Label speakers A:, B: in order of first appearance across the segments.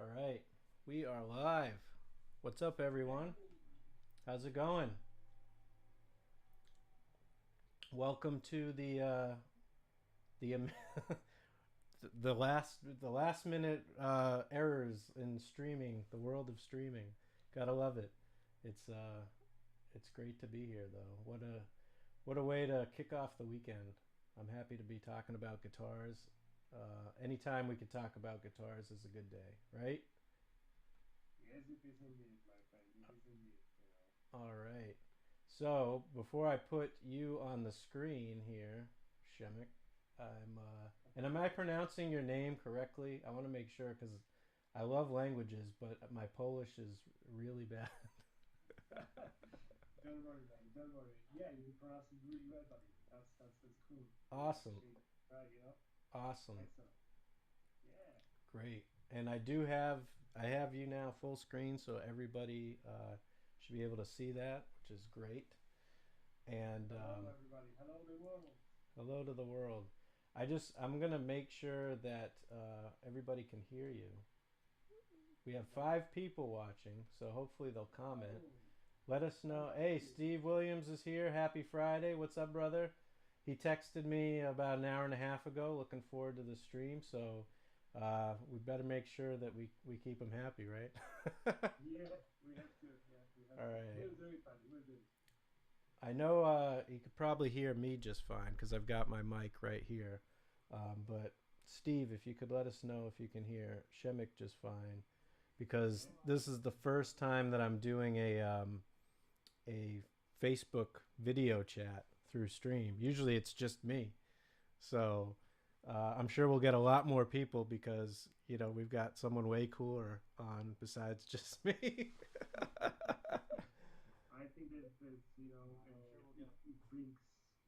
A: All right, we are live. What's up, everyone? How's it going? Welcome to the the last minute errors in streaming, the world of streaming. Gotta love it. It's uh, it's great to be here, though. What a way to kick off the weekend. I'm happy to be talking about guitars. Anytime we can talk about guitars is a good day, right?
B: Yes, it is indeed, my friend. It is indeed.
A: All right. So before I put you on the screen here, Przemek, and am I pronouncing your name correctly? I want to make sure because I love languages, but my Polish is really bad.
B: Don't worry, man. Don't worry. Yeah, you pronounce it really well, buddy. That's cool. You
A: Awesome,
B: actually right.
A: awesome,
B: Excellent. Yeah.
A: great. And I have you now full screen, so everybody should be able to see that, which is great. And
B: Hello, everybody. Hello, the world.
A: hello to the world. I'm gonna make sure that everybody can hear you. We have
B: Okay.
A: 5 people watching, so hopefully they'll comment.
B: Oh,
A: Let us know. Hey,
B: fantastic.
A: Steve Williams is here. Happy Friday. What's up, brother? He texted me about an hour and a half ago. Looking forward to the stream. So we better make sure that we keep him happy, right?
B: Yeah, we have to. Yeah, we have
A: All
B: to.
A: right.
B: We'll do it, buddy. We'll do it.
A: I know you could probably hear me just fine because I've got my mic right here. But Steve, if you could let us know if you can hear Shemik just fine, because
B: Yeah.
A: this is the first time that I'm doing a Facebook video chat through stream. Usually it's just me. So I'm sure we'll get a lot more people because, we've got someone way cooler on besides just me.
B: I think it brings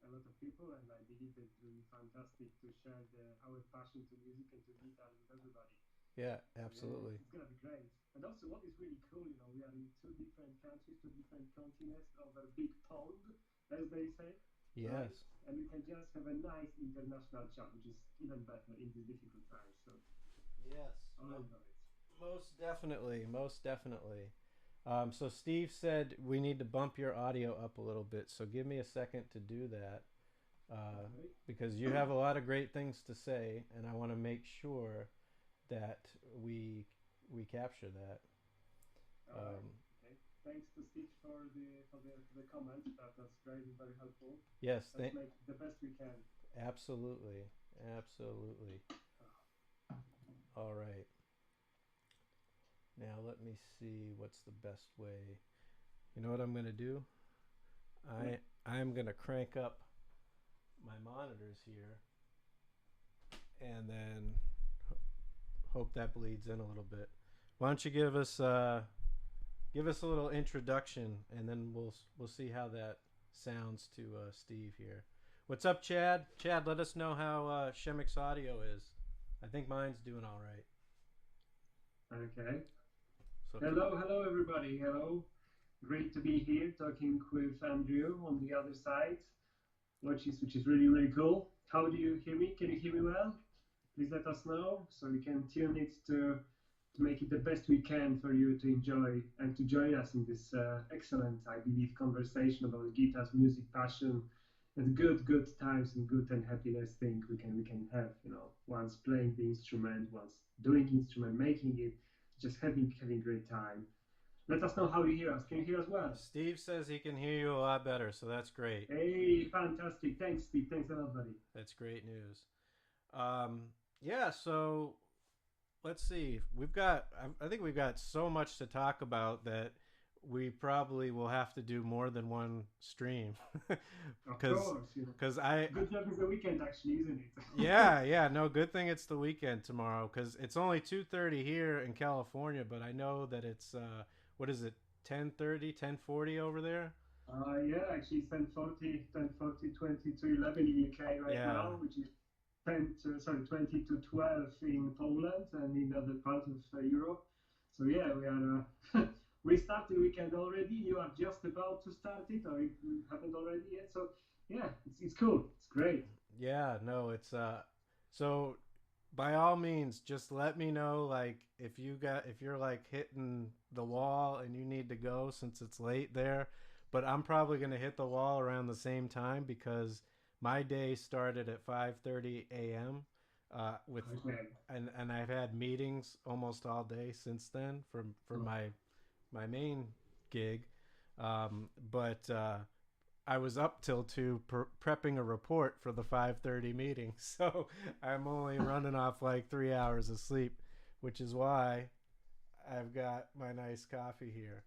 B: a lot of people, and I believe that it's really fantastic to share our passion to music and to guitar with everybody.
A: Yeah,
B: So yeah,
A: absolutely.
B: it's gonna be great. And also, what is really cool, we are in two different countries, two different continents over a big pond, as they say, right?
A: Yes.
B: And we can just have a nice international chat, which is even better in these difficult times. So
A: Yes.
B: all over it.
A: Most definitely. Most definitely. So Steve said we need to bump your audio up a little bit. So give me a second to do that uh,
B: Okay.
A: because you have a lot of great things to say, and I want to make sure that we capture that.
B: All right.
A: Um,
B: Okay. Thanks to Stitch for the comment. That's great and very helpful.
A: yes.
B: Let's make it the best we can.
A: Absolutely. Absolutely. All right. Now let me see what's the best way. You know what I'm gonna do?
B: Yeah.
A: I'm gonna crank up my monitors here, and then hope that bleeds in a little bit. Why don't you give us a little introduction, and then we'll see how that sounds to Steve here. What's up, Chad? Chad, let us know how Shemik's audio is. I think mine's doing all right.
B: Okay.
A: So
B: Hello, everybody. Hello. Great to be here talking with Andrew on the other side, which is really really cool. How do you hear me? Can you hear me well? Please let us know so we can tune it to make it the best we can for you to enjoy and to join us in this excellent, I believe, conversation about guitars, music, passion, and good times and good and happiness thing we can have. Once playing the instrument, once doing instrument, making it, just having great time. Let us know how you hear us. Can you hear us well?
A: Steve says he can hear you a lot better, so that's great.
B: Hey, fantastic. Thanks, Steve. Thanks a lot, buddy.
A: That's great news. Yeah, so let's see. I think we've got so much to talk about that we probably will have to do more than one stream
B: Of
A: because
B: course,
A: because
B: good job is the weekend, actually, isn't it?
A: yeah, no, good thing it's the weekend tomorrow because it's only 2:30 here in California, but I know that it's what is it, 10:30, 10:40 over there?
B: Yeah, actually, it's 10:40, 20 to 11 in UK right
A: Yeah.
B: now, which is 20 to 12 in Poland and in other parts of Europe. So yeah, we started the weekend already. You are just about to start it, or if you haven't already yet. So yeah, it's cool. It's great.
A: Yeah, no, it's so by all means, just let me know, like, if you're like hitting the wall and you need to go since it's late there. But I'm probably gonna hit the wall around the same time because my day started at 5:30 a.m. With
B: Okay.
A: and I've had meetings almost all day since then for
B: Oh,
A: my main gig. But I was up till 2 prepping a report for the 5:30 meeting, so I'm only running off like 3 hours of sleep, which is why I've got my nice coffee here.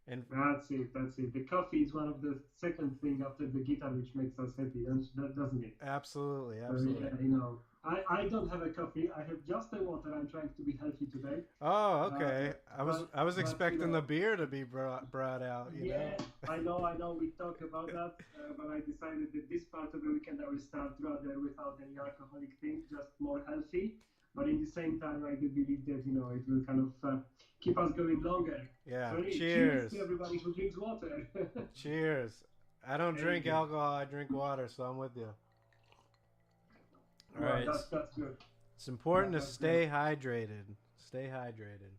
A: And
B: that's it. That's it. The coffee is one of the second thing after the guitar which makes us happy, doesn't it?
A: absolutely,
B: So
A: absolutely.
B: yeah, I don't have a coffee. I have just a water. I'm trying to be healthy today.
A: Oh,
B: Uh,
A: okay. I was
B: but
A: expecting the beer to be brought out.
B: yeah, I know. We talk about that, but I decided that this part of the weekend I will start rather without any alcoholic thing, just more healthy. But in the same time, I do believe that it will kind of keep us going longer.
A: Yeah.
B: So hey, cheers
A: Cheers.
B: to everybody who drinks water.
A: Cheers. I don't
B: Thank
A: drink
B: you.
A: alcohol. I drink water, so I'm with you. All
B: Well,
A: right.
B: that's good.
A: It's important to
B: That's good.
A: stay hydrated. Stay hydrated.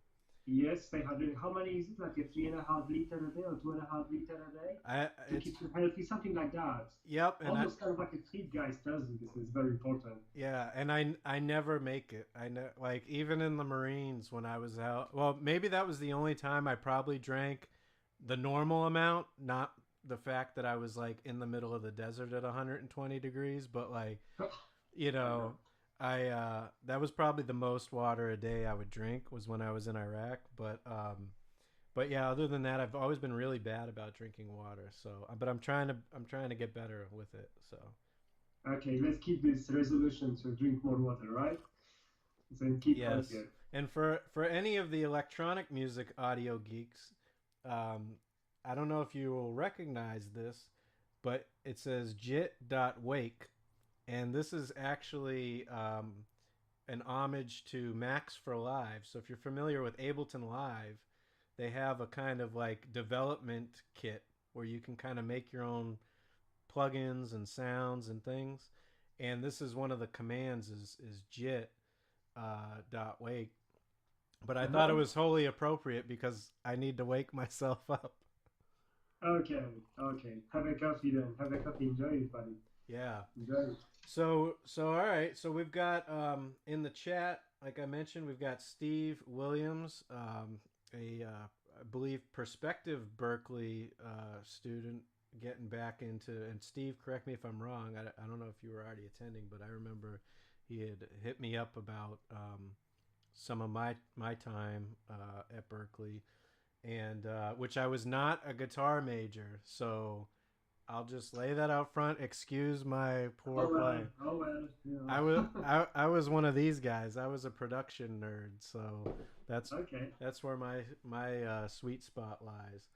B: Yes, they had. How many is it? Like a 3.5 liter a day or 2.5 liter a day
A: I
B: to
A: it's
B: keep you healthy, something like that.
A: Yep, and I
B: Almost kind of like a fit guys tells you this is very important.
A: yeah, and I never make it. I know, like, even in the Marines when I was out. Well, maybe that was the only time I probably drank the normal amount, not the fact that I was like in the middle of the desert at 120 degrees, but like, you
B: I know.
A: know, I that was probably the most water a day I would drink was when I was in Iraq, but yeah, other than that, I've always been really bad about drinking water. So, but I'm trying to get better with it. So,
B: Okay, let's keep this resolution to drink more water, right? Then keep
A: yes.
B: healthier.
A: And for any of the electronic music audio geeks, um, I don't know if you will recognize this, but it says jit.wake, and this is actually an homage to Max for Live. So if you're familiar with Ableton Live, they have a kind of like development kit where you can kind of make your own plugins and sounds and things. And this is one of the commands is JIT dot wake. But I thought it
B: Uh-huh.
A: was wholly appropriate because I need to wake myself up.
B: Okay, okay. Have a coffee then. Have a coffee. Enjoy it, buddy.
A: Yeah.
B: Enjoy it.
A: So all right. So we've got in the chat, like I mentioned, we've got Steve Williams, a I believe prospective Berkeley student getting back into. And Steve, correct me if I'm wrong. I don't know if you were already attending, but I remember he had hit me up about some of my time at Berkeley, and which I was not a guitar major, so I'll just lay that out front. Excuse my poor play.
B: Oh well,
A: I was one of these guys. I was a production nerd, so that's
B: Okay.
A: that's where my sweet spot lies.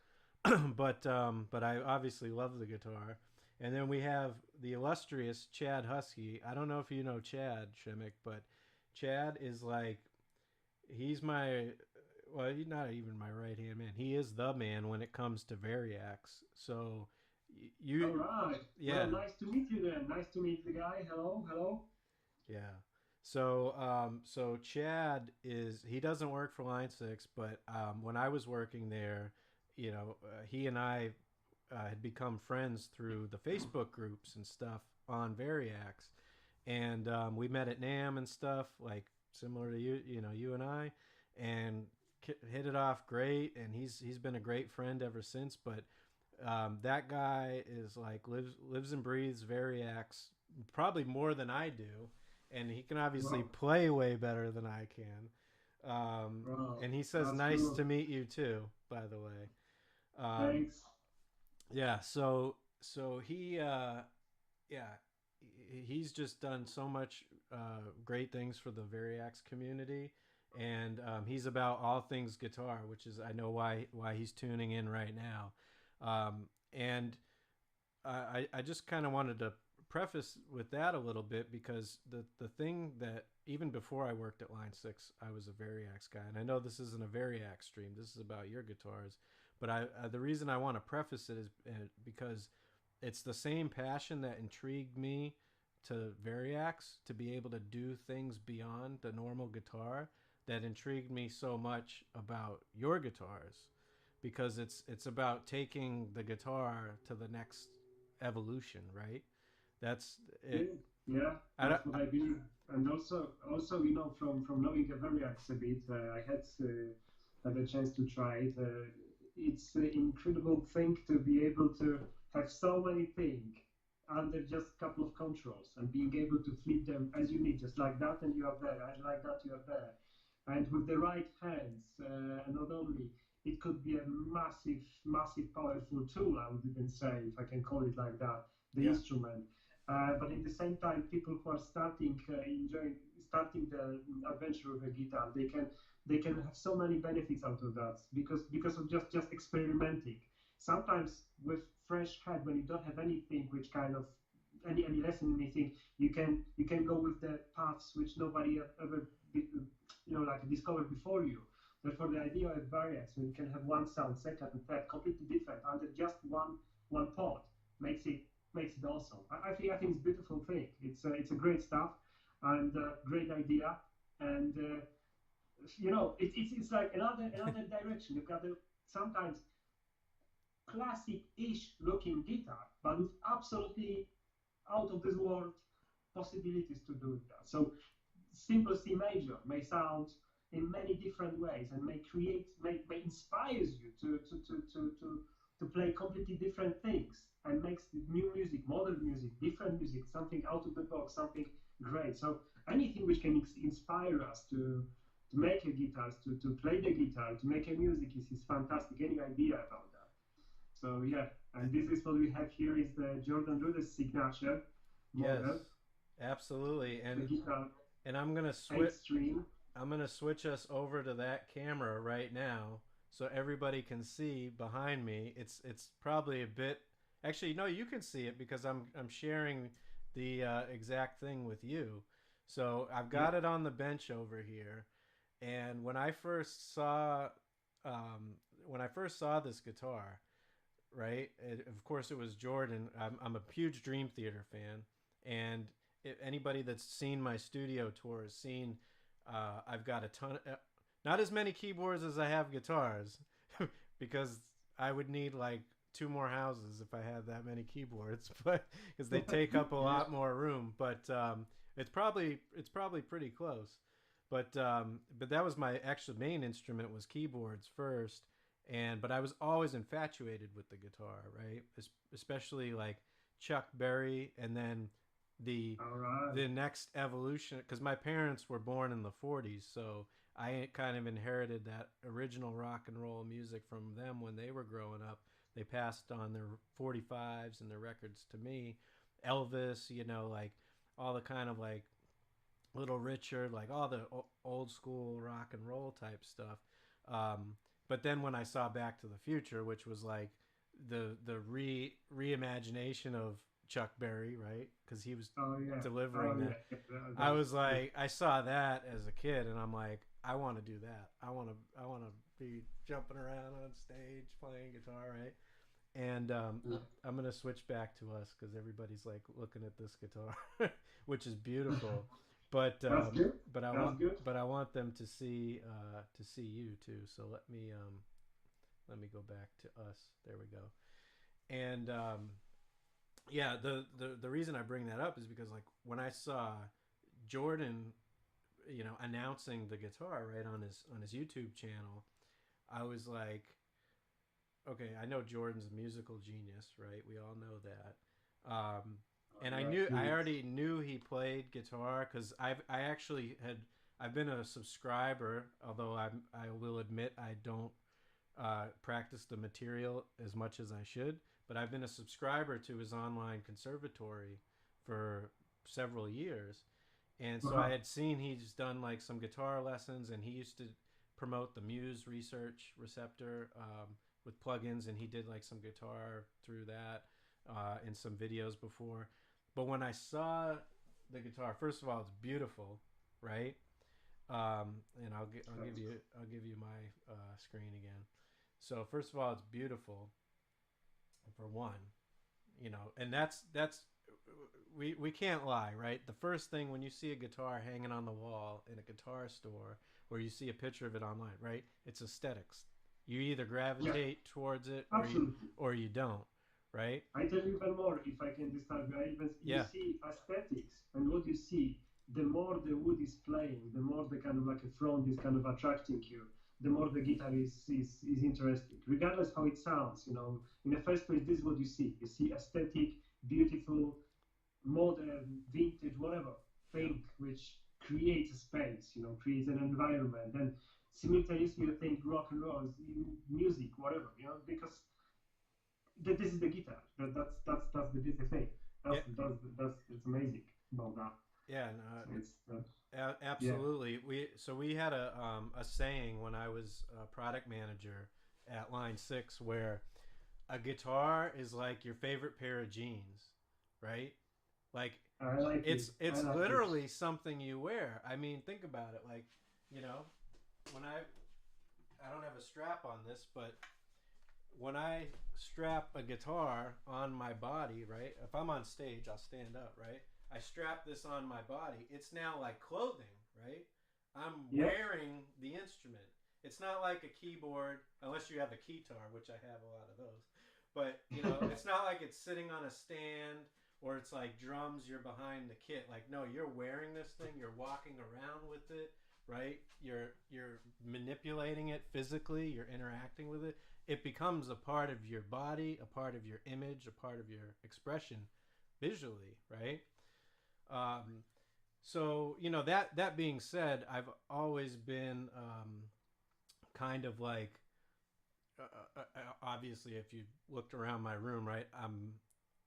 A: But I obviously love the guitar. And then we have the illustrious Chad Husky. I don't know if you know Chad Shimmick, but Chad is like he's my well, he's not even my right hand man. He is the man when it comes to Variacs. So you
B: All right. Well,
A: yeah.
B: nice to meet you then. Nice to meet the guy. Hello, hello.
A: Yeah. So Chad he doesn't work for Line 6, but when I was working there, he and I had become friends through the Facebook groups and stuff on Variax, and we met at NAM and stuff like similar to you and I, and hit it off great, and he's been a great friend ever since. But that guy is like lives and breathes Variax probably more than I do, and he can obviously
B: Wow.
A: play way better than I can.
B: Wow.
A: And he says,
B: That's
A: "Nice
B: cool.
A: to meet you too." By the way, um,
B: Thanks.
A: yeah. So yeah, he's just done so much great things for the Variax community, and he's about all things guitar, which is I know why he's tuning in right now, and I just kind of wanted to preface with that a little bit because the thing that even before I worked at Line 6, I was a Variax guy, and I know this isn't a Variax stream. This is about your guitars, but the reason I want to preface it is because it's the same passion that intrigued me to Variax to be able to do things beyond the normal guitar that intrigued me so much about your guitars, because it's about taking the guitar to the next evolution, right? That's it.
B: Yeah, that's what I believe. And also, from knowing a Variax a bit, I had a chance to try it. It's an incredible thing to be able to have so many things under just a couple of controls and being able to flip them as you need, just like that, and you are there, and like that, you are there. And with the right hands, not only, it could be a massive, powerful tool, I would even say, if I can call it like that, the instrument. But at the same time, people who are starting the adventure with a guitar, they can have so many benefits out of that because of just experimenting. Sometimes with fresh head, when you don't have anything which kind of any lesson, anything, you can go with the paths which nobody ever like discovered before you. Therefore, the idea of variants, when you can have one sound, second, third, completely different under just one pod, makes it awesome. I think it's a beautiful thing. It's a great stuff and great idea. And it's like another direction. You've got the sometimes classic-ish looking guitar, but with absolutely out of this world possibilities to do that. So simple C major may sound in many different ways and may inspires you to play completely different things and makes new music, modern music, different music, something out of the box, something great. So anything which can inspire us to make a guitar, to play the guitar, to make a music is fantastic. Any idea about that? So yeah, and this is what we have here is the Jordan Rudess signature model.
A: Yes, absolutely.
B: The guitar.
A: And I'm gonna switch us over to that camera right now so everybody can see behind me. It's probably a bit. Actually, no, you can see it because I'm sharing the exact thing with you. So I've got it on the bench over here, and when I first saw this guitar, right? Of course, it was Jordan. I'm a huge Dream Theater fan, and anybody that's seen my studio tour has seen I've got a ton not as many keyboards as I have guitars because I would need like 2 more houses if I had that many keyboards, but because they take up a lot more room. But it's probably pretty close. But that was my actual main instrument was keyboards first, but I was always infatuated with the guitar, right? Especially like Chuck Berry, and then the next evolution, because my parents were born in the 40s, so I kind of inherited that original rock and roll music from them when they were growing up. They passed on their 45s and their records to me. Elvis, like all the kind of like Little Richard, like all the old school rock and roll type stuff. But then when I saw Back to the Future, which was like the reimagination of Chuck Berry, right? Because he was delivering that. I was like, I saw that as a kid, and I'm like, I want to do that. I want to be jumping around on stage playing guitar, right? And I'm gonna switch back to us because everybody's like looking at this guitar, which is beautiful. But I want them to see you too. So let me go back to us. There we go. And yeah, the reason I bring that up is because like when I saw Jordan, announcing the guitar right on his YouTube channel, I was like, okay, I know Jordan's a musical genius, right? We all know that. And I already knew he played guitar because I've been a subscriber, although I will admit I don't practice the material as much as I should. But I've been a subscriber to his online conservatory for several years. And so I had seen he's done like some guitar lessons, and he used to promote the Muse Research Receptor with plugins, and he did like some guitar through that in some videos before. But when I saw the guitar, first of all, it's beautiful, right? And I'll give you my screen again. So first of all, it's beautiful. For one, and that's we can't lie, right? The first thing when you see a guitar hanging on the wall in a guitar store, or you see a picture of it online, right? It's aesthetics. You either
B: Yeah,
A: gravitate towards it
B: absolutely.
A: or you don't, right?
B: I tell you even more, if I can describe, even you
A: Yeah,
B: see aesthetics, and what you see, the more the wood is playing, the more the kind of like a front is kind of attracting you, the more the guitar is interesting, regardless how it sounds. In the first place, this is what you see. You see aesthetic, beautiful, modern, vintage, whatever
A: yeah,
B: thing which creates a space, creates an environment, and simultaneously you think rock and roll, music, whatever, because this is the guitar. That's the beautiful thing.
A: yeah,
B: That's amazing about that.
A: yeah.
B: So it's yeah.
A: Absolutely. We had a saying when I was a product manager at Line Six where a guitar is like your favorite pair of jeans, right? Like
B: I like it. I
A: it's
B: like it.
A: literally something you wear. I mean, think about it. Like, you know, when I don't have a strap on this, but when I strap a guitar on my body, right? If I'm on stage, I'll stand up, right? I strap this on my body. It's now like clothing, right? I'm
B: Yeah.
A: wearing the instrument. It's not like a keyboard, unless you have a keytar, which I have a lot of those. But, it's not like it's sitting on a stand or it's like drums, you're behind the kit. Like, no, you're wearing this thing, you're walking around with it, right? You're manipulating it physically, you're interacting with it. It becomes a part of your body, a part of your image, a part of your expression visually, right? Um, so that being said, I've always been kind of like obviously if you looked around my room, right?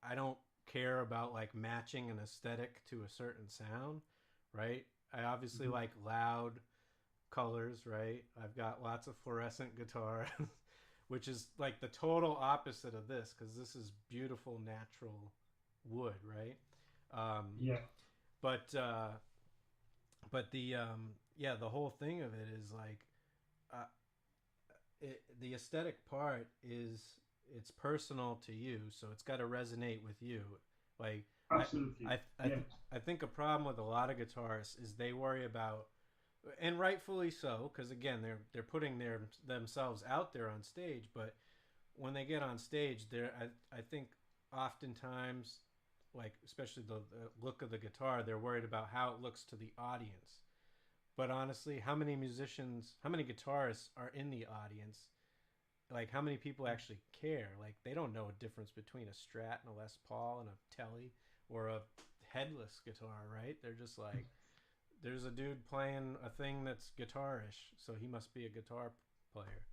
A: I don't care about like matching an aesthetic to a certain sound, right? I obviously
B: Mhm.
A: like loud colors, right? I've got lots of fluorescent guitar, which is like the total opposite of this because this is beautiful natural wood, right? Um,
B: Yeah.
A: but yeah, the whole thing of it is like uh, the aesthetic part is it's personal to you, so it's got to resonate with you. Like I
B: Absolutely. Yeah.
A: I think a problem with a lot of guitarists is they worry about, and rightfully so, because again they're putting themselves out there on stage, but when they get on stage, I think oftentimes, like especially the look of the guitar, they're worried about how it looks to the audience. But honestly, how many guitarists are in the audience? Like, how many people actually care? Like, they don't know a difference between a Strat and a Les Paul and a Telly or a headless guitar, right? They're just like, there's a dude playing a thing that's guitarish, so he must be a guitar player.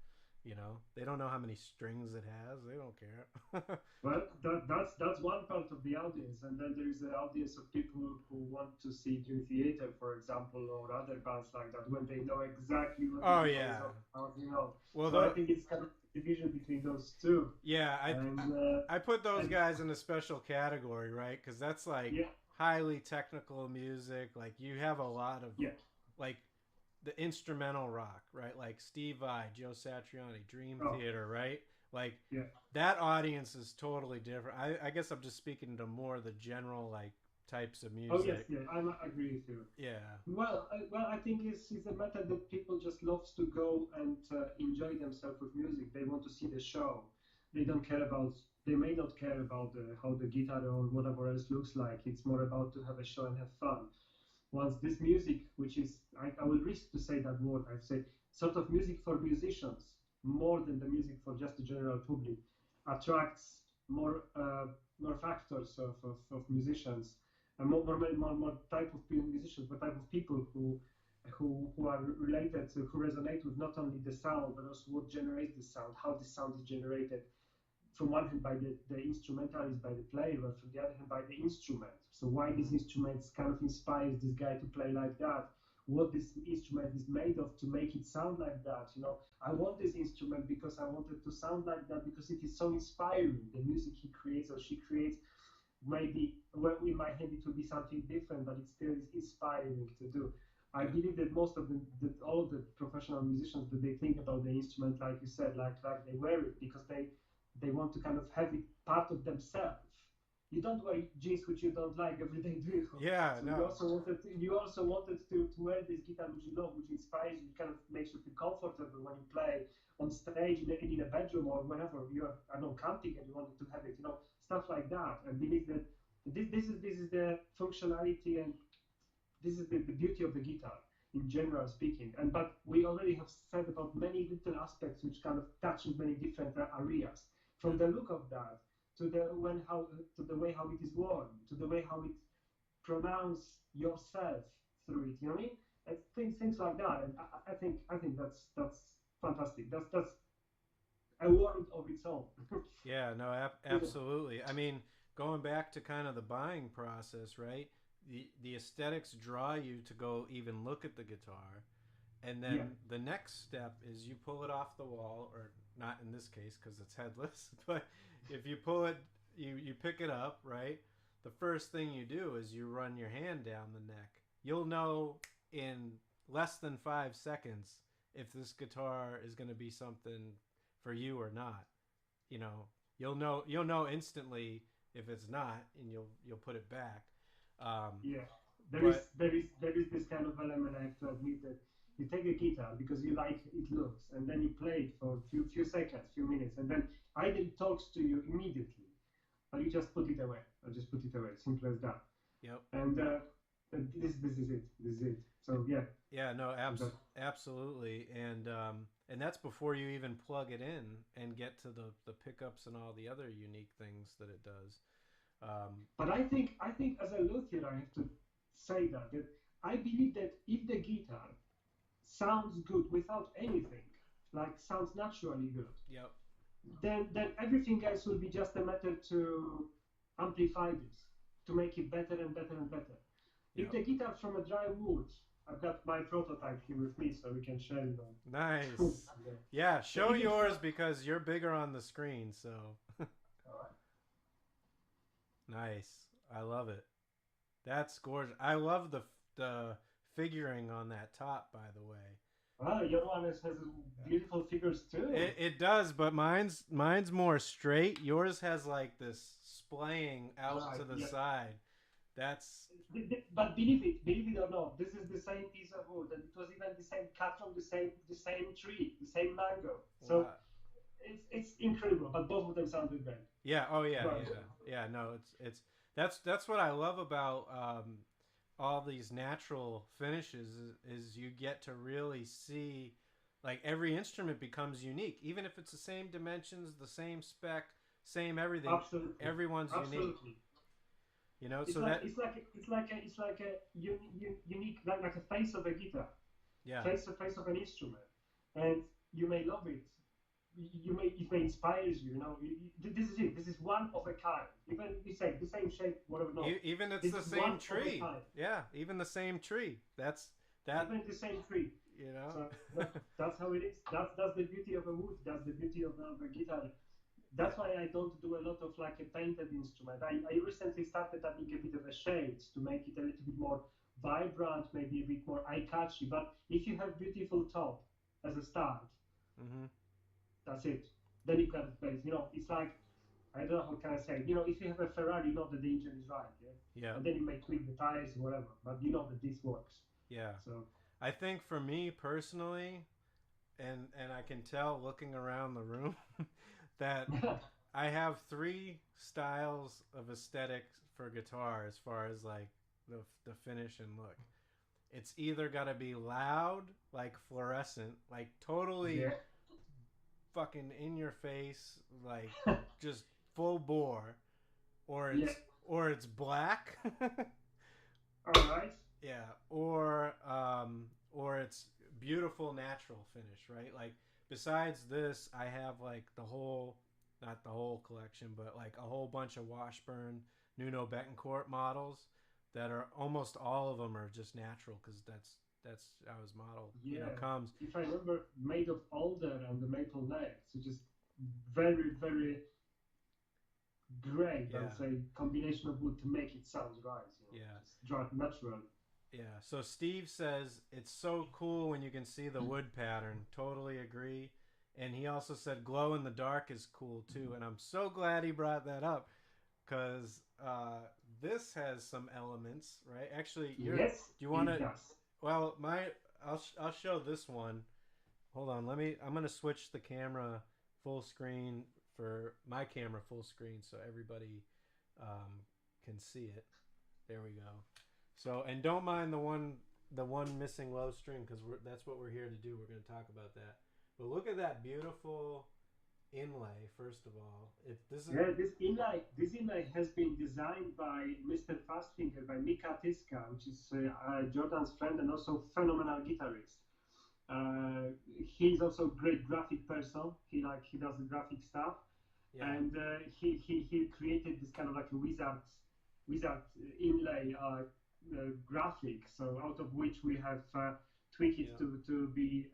A: They don't know how many strings it has. They don't care.
B: Well, that's one part of the audience, and then there is the audience of people who want to see Dream Theater, for example, or other bands like that, when they know exactly what the
A: Oh
B: guitar is
A: yeah.
B: all about.
A: Well,
B: So I think it's kind of a division between those two,
A: yeah,
B: and
A: I put those
B: and
A: guys in a special category, right? Because that's like
B: yeah,
A: highly technical music. Like you have a lot of
B: yeah,
A: like the instrumental rock, right? Like Steve Vai, Joe Satriani, Dream
B: oh,
A: Theater, right? Like
B: yeah.
A: that audience is totally different. I guess I'm just speaking to more the general like types of
B: Oh yes,
A: music.
B: yeah, I agree with you.
A: Yeah.
B: Well, I think it's a method that people just loves to go and enjoy themselves with music. They want to see the show. They don't care about. They may not care about how the guitar or whatever else looks like. It's more about to have a show and have fun. Once this music, which is, I will risk to say that word. I've said sort of music for musicians more than the music for just the general public, attracts more factors of musicians, and more type of musicians, but type of people who are related to, who resonate with not only the sound but also what generates the sound, how the sound is generated. From one hand by the instrumentalist, by the player, but from the other hand by the instrument. So why this
A: Mm-hmm.
B: instrument kind of inspires this guy to play like that? What this instrument is made of to make it sound like that? I want this instrument because I want it to sound like that because it is so inspiring. The music he creates or she creates, maybe well, in my head it will be something different, but it still is inspiring to do. I
A: Yeah.
B: believe that most of all of the professional musicians, that they think about the instrument like you said, like they wear it because they want to kind of have it part of themselves. you don't wear jeans which you don't like every day, do you?
A: Yeah,
B: So
A: no.
B: you also wanted to wear this guitar which you love, which inspires you, kind of makes you feel comfortable when you play on stage in a bedroom or whenever you're, I don't know, camping and you wanted to have it, stuff like that. And believe that this is the functionality, and this is the beauty of the guitar in general speaking. And but we already have said about many little aspects which kind of touches many different areas, from the look of that to the way how it is worn, to the way how it pronounce yourself through it. You know what I mean? And things like that. And I think that's fantastic. That's a world of its own.
A: Yeah, no, absolutely. I mean, going back to kind of the buying process, right? The aesthetics draw you to go even look at the guitar, and then
B: Yeah,
A: the next step is you pull it off the wall, or not in this case because it's headless, but if you pull it, you pick it up, right? The first thing you do is you run your hand down the neck. You'll know in less than 5 seconds if this guitar is going to be something for you or not. You know, you'll know instantly if it's not, and you'll put it back.
B: yeah. There is
A: But
B: there is there is this kind of element. I have to admit that you take a guitar because you like it looks, and then you play it for a few seconds, few minutes, and then either it talks to you immediately, or you just put it away. Or just put it away. Simple as that.
A: yep.
B: And this is it. This is it. So yeah,
A: Yeah, no,
B: that,
A: absolutely, and that's before you even plug it in and get to the pickups and all the other unique things that it does.
B: but I think as a luthier, I have to say that I believe that if the guitar sounds good without anything, like sounds naturally good,
A: Yep,
B: then everything else will be just a matter to amplify this, to make it better and better and better. If
A: yep.
B: the guitar from a dry wood, I've got my prototype here with me, so we can share it on.
A: Nice. Yeah,
B: So
A: show
B: if it's
A: yours
B: not,
A: because you're bigger on the screen. So
B: all right.
A: nice. I love it. That's gorgeous. I love the figuring on that top, by the way.
B: Well, your one has beautiful figures too.
A: It does, but mine's more straight. Yours has like this splaying out
B: Right.
A: to the
B: Yeah.
A: side. That's
B: But believe it or not, this is the same piece of wood, and it was even the same cut from the same tree, the same mango. So
A: wow.
B: it's incredible. But both of them sounded great.
A: Yeah. Oh yeah.
B: But
A: Yeah. Yeah. No. It's that's what I love about all these natural finishes is you get to really see like every instrument becomes unique, even if it's the same dimensions, the same spec, same everything.
B: absolutely,
A: Everyone's unique.
B: absolutely.
A: You know.
B: It's
A: So
B: like
A: that
B: it's like a unique, like a face of a guitar,
A: yeah.
B: face of an instrument, and you may love it. It may inspires you. This is it. This is one of a kind. Even it's like the same shape, whatever. No,
A: Even it's
B: this
A: the
B: is one
A: same
B: of a
A: tree.
B: kind.
A: Yeah. Even the same tree. That's that.
B: Even the same tree.
A: You know.
B: So that's how it is. That's the beauty of a wood. That's the beauty of a guitar.
A: Yeah.
B: That's why I don't do a lot of like a painted instrument. I recently started adding a bit of a shades to make it a little bit more vibrant, maybe a bit more eye-catchy. But if you have beautiful top as a start,
A: Mm-hmm.
B: that's it. Then you can place. It's like I don't know how can I say. If you have a Ferrari, you know that the engine is right, yeah.
A: Yeah.
B: And then you may tweak the tires or whatever, but you know that this works.
A: Yeah.
B: So
A: I think for me personally, and I can tell looking around the room that I have three styles of aesthetics for guitar as far as like the finish and look. It's either got to be loud, like fluorescent, like totally
B: yeah,
A: fucking in your face, like just full bore, or
B: yeah.
A: it's black.
B: All right.
A: Yeah, or it's beautiful natural finish, right? Like besides this, I have like the whole, not the whole collection, but like a whole bunch of Washburn Nuno Betancourt models that are almost all of them are just natural because that's how his model
B: Yeah,
A: comes.
B: if I remember, made of alder and the maple legs, which is very, very great. I
A: Yeah,
B: would say combination of wood to make it sound right.
A: yeah,
B: Just draw it natural.
A: yeah. So Steve says it's so cool when you can see the wood pattern. Totally agree. And he also said glow in the dark is cool too. And I'm so glad he brought that up because this has some elements, right? Actually,
B: Yes,
A: do you want
B: it
A: to?
B: does.
A: Well, I'll show this one. Hold on, I'm gonna switch the camera full screen for my camera full screen so everybody can see it. There we go. So, and don't mind the one missing low string, because that's what we're here to do. We're going to talk about that. But look at that beautiful inlay. First of all,
B: Yeah, this inlay has been designed by Mr. Fastfinger, by Mika Tiska, which is Jordan's friend and also phenomenal guitarist. He's also a great graphic person. He does the graphic stuff,
A: yeah,
B: and he created this kind of like a wizard inlay graphic. So out of which we have tweaked it to be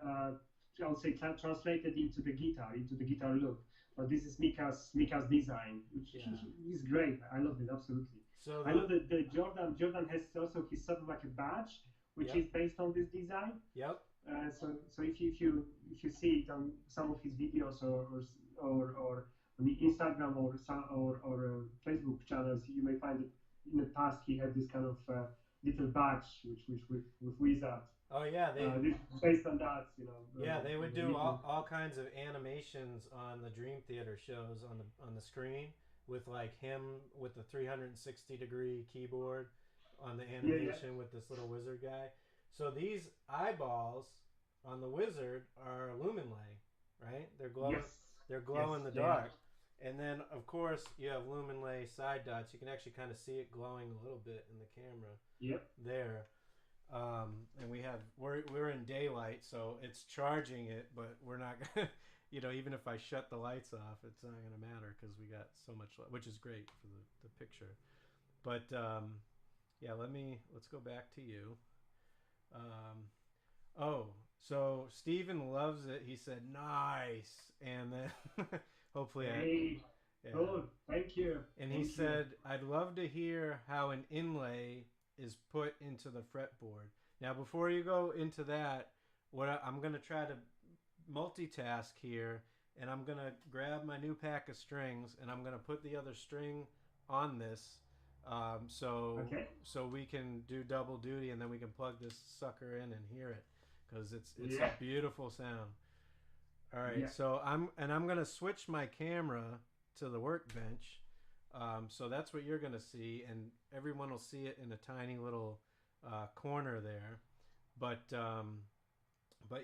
B: I would say translated into the guitar look. But this is Mika's design, which is great. I love it absolutely.
A: So
B: I love that the Jordan has also his sort of like a badge, which is based on this design.
A: Yep.
B: So if you see it on some of his videos or on the Instagram or Facebook channels, you may find it. In the past, he had this kind of little badge, which with wizard.
A: Oh yeah,
B: based on that,
A: Yeah, they would do all kinds of animations on the Dream Theater shows on the screen with like him with the 360-degree keyboard on the animation with this little wizard guy. So these eyeballs on the wizard are luminlay, right? They're glowing.
B: Yes.
A: They're glow in the dark. And then, of course, you have luminlay side dots. You can actually kind of see it glowing a little bit in the camera.
B: Yep.
A: There. And we're in daylight, so it's charging it, but we're not gonna, even if I shut the lights off, it's not gonna matter because we got so much light, which is great for the picture. But yeah, let's go back to you. So Steven loves it. He said nice, and then hopefully
B: good, thank you.
A: And he said, I'd love to hear how an inlay is put into the fretboard. Now, before you go into that, I'm going to try to multitask here, and I'm going to grab my new pack of strings, and I'm going to put the other string on this, so we can do double duty, and then we can plug this sucker in and hear it, because it's a beautiful sound. All right, so I'm going to switch my camera to the workbench. So that's what you're going to see, and everyone will see it in a tiny little corner there. But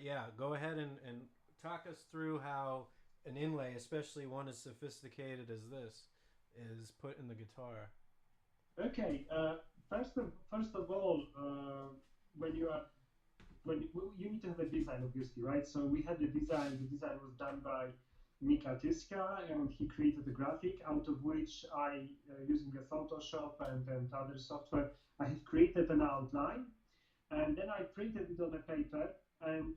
A: yeah, go ahead and talk us through how an inlay, especially one as sophisticated as this, is put in the guitar.
B: Okay. First of all, when you need to have a design, obviously, right? So we had the design. The design was done by Mika Tiska, and he created a graphic out of which I, using the Photoshop and other software, I have created an outline, and then I printed it on a paper, and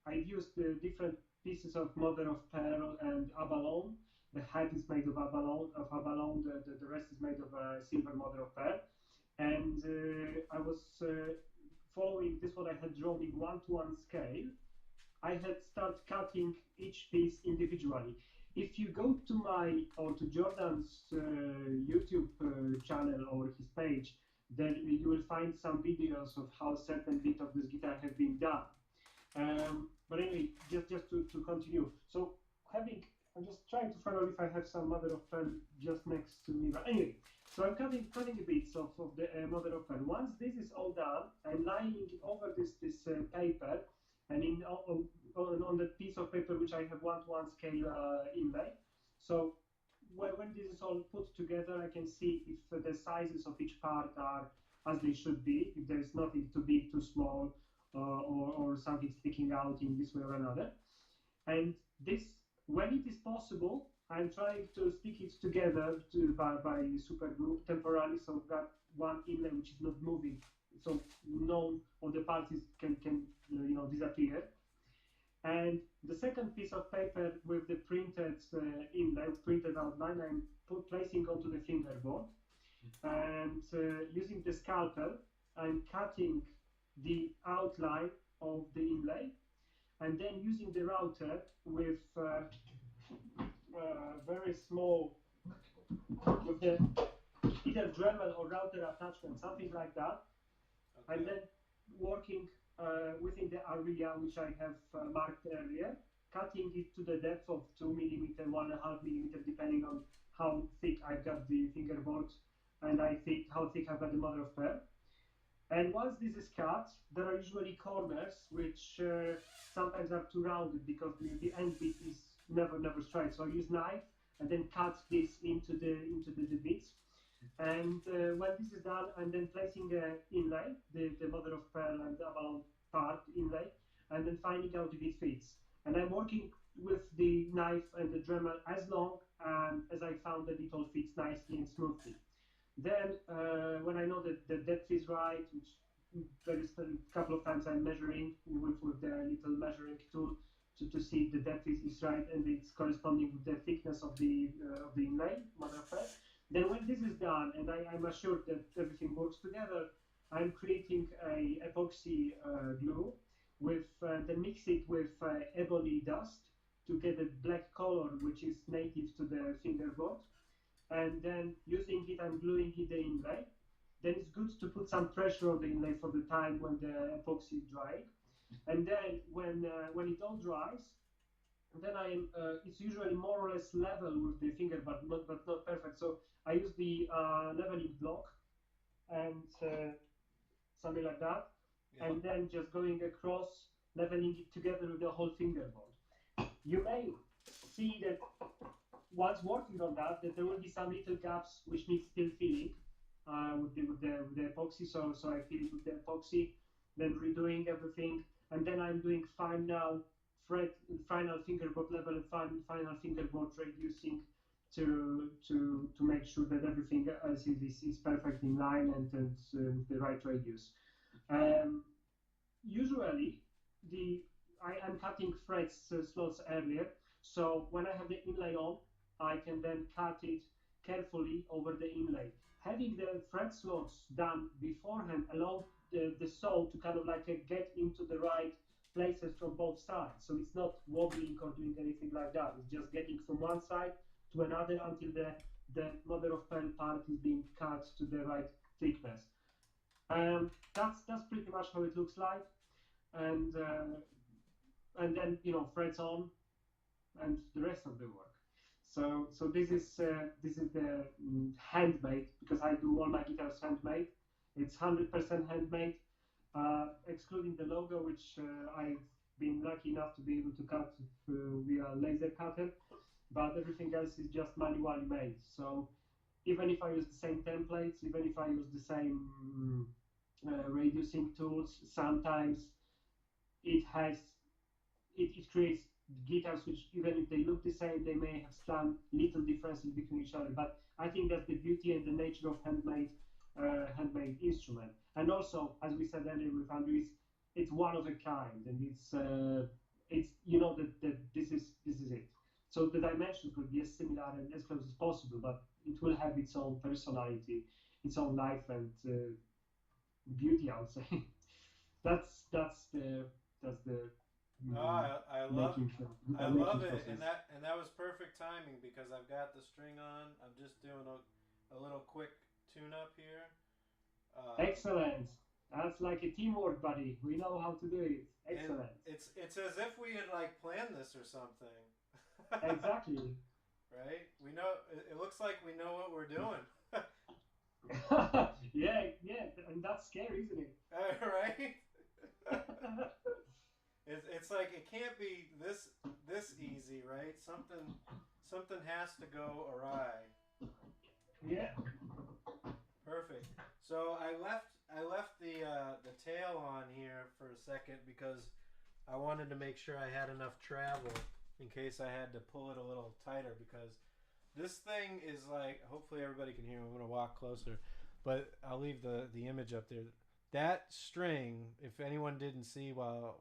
B: I've used different pieces of mother of pearl and abalone. The head is made of abalone. The rest is made of silver mother of pearl, and I was following this what I had drawn in 1:1 scale. I had started cutting each piece individually. If you go to Jordan's YouTube channel or his page, then you will find some videos of how certain bit of this guitar have been done. But anyway, just to continue. So I'm just trying to find out if I have some mother of pearl just next to me. But anyway, so I'm cutting bits of the mother of pearl. Once this is all done, I'm laying it over this paper. And on the piece of paper which I have 1:1 scale inlay. So when this is all put together, I can see if the sizes of each part are as they should be, if there is nothing too big, too small, or something sticking out in this way or another. And this, when it is possible, I'm trying to stick it together by super glue temporarily, so that one inlay which is not moving, so none of the parts can disappear. And the second piece of paper with the printed inlay, printed outline, I'm placing onto the fingerboard, and using the scalpel, I'm cutting the outline of the inlay, and then using the router with very small with the either Dremel or router attachment, something like that,
A: Okay.
B: and then working within the area which I have marked earlier, cutting it to the depth of 2 millimeter, 1.5 millimeter, depending on how thick I've got the fingerboard and how thick I've got the mother of pearl. And once this is cut, there are usually corners which sometimes are too rounded because the end bit is never straight. So I use knife and then cut this into the bits. And when this is done, I'm then placing the inlay, the mother of pearl and the abalone part inlay, and then finding out if it fits. And I'm working with the knife and the Dremel as long as I found that it all fits nicely and smoothly. Then when I know that the depth is right, which there is a couple of times I'm measuring with the little measuring tool to see if the depth is right and it's corresponding with the thickness of the inlay, mother of pearl. Then when this is done and I'm assured that everything works together, I'm creating a epoxy glue with then mix it with ebony dust to get a black color which is native to the fingerboard. And then using it, I'm gluing it the inlay. Then it's good to put some pressure on the inlay for the time when the epoxy is drying. And then when it all dries, then it's usually more or less level with the finger, but not perfect. So I use the leveling block and something like that,
A: Yeah.
B: and then just going across, leveling it together with the whole fingerboard. You may see that once working on that there will be some little gaps which need still filling with the epoxy. So I fill it with the epoxy, then redoing everything, and then I'm doing final fingerboard level and final fingerboard reducing to make sure that everything else is perfect in line and with the right radius. Usually I'm cutting threads slots earlier, so when I have the inlay on, I can then cut it carefully over the inlay. Having the thread slots done beforehand allows the saw to kind of like get into the right places from both sides, so it's not wobbling or doing anything like that. It's just getting from one side to another until the mother of pearl part is being cut to the right thickness. That's pretty much how it looks like, and then threads on and the rest of the work. So this is the handmade, because I do all my guitars handmade. It's 100% handmade, excluding the logo, which I've been lucky enough to be able to cut via laser cutter, but everything else is just manually made. So even if I use the same templates, even if I use the same reducing tools, sometimes it creates guitars which, even if they look the same, they may have some little differences between each other. But I think that's the beauty and the nature of handmade instrument. And also, as we said earlier with Andrew, it's one of a kind, and it's that this is it. So the dimensions will be as similar and as close as possible, but it will have its own personality, its own life and beauty, I would say. that's the
A: I love it,
B: process.
A: and that was perfect timing because I've got the string on. I'm just doing a little quick tune-up here.
B: Excellent. That's like a teamwork, buddy. We know how to do it. Excellent.
A: It's as if we had like planned this or something.
B: Exactly.
A: Right? We know. It looks like we know what we're doing.
B: yeah, and that's scary, isn't it?
A: Right? It's like it can't be this easy, right? Something has to go awry.
B: Yeah.
A: Perfect. So I left the tail on here for a second because I wanted to make sure I had enough travel in case I had to pull it a little tighter, because this thing is like, hopefully everybody can hear me. I'm going to walk closer, but I'll leave the image up there. That string, if anyone didn't see while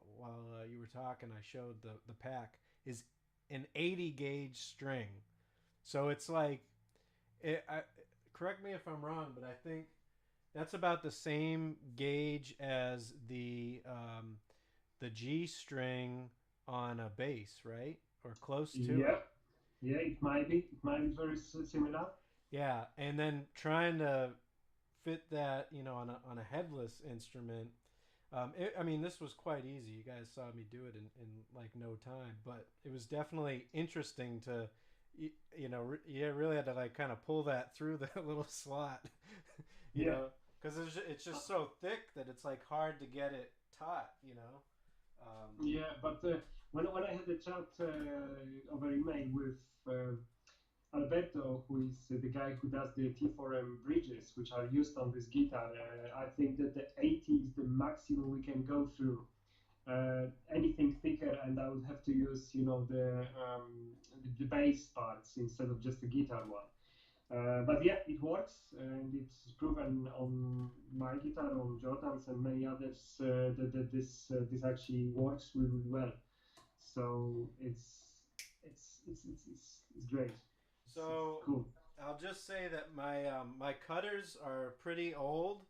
A: you were talking, I showed the pack, is an 80 gauge string. So it's like, correct me if I'm wrong, but I think that's about the same gauge as the G string on a bass, right? Or close to it.
B: Yeah, it might be very similar.
A: Yeah, and then trying to fit that, on a headless instrument. I mean, this was quite easy. You guys saw me do it in like no time, but it was definitely interesting to, you really had to like kind of pull that through that little slot, you
B: Yeah.
A: know, because it's just so thick that it's like hard to get it taut, you know.
B: Yeah, but when I had a chat over email with Alberto, who is the guy who does the T4M bridges, which are used on this guitar, I think that the 80 is the maximum we can go through. Anything thicker, and I would have to use, the bass parts instead of just the guitar one. But yeah, it works, and it's proven on my guitar, on Jordan's, and many others that this actually works really, really well. So it's great. It's
A: So
B: cool.
A: I'll just say that my cutters are pretty old,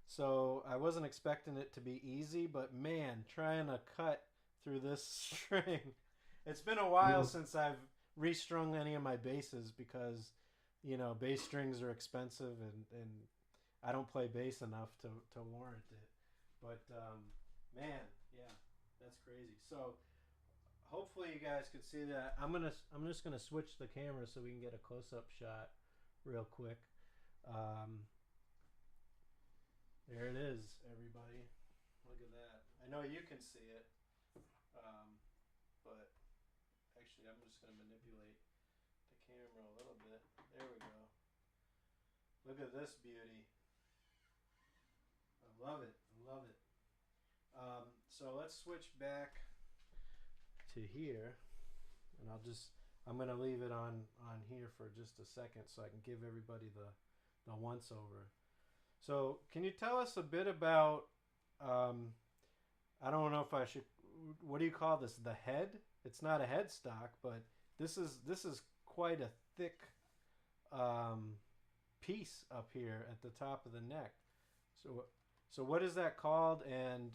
A: so I wasn't expecting it to be easy. But man, trying to cut through this string, it's been a while
B: Yeah.
A: since I've restrung any of my basses because bass strings are expensive and I don't play bass enough to warrant it. But man, yeah, that's crazy. So hopefully you guys could see that. I'm just gonna switch the camera so we can get a close up shot real quick. Um, there it is, everybody. Look at that. I know you can see it, but actually I'm just gonna manipulate the camera a little bit. There we go. Look at this beauty. I love it. I love it. So let's switch back to here, and I'm gonna leave it on here for just a second so I can give everybody the once over. So can you tell us a bit about I don't know if I should, what do you call this, the head? It's not a headstock, but this is quite a thick um, piece up here at the top of the neck. So what is that called? And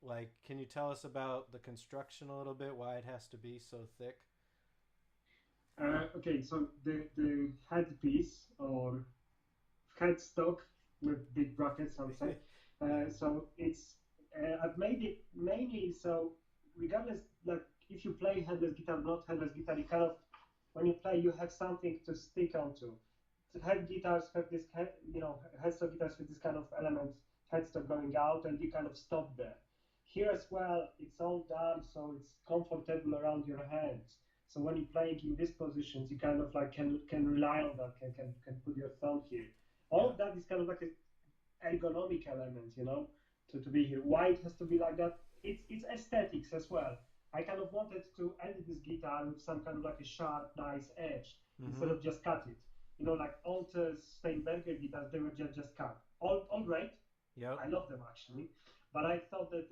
A: like, can you tell us about the construction a little bit? Why it has to be so thick?
B: Okay, so the headpiece or headstock with big brackets, I would say.
A: Yeah.
B: So it's I've made it mainly so regardless, like if you play headless guitar, not headless guitar, you kind of when you play you have something to stick onto. The head guitars have this head, headstock guitars with this kind of element headstock going out, and you kind of stop there. Here as well, it's all done so it's comfortable around your hands. So when you're playing in these positions, you kind of like can rely on that, can put your thumb here. All
A: Yeah.
B: of that is kind of like an ergonomic element, to be here. Why it has to be like that? It's aesthetics as well. I kind of wanted to end this guitar with some kind of like a sharp, nice edge instead
A: Mm-hmm.
B: of just cut it. Like old Steinberger guitars, they were just cut. All great.
A: Yep.
B: I love them actually, but I thought that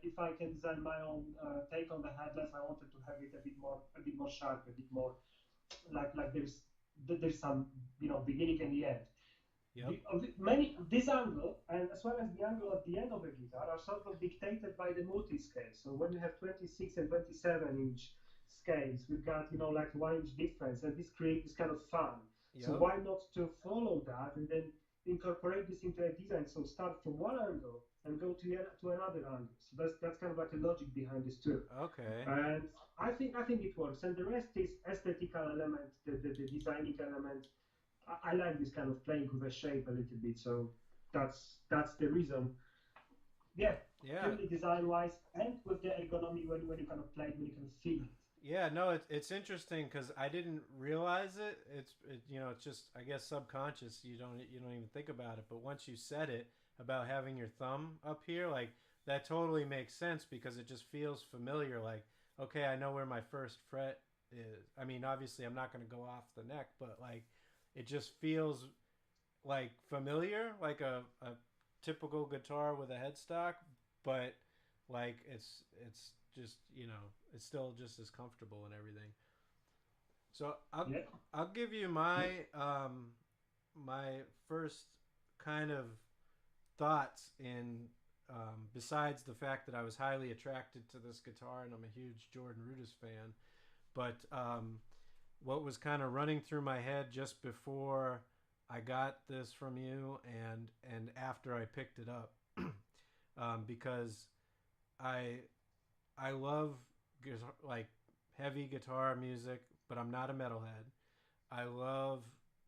B: if I can design my own take on the headless, I wanted to have it a bit more sharp, a bit more like there's some beginning and the end.
A: Yep.
B: Many this angle and as well as the angle at the end of the guitar are sort of dictated by the multi-scale. So when you have 26 and 27-inch scales, we've got like 1 inch difference, and this creates this kind of fun. So
A: Yep.
B: why not to follow that and then incorporate this into a design? So start from one angle and go to another angle. So that's kind of like a logic behind this too.
A: Okay.
B: And I think it works. And the rest is aesthetical element, the designing element. I like this kind of playing with the shape a little bit, so that's the reason. Yeah,
A: Yeah.
B: purely design wise, and with the ergonomy when you kind of play it, when you can feel it.
A: Yeah, no, it's interesting because I didn't realize it. It's just I guess subconscious. You don't even think about it, but once you said it about having your thumb up here, like that totally makes sense because it just feels familiar. Like, okay, I know where my first fret is. I mean, obviously, I'm not going to go off the neck, but like, it just feels like familiar, like a typical guitar with a headstock, but like it's just it's still just as comfortable and everything. So
B: Yeah,
A: I'll give you my first kind of thoughts in besides the fact that I was highly attracted to this guitar and I'm a huge Jordan Rudess fan, but what was kind of running through my head just before I got this from you and after I picked it up, because I I love like heavy guitar music, but I'm not a metalhead. I love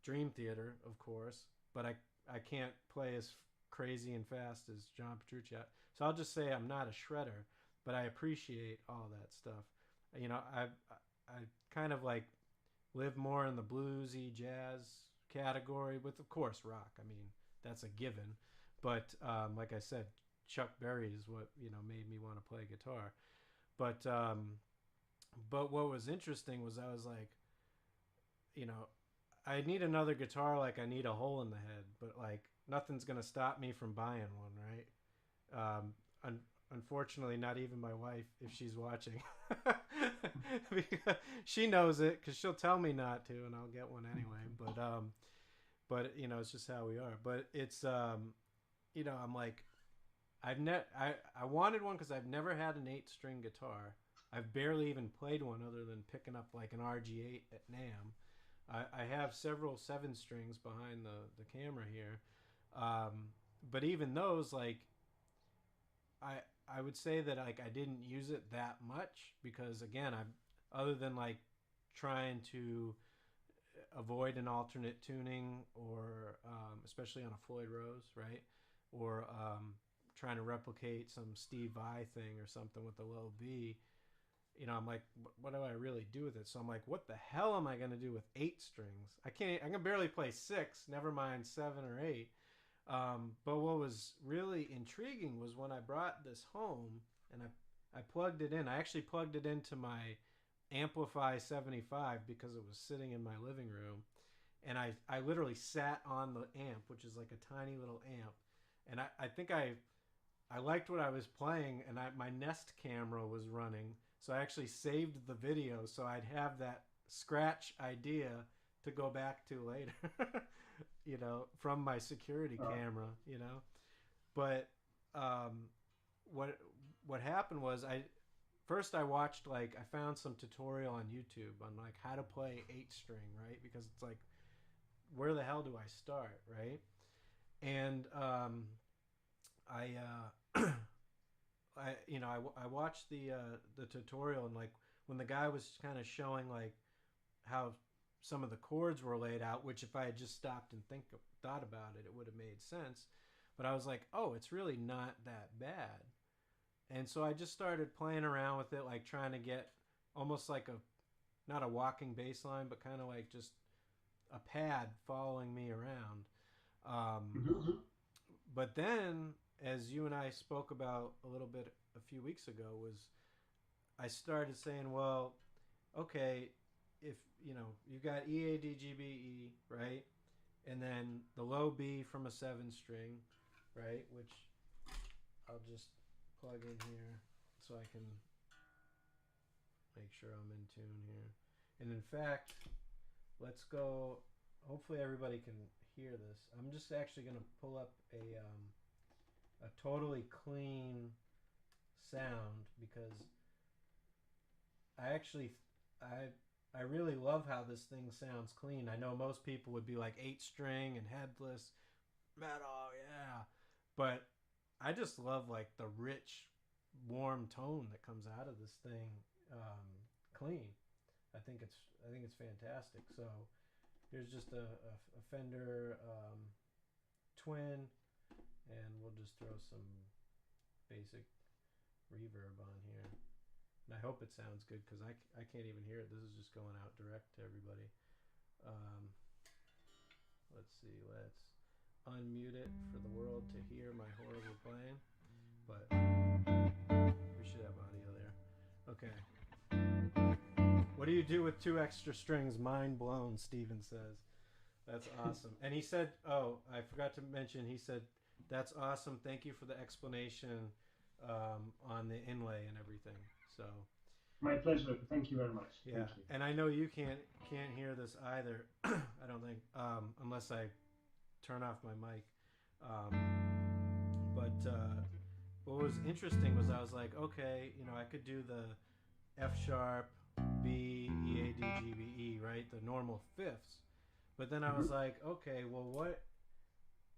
A: Dream Theater, of course, but I can't play as crazy and fast as John Petrucci. So I'll just say I'm not a shredder, but I appreciate all that stuff. You know, I kind of like live more in the bluesy jazz category with, of course, rock. I mean, that's a given. But like I said, Chuck Berry is what made me want to play guitar. But but what was interesting was I was like, you know, I need another guitar like I need a hole in the head, but like nothing's gonna stop me from buying one, right? Unfortunately, not even my wife, if she's watching, because she knows it, because she'll tell me not to, and I'll get one anyway. But it's just how we are. But it's I'm like, I wanted one because I've never had an 8-string guitar. I've barely even played one other than picking up like an RG8 at NAMM. I have several 7 strings behind the camera here, but even those, like, I would say that like I didn't use it that much because, again, other than like trying to avoid an alternate tuning, or especially on a Floyd Rose, right, or trying to replicate some Steve Vai thing or something with the low B. I'm like, what do I really do with it? So I'm like, what the hell am I going to do with 8 strings? I can barely play 6, never mind 7 or 8. But what was really intriguing was when I brought this home and I plugged it in. I actually plugged it into my Amplify 75 because it was sitting in my living room. And I literally sat on the amp, which is like a tiny little amp. And I think I liked what I was playing, and my Nest camera was running. So I actually saved the video so I'd have that scratch idea to go back to later, from my security camera, But what happened was I watched, like, I found some tutorial on YouTube on like how to play 8-string, right? Because it's like, where the hell do I start, right? And I watched the tutorial, and like when the guy was kind of showing like how some of the chords were laid out, which if I had just stopped and thought about it, it would have made sense. But I was like, oh, it's really not that bad. And so I just started playing around with it, like trying to get almost like not a walking bass line, but kind of like just a pad following me around. But then, as you and I spoke about a little bit a few weeks ago, was I started saying, well, okay, if you got E, A, D, G, B, E, right? And then the low B from a 7-string, right? Which I'll just plug in here so I can make sure I'm in tune here. And in fact, let's go. Hopefully everybody can hear this. I'm just actually going to pull up a totally clean sound, because I really love how this thing sounds clean. I know most people would be like 8-string and headless metal, yeah, but I just love like the rich, warm tone that comes out of this thing, clean. I think it's fantastic. So here's just a Fender Twin, and we'll just throw some basic reverb on here. And I hope it sounds good, because I can't even hear it. This is just going out direct to everybody. Let's see. Let's unmute it for the world to hear my horrible playing. But we should have audio there. Okay. What do you do with 2 extra strings? Mind blown, Steven says. That's awesome. And he said, oh, I forgot to mention, he said, that's awesome. Thank you for the explanation on the inlay and everything. So
B: my pleasure. Thank you very much.
A: Yeah,
B: Thank you.
A: and I know you can't hear this either. I don't think, unless I turn off my mic. But what was interesting was I was like, okay, I could do the F sharp, B, E, A, D, G, B, E, right? right? The normal fifths. But then I was like, okay, well,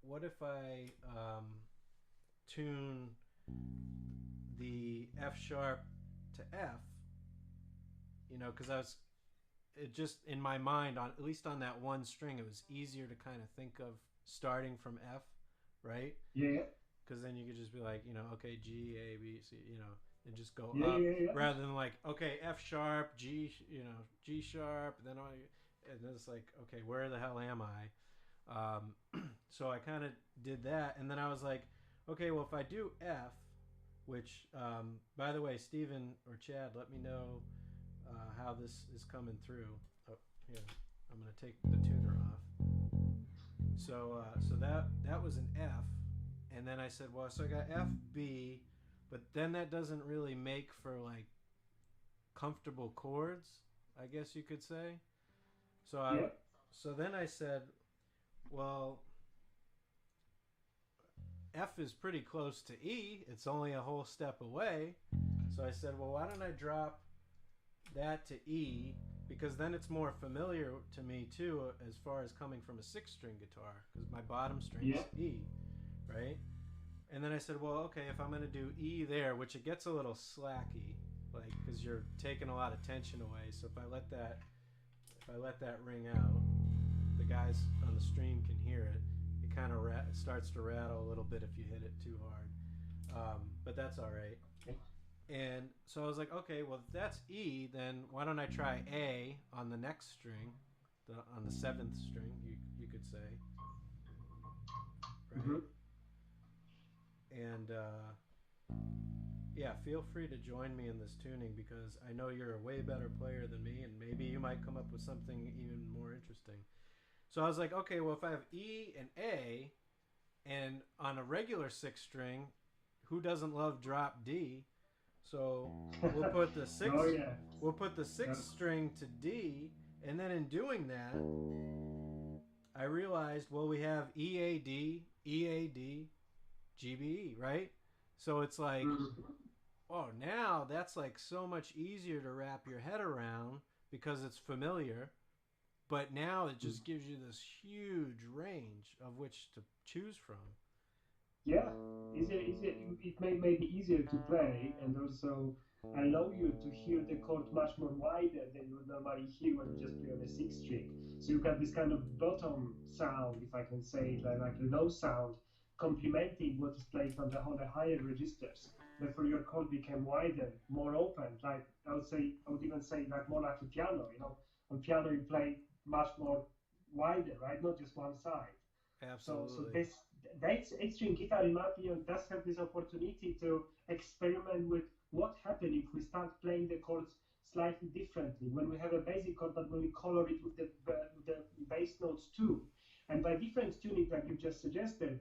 A: what if I tune the F sharp to F? You know, because it just in my mind, on at least on that one string, it was easier to kind of think of starting from F, right?
B: Yeah.
A: Because then you could just be like, you know, okay, G, A, B, C, you know, and just go
B: Yeah,
A: up,
B: yeah.
A: rather than like, okay, F sharp, G, you know, G sharp, and then it's like, okay, where the hell am I? So I kind of did that, and then I was like, okay, well, if I do F, which, by the way, Steven or Chad, let me know how this is coming through. Oh, here, I'm gonna take the tuner off. So that was an F, and then I said, well, so I got F, B, but then that doesn't really make for like comfortable chords, I guess you could say. So then I said, well, F is pretty close to E. It's only a whole step away. So I said, well, why don't I drop that to E, because then it's more familiar to me too, as far as coming from a 6-string guitar, because my bottom string is E, right? And then I said, well, okay, if I'm going to do E there, which it gets a little slacky, like, because you're taking a lot of tension away. So if I let that ring out, the guys on the stream can hear it. It kind of starts to rattle a little bit if you hit it too hard, but that's all right. And so I was like, okay, well, if that's E, then why don't I try A on the next string, on the 7th string, you could say, right? And yeah, feel free to join me in this tuning, because I know you're a way better player than me, and maybe you might come up with something even more interesting. So I was like, okay, well, if I have E and A, and on a regular 6th string, who doesn't love drop D? So we'll put the 6th string to D, and then in doing that, I realized, well, we have EAD, EAD, GBE, right? So it's like, oh, now that's like so much easier to wrap your head around because it's familiar. But now it just gives you this huge range of which to choose from.
B: Yeah, it may be easier to play, and also allow you to hear the chord much more wider than you would normally hear when you just play on a 6th string. So you got this kind of bottom sound, if I can say it, like a low sound, complementing what is played on the higher registers. Therefore, your chord became wider, more open. Like I would even say like more like a piano. You know, on piano you play much more wider, right? Not just one side.
A: Absolutely.
B: So that 8-string guitar, in my opinion, does have this opportunity to experiment with what happens if we start playing the chords slightly differently. When we have a basic chord, but when we color it with the bass notes too. And by different tuning that you just suggested,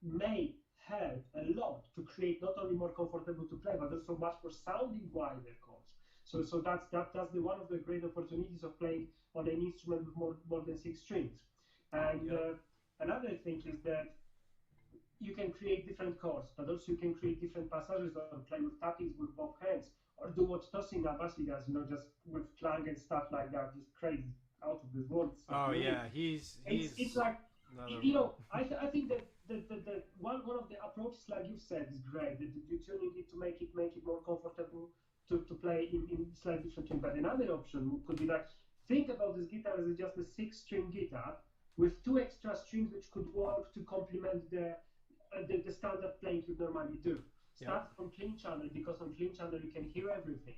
B: may help a lot to create not only more comfortable to play, but also much more sounding wider chords. So that's one of the great opportunities of playing on an instrument with more than 6 strings. And another thing is that you can create different chords, but also you can create different passages or play with tappings with both hands, or do what Tosin Abasi does, you know, just with clang and stuff like that, just crazy, out of this world stuff.
A: Oh yeah,
B: it's like, you know, I think that the one of the approaches, like you said, is great. You tuning it to make it more comfortable to play in slightly different tune. But another option could be like, think about this guitar as just a 6-string guitar with 2 extra strings which could work to complement the standard playing you normally do. Start from clean channel, because on clean channel you can hear everything,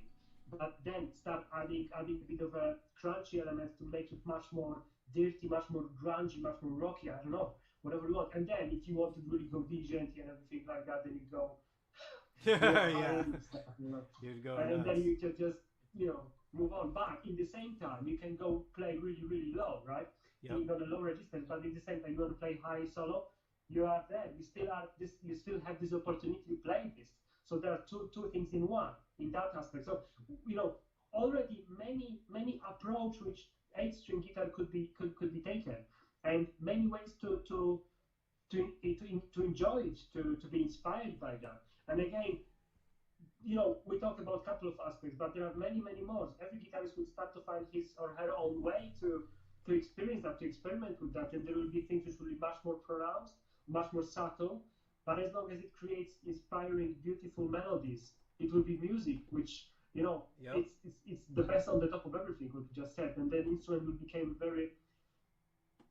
B: but then start adding a bit of a crunchy element to make it much more dirty, much more grungy, much more rocky, I don't know, whatever you want. And then if you want to really go djent and everything like that, then you go stuff, you know.
A: You'd go
B: and
A: nuts.
B: then you just you know, move on. But in the same time you can go play really, really low, right? You got a low resistance, but at the same time you want to play high solo, you are there. You still have this opportunity to play this. So there are two things in one in that aspect. So, you know, already many approach which 8-string guitar could be taken, and many ways to enjoy it, to be inspired by that. And again, you know, we talk about a couple of aspects, but there are many more. Every guitarist will start to find his or her own way to experience that, to experiment with that, and there will be things which will be much more pronounced, much more subtle. But as long as it creates inspiring, beautiful melodies, it will be music, which
A: Yep.
B: it's the best on the top of everything, what you just said. And then instrument will become very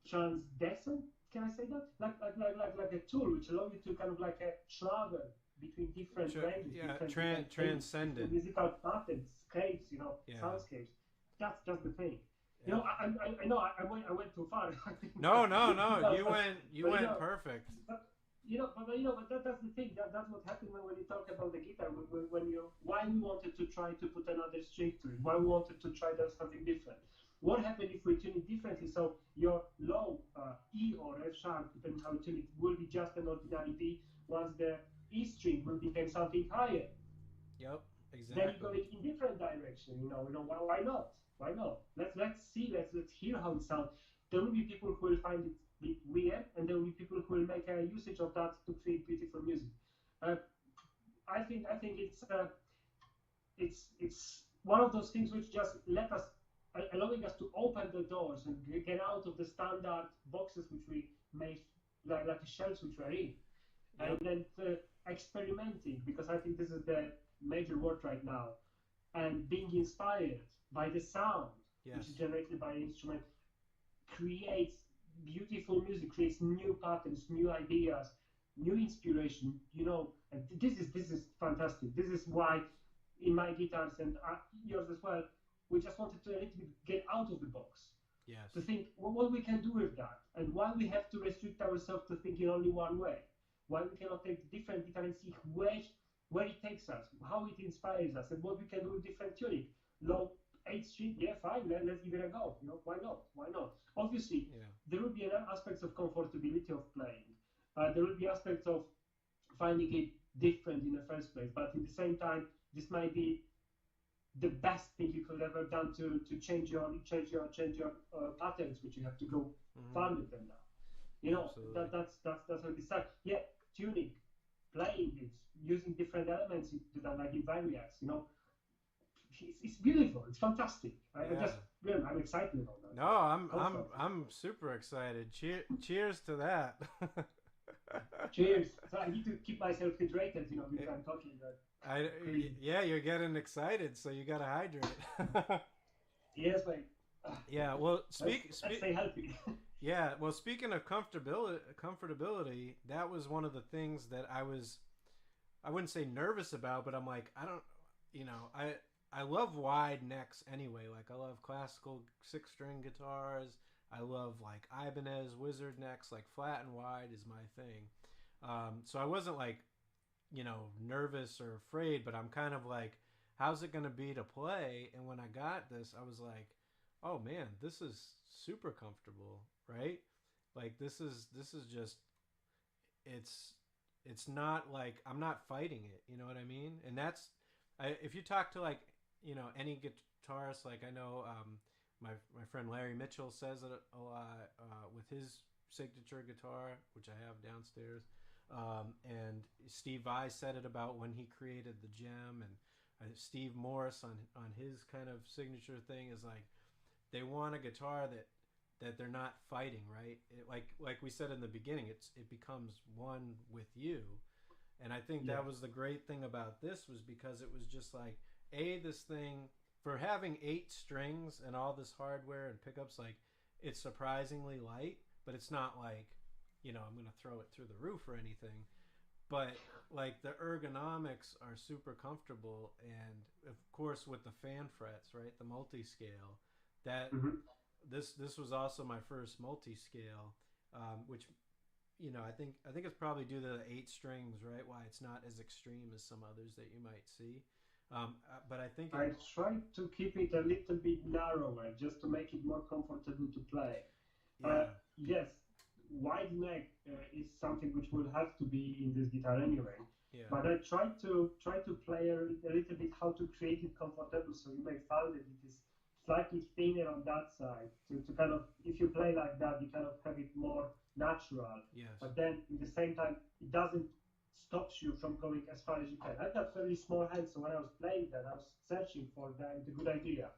B: transcendent. Can I say that? Like a tool which allows you to kind of like a travel between different ranges, different
A: transcendent.
B: musical patterns, scapes,
A: Yeah.
B: soundscapes. That's just the thing.
A: Yeah.
B: I know I went too far.
A: No. You went perfect.
B: But that's the thing. That's what happened when you talk about the guitar. Why we wanted to try to put another string to it. Why we wanted to try that something different. What happened if we tune it differently? So your low E or F sharp, depending how you tune it, will be just an ordinary D. Once the E string will become something higher.
A: Yep, exactly.
B: Then you go in different direction. Why not? Why not? Let's see. Let's hear how it sounds. There will be people who will find it a bit weird, and there will be people who will make a usage of that to create beautiful music. I think it's one of those things which just allowing us to open the doors and get out of the standard boxes which we made, like the shells which we're in, and then experimenting, because I think this is the major word right now, and being inspired by the sound which is generated by an instrument, creates beautiful music, creates new patterns, new ideas, new inspiration. And this is fantastic. This is why in my guitars and yours as well, we just wanted to a little bit get out of the box.
A: Yes.
B: To think what we can do with that, and why we have to restrict ourselves to think in only one way. Why we cannot take different guitar and see where it takes us, how it inspires us, and what we can do with different tuning. Low 8 string, yeah, fine, let's give it a go. Why not? Obviously, there will be aspects of comfortability of playing. There will be aspects of finding it different in the first place, but at the same time, this might be the best thing you could ever done to change your patterns, which you have to go far with them now. That's how it starts. Yeah, tuning, playing it, using different elements into that, like in variacs. It's beautiful. It's fantastic. I'm excited about that.
A: No, I'm super excited. Cheers to that.
B: Cheers. So I need to keep myself hydrated, because I'm talking.
A: You're getting excited, so you gotta hydrate.
B: Yes, mate.
A: Yeah, well,
B: let's stay healthy.
A: Yeah, well, speaking of comfortability, that was one of the things that I wouldn't say nervous about, but I'm like, I love wide necks anyway. Like, I love classical 6-string guitars. I love like Ibanez wizard necks. Like, flat and wide is my thing. So I wasn't like, nervous or afraid, but I'm kind of like, how's it going to be to play? And when I got this, I was like, oh man, this is super comfortable, right? Like, this is just, it's not like, I'm not fighting it, you know what I mean? And that's, if you talk to like, any guitarist, like I know my friend Larry Mitchell says it a lot with his signature guitar, which I have downstairs. And Steve Vai said it about when he created the Gem, and Steve Morris on his kind of signature thing is like, they want a guitar that they're not fighting, right? Like we said in the beginning, it becomes one with you. And I think that was the great thing about this, was because it was just like, this thing, for having 8 strings and all this hardware and pickups, like, it's surprisingly light, but it's not like, I'm going to throw it through the roof or anything. But like, the ergonomics are super comfortable, and of course with the fan frets, right, the multi-scale, that this was also my first multi-scale, which I think it's probably due to the 8 strings, right, why it's not as extreme as some others that you might see. But I think
B: I tried to keep it a little bit narrower, just to make it more comfortable to play. Yes, wide neck is something which will have to be in this guitar anyway. But I tried to play a little bit how to create it comfortable, so you may find that it is slightly thinner on that side, to kind of, if you play like that, you kind of have it more natural.
A: Yes.
B: But then at the same time, it doesn't stop you from going as far as you can. I got very small hands, so when I was playing that, I was searching for the good idea.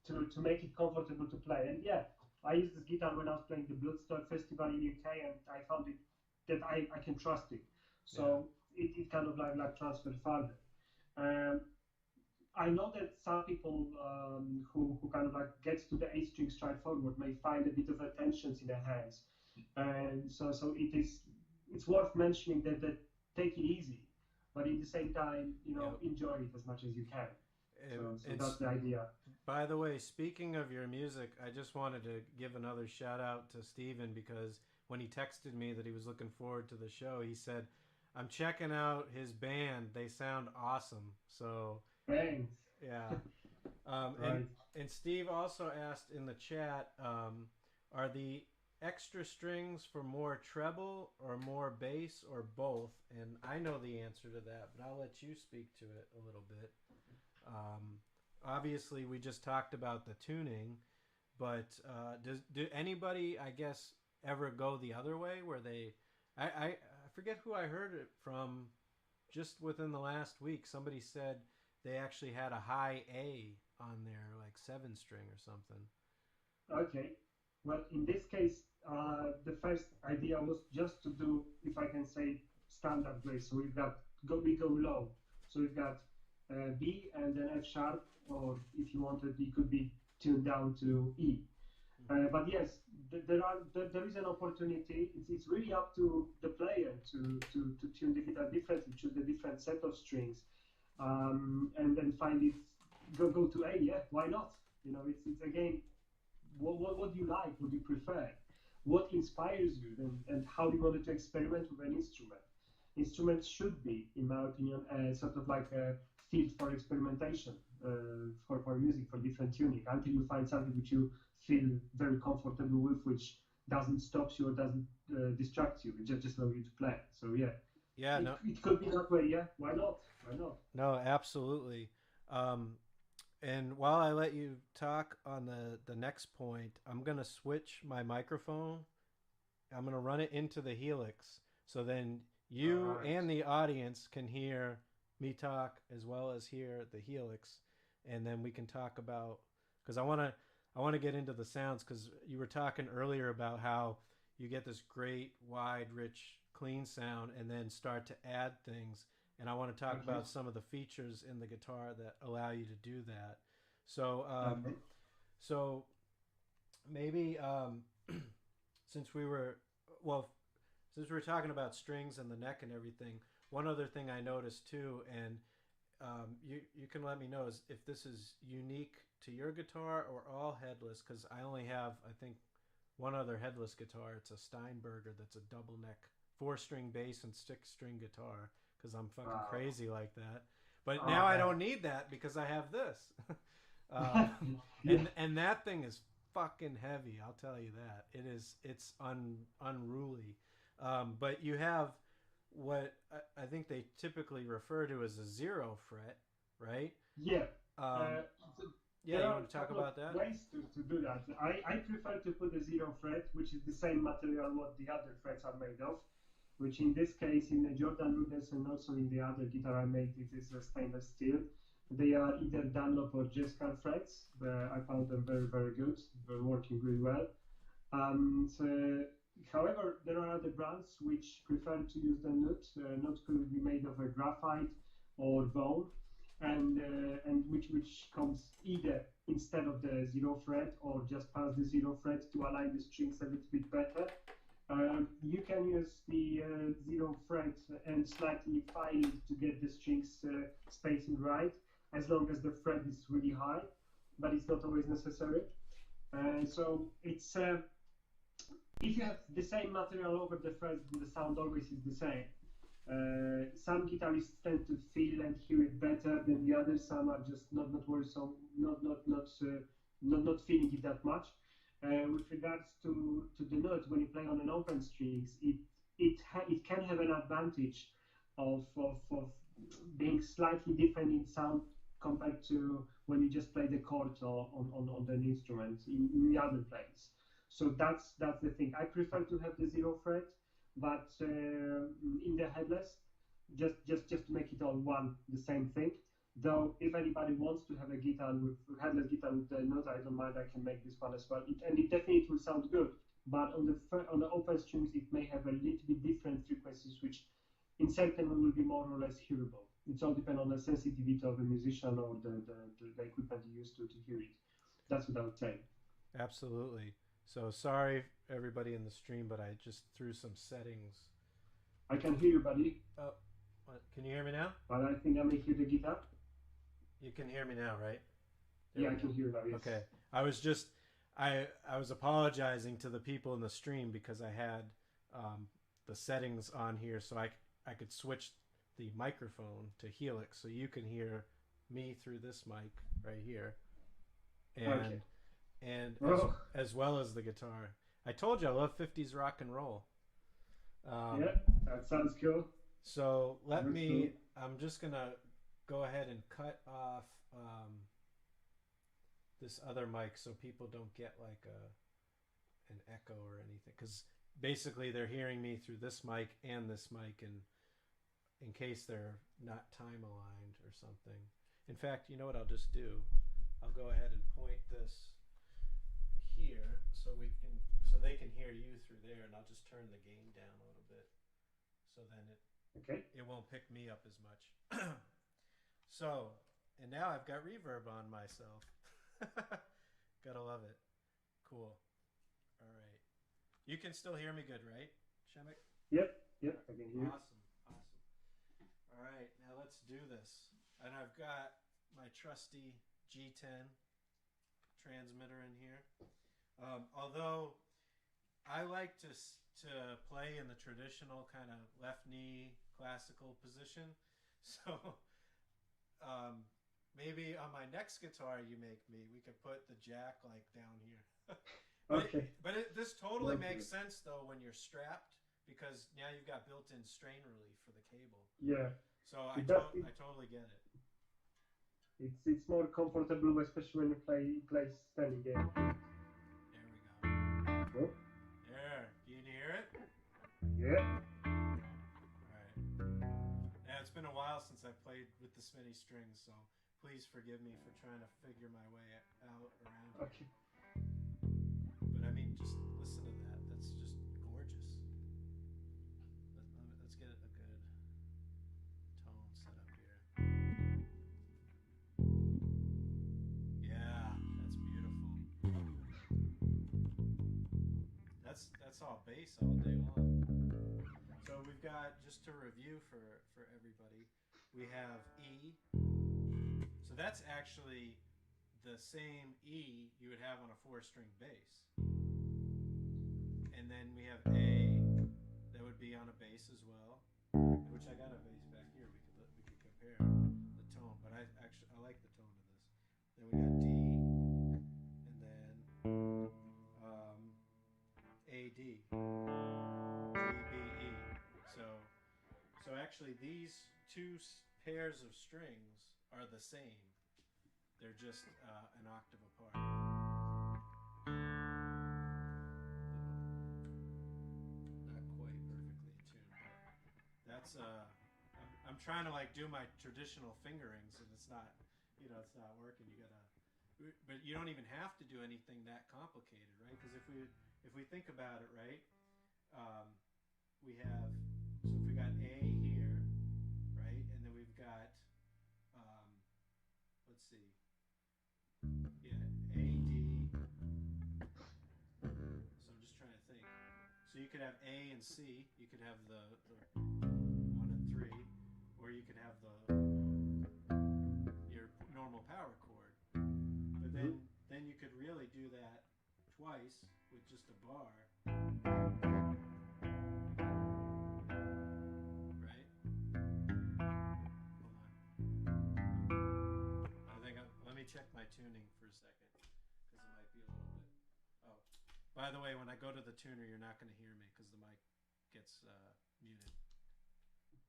B: to make it comfortable to play. And yeah, I used this guitar when I was playing the Bloodstock Festival in UK, and I found it that I can trust it. So it kind of like transferred further. Um, I know that some people who kind of like gets to the A string straightforward may find a bit of a tensions in their hands, and so it's worth mentioning that take it easy, but at the same time, enjoy it as much as you can. So that's the idea.
A: By the way, speaking of your music, I just wanted to give another shout out to Steven because when he texted me that he was looking forward to the show, he said, "I'm checking out his band. They sound awesome." So
B: Thanks.
A: yeah.
B: Right.
A: And Steve also asked in the chat, are the extra strings for more treble or more bass or both? And I know the answer to that, but I'll let you speak to it a little bit. Obviously, we just talked about the tuning, but do anybody, I guess, ever go the other way where they? I forget who I heard it from. Just within the last week, somebody said they actually had a high A on their like 7 string or something.
B: Okay. Well, in this case, the first idea was just to do, if I can say, standard way. So we go low. So we've got B and then F sharp, or if you wanted, it could be tuned down to E. But yes, there is an opportunity. It's really up to the player to tune the guitar differently, choose the different set of strings, and then find it. Go to A. Yeah, why not? It's again, what do you like? What do you prefer? What inspires you? And how do you want to experiment with an instrument? Instruments should be, in my opinion, sort of like a field for experimentation for music, for different tuning, until you find something which you feel very comfortable with, which doesn't stop you or doesn't distract you. It just allows you to play. So yeah,
A: Yeah, no,
B: it could be that way. Yeah, why not? Why not?
A: no, absolutely. And while I let you talk on the next point, I'm gonna switch my microphone. I'm gonna run it into the Helix, so then you
B: Right.
A: and the audience can hear me talk as well as hear the Helix, and then we can talk about because I want to get into the sounds because you were talking earlier about how you get this great wide rich clean sound and then start to add things, and I want to talk
B: Okay.
A: about some of the features in the guitar that allow you to do that. So
B: Okay.
A: so maybe since we were well since we were talking about strings and the neck and everything, one other thing I noticed too, and you can let me know is if this is unique to your guitar or all headless, because I only have I think one other headless guitar. It's a Steinberger that's a double neck 4 string bass and 6 string guitar because I'm fucking
B: Wow.
A: crazy like that. But now I
B: Okay.
A: don't need that because I have this.
B: Yeah.
A: And that thing is fucking heavy. I'll tell you that it's unruly. But you have what I think they typically refer to as a 0 fret, right?
B: Yeah.
A: Um, yeah,
B: There
A: you
B: are
A: want
B: a
A: to talk
B: couple of
A: about that?
B: ways to do that. I prefer to put a 0 fret, which is the same material what the other frets are made of, which in this case, in the Jordan Rudess and also in the other guitar I made, it is a stainless steel. They are either Dunlop or Jescal frets. I found them very, very good. They're working really well. So, however, there are other brands which prefer to use the nut. Nut could be made of a graphite or bone, and which comes either instead of the 0 fret or just past the 0 fret to align the strings a little bit better. You can use the 0 fret and slightly fine it to get the strings spacing right, as long as the fret is really high, but it's not always necessary. So it's if you have the same material over the frets, the sound always is the same. Some guitarists tend to feel and hear it better than the others. Some are just not worried, so not feeling it that much. With regards to the note, when you play on an open strings, it can have an advantage of being slightly different in sound compared to when you just play the chords on the instrument in the other place. So that's the thing. I prefer to have the 0 fret, but in the headless, just to make it all one, the same thing. Though, if anybody wants to have a guitar with headless guitar with the note, I don't mind. I can make this one as well. And it definitely will sound good. But on the open streams, it may have a little bit different frequencies, which in certain way will be more or less hearable. It's all depend on the sensitivity of the musician or the equipment you use to hear it. That's what I would say.
A: Absolutely. So sorry, everybody in the stream, but I just threw some settings.
B: I can hear you, buddy.
A: Oh, what? Can you hear me now?
B: But I think I may hear the guitar.
A: You can hear me now, right?
B: Yeah, I can hear you now. Yes.
A: Okay. I was just, I was apologizing to the people in the stream because I had the settings on here so I could switch the microphone to Helix so you can hear me through this mic right here. And as well as the guitar. I told you I love 50s rock and roll.
B: Yeah, that sounds cool.
A: So I'm just going to go ahead and cut off this other mic so people don't get like an echo or anything. Because basically they're hearing me through this mic and this mic, and in case they're not time aligned or something. In fact, you know what I'll just do? I'll go ahead and point this here so they can hear you through there, and I'll just turn the gain down a little bit so then it won't pick me up as much. So, and now I've got reverb on myself. Gotta love it. Cool. All right. You can still hear me good, right, Przemek?
B: Yep, I can hear you.
A: Awesome. All right, now let's do this. And I've got my trusty G10 transmitter in here. Although I like to play in the traditional kind of left knee classical position, so maybe on my next guitar you make me, we could put the jack like down here.
B: Okay.
A: This totally makes sense though when you're strapped, because now you've got built-in strain relief for the cable.
B: Yeah.
A: So I totally get it.
B: It's more comfortable, especially when you play standing game.
A: There we go.
B: Oh.
A: There. Can you hear it?
B: Yeah.
A: All right. Yeah, it's been a while since I played with this many strings, so please forgive me for trying to figure my way out around it.
B: Okay.
A: But I mean, just listen to that. That's just gorgeous. Let's get a good tone set up here. Yeah, that's beautiful. That's all bass all day long. So we've got, just to review for everybody, we have E. So that's actually the same E you would have on a 4-string bass. And then we have A, that would be on a bass as well, which I got a bass back here. We could compare the tone, but I like the tone of this. Then we got D, and then A, D, G, B, E. So actually these two pairs of strings are the same. They're just an octave apart. Not quite perfectly in tune, but that's I'm trying to like do my traditional fingerings, and it's not working. But you don't even have to do anything that complicated, right? Because if we think about it, right, we have, so if we got A here, right, and then we've got let's see. Yeah, A, D. So I'm just trying to think. So you could have A and C. You could have the 1 and 3, or you could have your normal power chord. But then you could really do that twice with just a bar. Check my tuning for a second, because it might be a little bit. Oh, by the way, when I go to the tuner, you're not going to hear me because the mic gets muted. Let's see.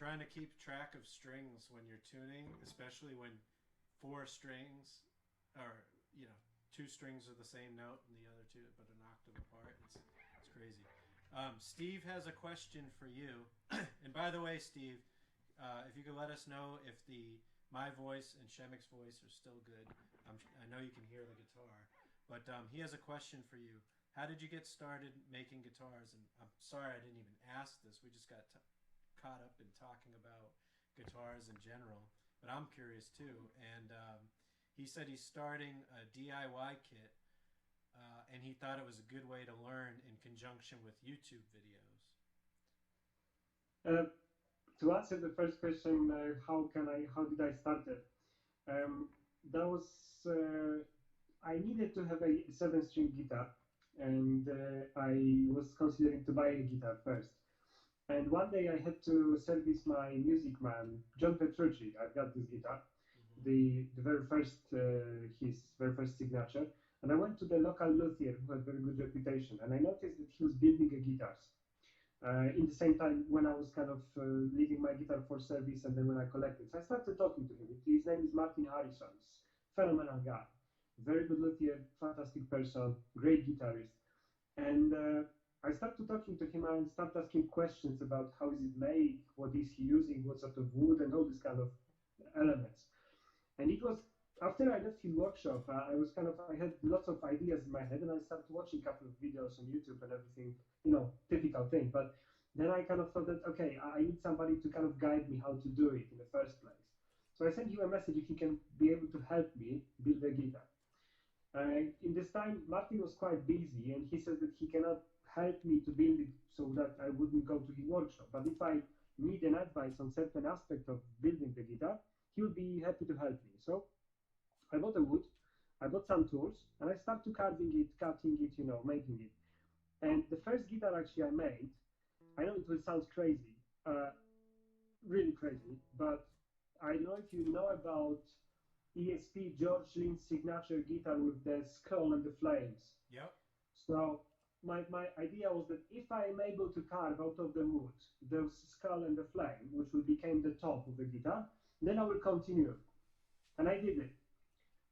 A: trying to keep track of strings when you're tuning, especially when 4 strings are, you know, 2 strings are the same note and the other 2 but an octave apart. It's crazy. Steve has a question for you. And by the way, Steve, if you could let us know if my voice and Przemek's voice are still good. I know you can hear the guitar, but he has a question for you. How did you get started making guitars? And I'm sorry I didn't even ask this. We just got caught up in talking about guitars in general, but I'm curious too. And he said he's starting a DIY kit, and he thought it was a good way to learn in conjunction with YouTube videos.
B: To answer the first question, how did I start it? That was I needed to have a 7-string guitar, and I was considering to buy a guitar first. And one day I had to service my music man, John Petrucci. I've got this guitar, the very first his very first signature, and I went to the local luthier who had very good reputation, and I noticed that he was building a guitars. In the same time when I was kind of leaving my guitar for service, and then when I collected. So I started talking to him. His name is Martin Harrison. Phenomenal guy. Very good luthier, fantastic person, great guitarist. And I started talking to him and started asking questions about how is it made, what is he using, what sort of wood, and all these kind of elements. And it was after I left his workshop, I had lots of ideas in my head, and I started watching a couple of videos on YouTube and everything, you know, typical thing. But then I kind of thought that, okay, I need somebody to kind of guide me how to do it in the first place. So I sent him a message if he can be able to help me build a guitar. In this time, Martin was quite busy, and he said that he cannot help me to build it so that I wouldn't go to his workshop. But if I need an advice on certain aspect of building the guitar, he would be happy to help me. So I bought the wood, I bought some tools, and I started carving it, cutting it, you know, making it. And the first guitar actually I made, I know it will sound crazy, really crazy, but I don't know if you know about ESP George Lynch's signature guitar with the skull and the flames.
A: Yep.
B: So my idea was that if I am able to carve out of the wood those skull and the flame, which will become the top of the guitar, then I will continue. And I did it.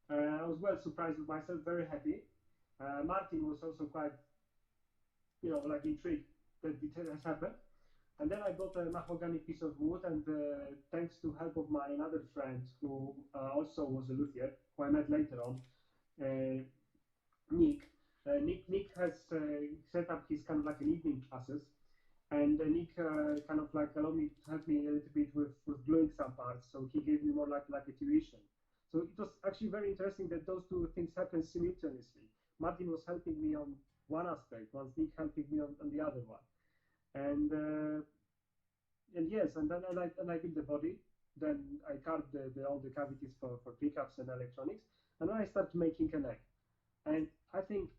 B: I was well surprised with myself, very happy. Martin was also quite, you know, like intrigued that it has happened. And then I bought a mahogany piece of wood, and thanks to help of my another friend who also was a luthier, who I met later on, Nick. Nick has set up his kind of like an evening classes, and Nick kind of like allowed me to help me a little bit with gluing some parts. So he gave me more like a tuition. So it was actually very interesting that those two things happened simultaneously. Martin was helping me on one aspect, once Nick helping me on the other one. And yes, and then I built the body. Then I carved all the cavities for pickups and electronics, and then I started making a neck. And I think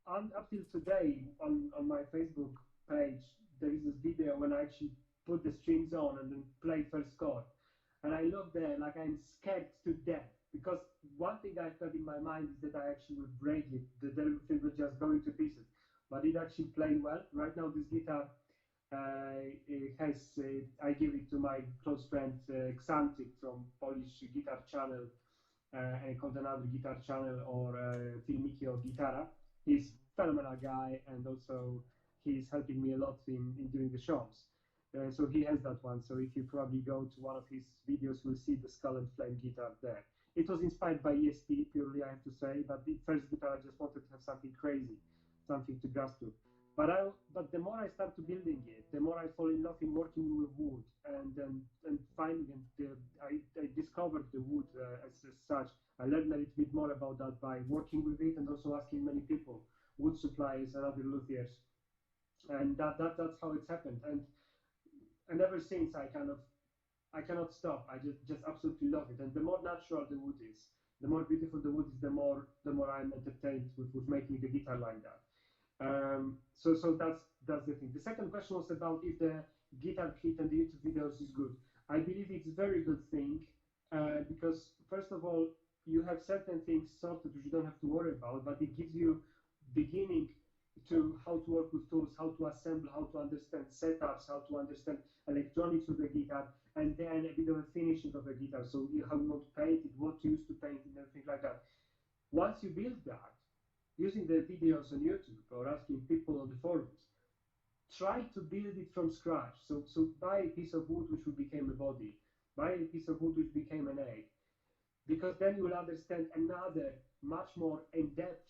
B: up till today on my Facebook page, there is this video when I actually put the strings on and then play first chord. And I look there like I'm scared to death, because one thing I've got in my mind is that I actually would break it, that everything would just go into pieces. But it actually played well. Right now, this guitar it has, I give it to my close friend Xantik from Polish Guitar Channel, and called another guitar channel, or Filmikio Gitara. He's a phenomenal guy, and also he's helping me a lot in doing the shows. So he has that one. So if you probably go to one of his videos, you'll see the skull and flame guitar there. It was inspired by ESP purely, I have to say, but the first guitar I just wanted to have something crazy, something to grasp to. But the more I start to building it, the more I fall in love in working with wood, and finding I discovered the wood as such. I learned a little bit more about that by working with it, and also asking many people, wood suppliers and other luthiers, and that's how it's happened. And ever since I cannot stop. I just absolutely love it. And the more natural the wood is, the more beautiful the wood is, the more I'm entertained with making the guitar like that. So that's the thing. The second question was about if the guitar kit and the YouTube videos is good. I believe it's a very good thing, because first of all, you have certain things sorted which you don't have to worry about, but it gives you beginning to how to work with tools, how to assemble, how to understand setups, how to understand electronics of the guitar, and then a bit of a finishing of the guitar. So how you want to paint it, what to use to paint it, and everything like that. Once you build that, using the videos on YouTube or asking people on the forums, try to build it from scratch. So buy a piece of wood which will become a body, buy a piece of wood which became an egg, because then you will understand another much more in-depth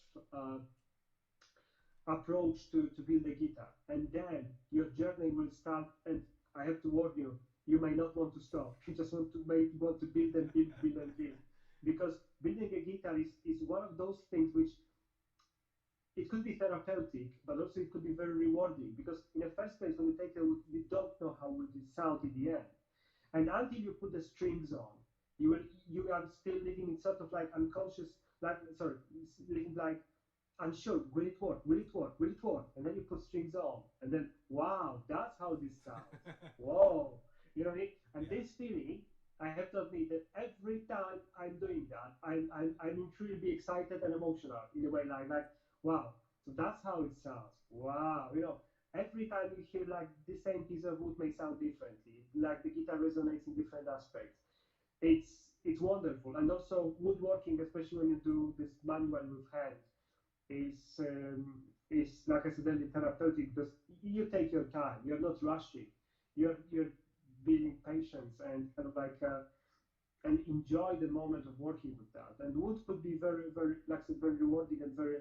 B: approach to build a guitar. And then your journey will start. And I have to warn you, you may not want to stop. You just want to build and build, build and build. Because building a guitar is one of those things which it could be therapeutic, but also it could be very rewarding. Because in the first place, when you take a wood, you don't know how will it sound in the end. And until you put the strings on, you are still living in sort of like unconscious, like sorry, living like unsure. Will it work? Will it work? Will it work? And then you put strings on, and then wow, that's how this sounds. Whoa, you know what I mean? And
A: Yeah.
B: this feeling, I have to admit that every time I'm doing that, I'm truly be excited and emotional in a way like wow. So that's how it sounds. Wow, you know. Every time you hear like the same piece of wood may sound differently, like the guitar resonates in different aspects. It's wonderful, and also woodworking, especially when you do this manual with hand, is like I said earlier, therapeutic because you take your time. You're not rushing. You're building patience and kind of like and enjoy the moment of working with that. And wood could be very like I said, very rewarding and very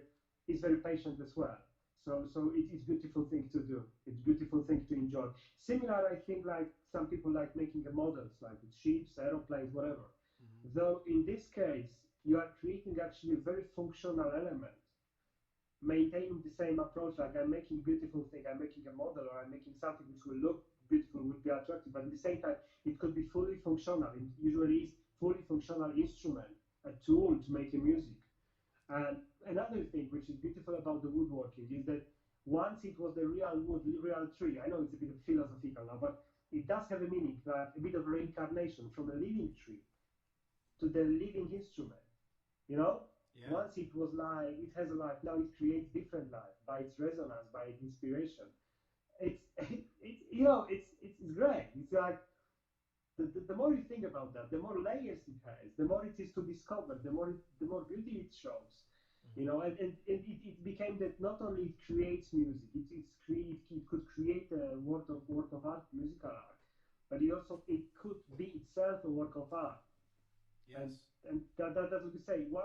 B: is very patient as well. So it's beautiful thing to do. It's beautiful thing to enjoy. Similar, I think, like some people like making a models, like with ships, aeroplanes, whatever.
A: Hmm.
B: Though in this case, you are creating actually a very functional element, maintaining the same approach. Like I'm making beautiful thing, I'm making a model, or I'm making something which will look beautiful, would be attractive, but at the same time, it could be fully functional. It usually is fully functional instrument, a tool to make a music. And another thing which is beautiful about the woodworking is that once it was the real wood, real tree, I know it's a bit of philosophical now, but it does have a meaning, like a bit of reincarnation from a living tree to the living instrument. You know,
A: Yeah.
B: once it was live, it has a life. Now it creates different life by its resonance, by its inspiration. It's it's you know it's great. It's like the more you think about that, the more layers it has, the more it is to discover, the more beauty it shows. You
A: Hmm.
B: know, it became that not only it creates music, it could create a work of art, musical art, but it could be itself a work of art. and
A: Yes.
B: that's what we say. Why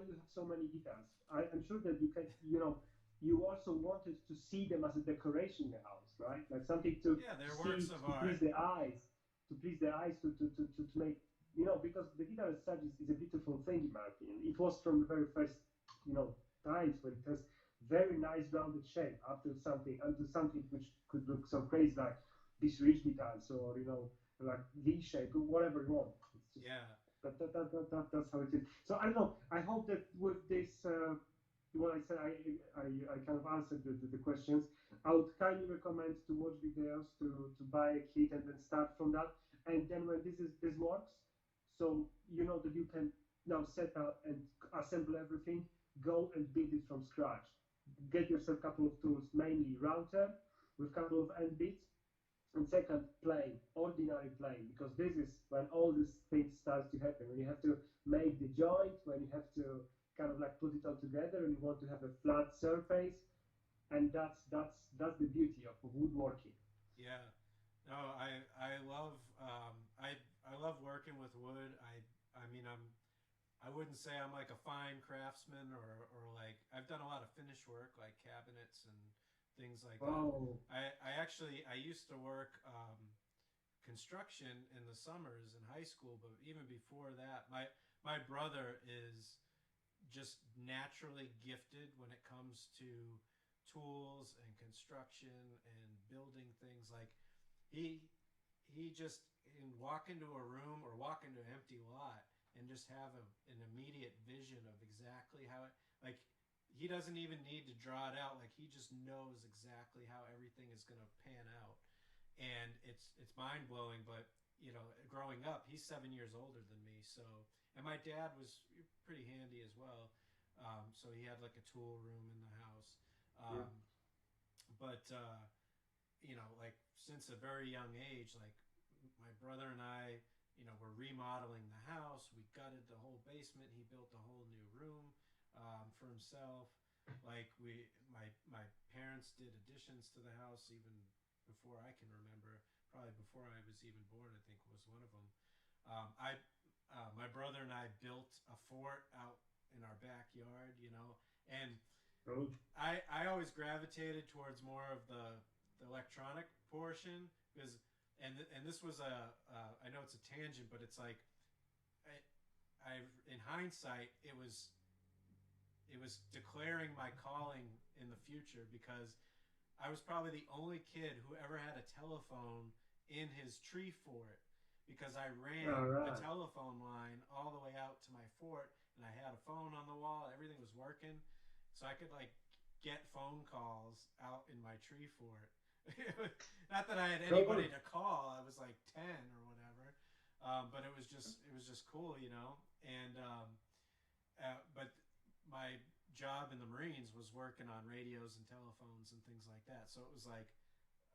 B: you have so many guitars? I'm sure that you can, you know, you also wanted to see them as a decoration in the house, right? Like something
A: Yeah,
B: to
A: they're
B: see,
A: works of
B: to please
A: art.
B: the eyes, to please the eyes, to make, you know, because the guitar as such is a beautiful thing in my opinion. It was from the very first, you know, times when it has very nice rounded shape after something unto something which could look so crazy like these ridge guitars, or you know, like V shape or whatever you want. It's just
A: Yeah.
B: that's how it is. So I don't know. I hope that with this, what I said, I kind of answered the questions. I would kindly recommend to watch videos, to buy a kit, and then start from that. And then when this works, so you know that you can now set up and assemble everything. Go and build it from scratch. Get yourself a couple of tools, mainly router with a couple of end bits, and second, playing, ordinary playing, because this is when all these things starts to happen. When you have to make the joint, when you have to kind of like put it all together, and you want to have a flat surface, and that's the beauty of woodworking.
A: Yeah. No, I love I love working with wood. I mean I wouldn't say I'm like a fine craftsman or like I've done a lot of finish work like cabinets and things like that.
B: Oh,
A: I used to work construction in the summers in high school, but even before that, my brother is just naturally gifted when it comes to tools and construction and building things. Like he he just can walk into a room or walk into an empty lot and just have an immediate vision of exactly how it, like he doesn't even need to draw it out. Like he just knows exactly how everything is going to pan out, and it's mind blowing. But you know, growing up, he's 7 years older than me, so and my dad was pretty handy as well. So he had like a tool room in the house.
B: yeah.
A: but like since a very young age, like my brother and I, were remodeling the house. We gutted the whole basement. He built a whole new room for himself. Like my parents did additions to the house even before I can remember. Probably before I was even born, I think was one of them. My brother and I built a fort out in our backyard, and
B: Cool.
A: I always gravitated towards more of the electronic portion because and this was I know it's a tangent, but it's like I in hindsight it was declaring my calling in the future because I was probably the only kid who ever had a telephone in his tree fort because I ran
B: All
A: a
B: right.
A: telephone line all the way out to my fort and I had a phone on the wall. Everything was working. So I could like get phone calls out in my tree fort. Not that I had anybody to call. I was like 10 or whatever. But it was just cool, And but my job in the Marines was working on radios and telephones and things like that. So it was like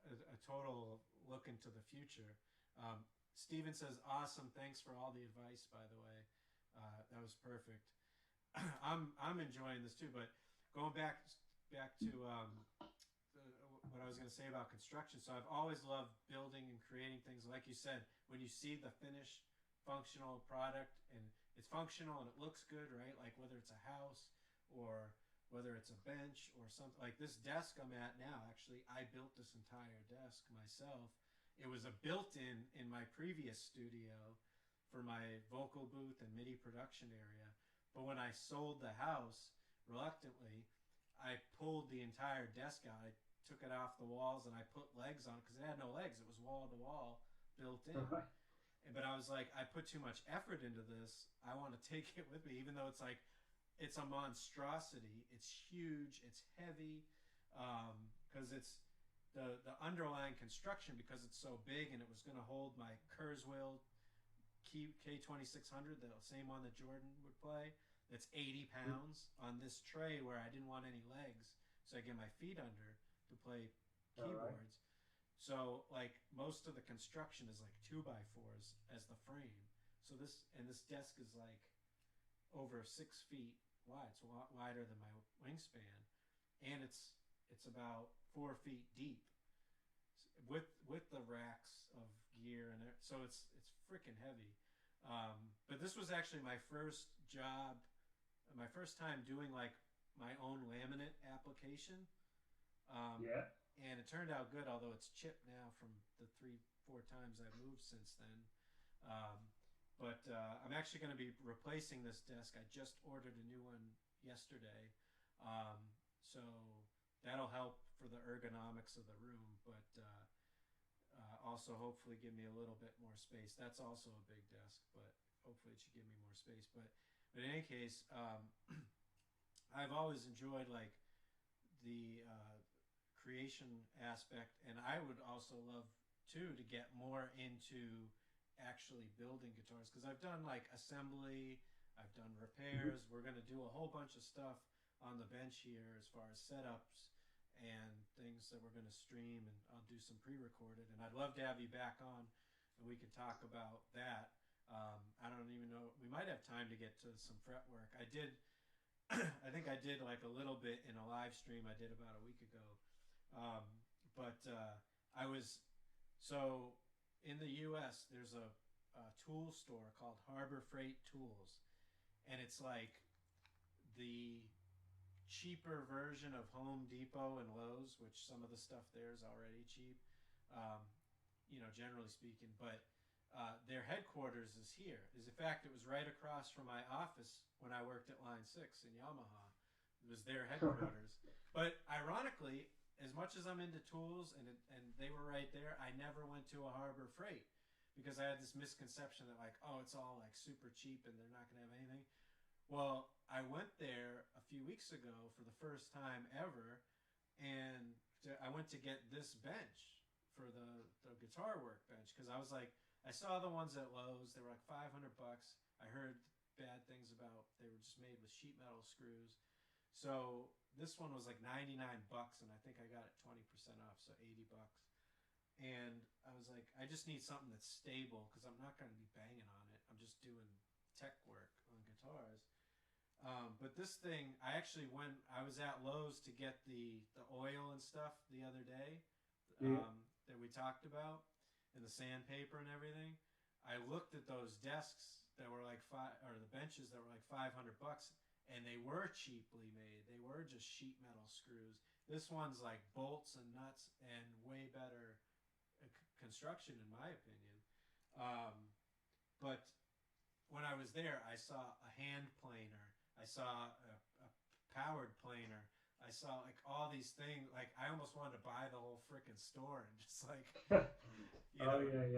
A: a total look into the future. Steven says, awesome. Thanks for all the advice, by the way. That was perfect. I'm enjoying this too, but going back to what I was going to say about construction. So I've always loved building and creating things. Like you said, when you see the finished functional product and it's functional and it looks good, right? Like whether it's a house or whether it's a bench or something like this desk I'm at now. Actually, I built this entire desk myself. It was a built-in in my previous studio for my vocal booth and MIDI production area. But when I sold the house, reluctantly, I pulled the entire desk out. I took it off the walls and I put legs on it because it had no legs. It was wall to wall built in.
B: Right.
A: But I was like, I put too much effort into this. I want to take it with me, even though it's like, it's a monstrosity. It's huge. It's heavy because it's the underlying construction because it's so big and it was going to hold my Kurzweil K2600, the same one that Jordan would play. That's 80 pounds on this tray where I didn't want any legs, so I get my feet under to play keyboards. Right. So like most of the construction is like 2x4s as the frame. So this desk is like over 6 feet wide. It's a lot wider than my wingspan, and it's about 4 feet deep with the racks of gear and it. So it's freaking heavy. But this was actually my first job, my first time doing like my own laminate application.
B: Yeah.
A: And it turned out good, although it's chipped now from the 3-4 times I've moved since then. But I'm actually going to be replacing this desk. I just ordered a new one yesterday. So that'll help for the ergonomics of the room, but also hopefully give me a little bit more space. That's also a big desk, but hopefully it should give me more space. But in any case, I've always enjoyed like the creation aspect, and I would also love too to get more into actually building guitars because I've done like assembly, I've done repairs. We're going to do a whole bunch of stuff on the bench here as far as setups and things that we're going to stream, and I'll do some pre-recorded, and I'd love to have you back on and we could talk about that. I don't even know, we might have time to get to some fretwork. I did I think I did like a little bit in a live stream I did about a week ago. I was, so in the US there's a tool store called Harbor Freight Tools, and it's like the cheaper version of Home Depot and Lowe's, which some of the stuff there is already cheap, generally speaking, but their headquarters is here. In fact, it was right across from my office when I worked at Line 6 in Yamaha. It was their headquarters. But ironically, as much as I'm into tools and they were right there, I never went to a Harbor Freight because I had this misconception that like, oh, it's all like super cheap and they're not going to have anything. Well, I went there a few weeks ago for the first time ever, and I went to get this bench for the guitar workbench because I was like, I saw the ones at Lowe's. They were like $500. I heard bad things about they were just made with sheet metal screws. So this one was like $99, and I think I got it 20% off, so $80. And I was like, I just need something that's stable because I'm not going to be banging on it. I'm just doing tech work on guitars. But this thing, I was at Lowe's to get the oil and stuff the other day that we talked about, and the sandpaper and everything. I looked at those desks that were like the benches that were like $500, and they were cheaply made. They were just sheet metal screws. This one's like bolts and nuts and way better construction, in my opinion. But when I was there, I saw a hand planer. I saw a powered planer. I saw like all these things. Like I almost wanted to buy the whole freaking store and just like,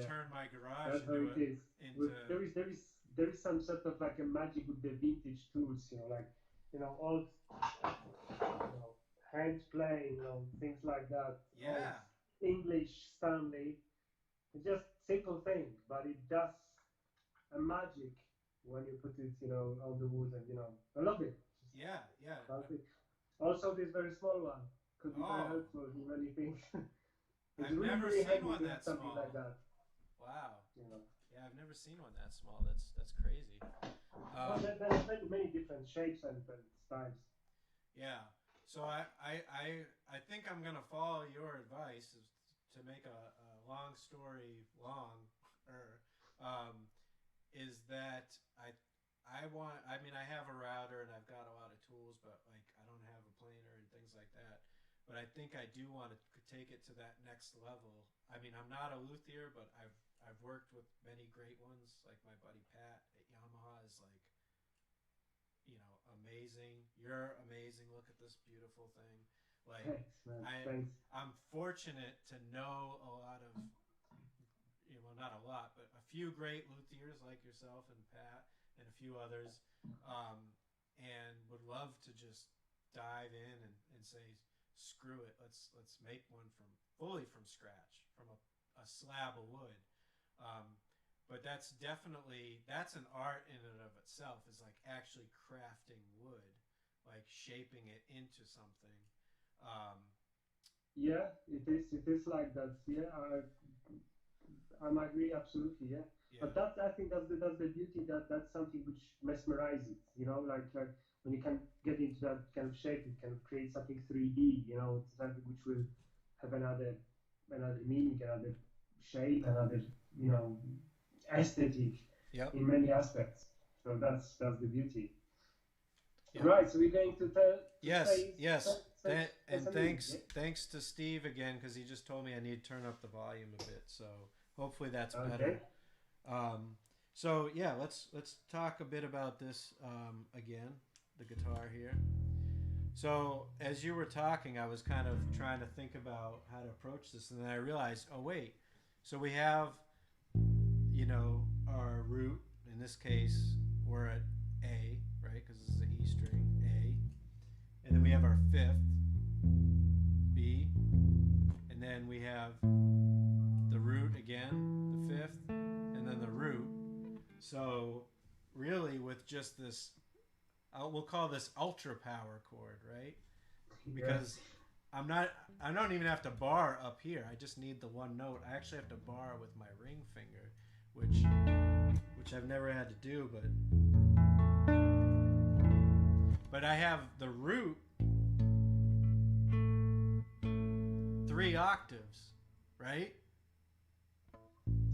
A: turn my garage
B: That's
A: into
B: how it is. There is some sort of like a magic with the vintage tools, like old, hand playing, things like that.
A: Yeah.
B: Old English Stanley. It's just simple thing, but it does a magic when you put it, on the wood, and I love it.
A: Yeah.
B: Also, this very small one could be very helpful in many things. It's
A: I've never
B: really
A: seen one
B: to
A: that
B: have something
A: small.
B: like that.
A: Wow. Yeah, I've never seen one that small. That's crazy.
B: Well, there's many different shapes and styles.
A: Yeah. So I think I'm gonna follow your advice to make a long story long, is that I have a router and I've got a lot of tools, but like I don't have a planer and things like that. But I think I do want to take it to that next level. I mean, I'm not a luthier, but I've worked with many great ones. Like my buddy Pat at Yamaha is like, amazing. You're amazing. Look at this beautiful thing. Like,
B: thanks, man. Thanks.
A: I'm fortunate to know a lot of, not a lot, but a few great luthiers like yourself and Pat and a few others, and would love to just dive in and say, screw it, let's make one fully from scratch, from a slab of wood. But that's an art in and of itself, is like actually crafting wood, like shaping it into something.
B: Yeah, it is like that. Yeah, I agree absolutely. Yeah. But I think that's the beauty, that's something which mesmerizes. Like when you can get into that kind of shape, you can create something 3D. Something which will have another meaning, another shape, another aesthetic in many aspects. So that's the beauty. Yep. Right. So we're going to tell.
A: Yes. Thanks to Steve again, because he just told me I need to turn up the volume a bit. So hopefully that's better. So yeah, let's talk a bit about this again, the guitar here. So as you were talking, I was kind of trying to think about how to approach this, and then I realized, oh wait, so we have, our root. In this case, we're at A, right? Because this is an E string, A, and then we have our fifth, B, and then we have the root again, the fifth, and then the root. So really with just this, we'll call this ultra power chord, right? Because I don't even have to bar up here. I just need the one note. I actually have to bar with my ring finger, which I've never had to do, but I have the root 3 octaves, right?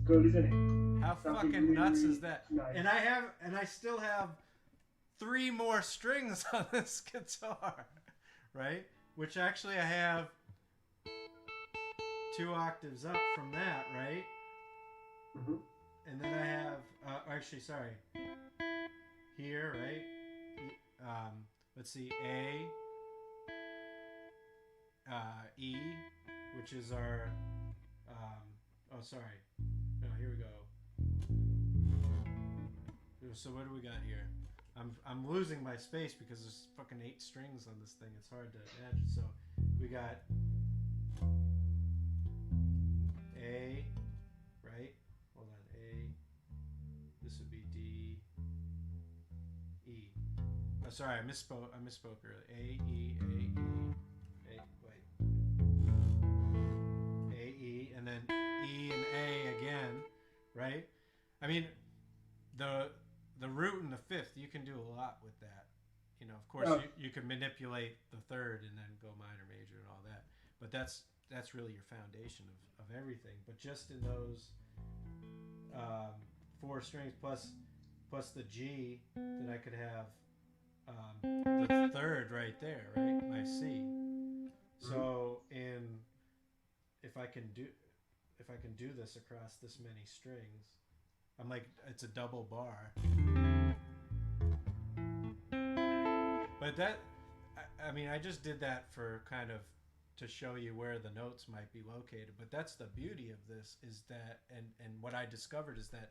B: Good, isn't it?
A: How fucking nuts is that? Nice. And I still have 3 more strings on this guitar, right? Which actually I have 2 octaves up from that, right?
B: Mm-hmm.
A: And then I have, here, right? Let's see, A, E, which is our, here we go. So what do we got here? I'm losing my space because there's fucking 8 strings on this thing. It's hard to imagine. So we got A, right? Hold on, A. This would be D, E. Oh, sorry, I misspoke earlier. A, E, A, E, A. Wait. I mean, the root and the fifth, you can do a lot with that. You know, of course, you can manipulate the third and then go minor, major, and all that. But that's really your foundation of everything. But just in those 4 strings plus the G, then I could have the third right there, right? My C. So if I can do this across this many strings, I'm like, it's a double bar. But that, I mean, I just did that for kind of to show you where the notes might be located. But that's the beauty of this, is that, and what I discovered is that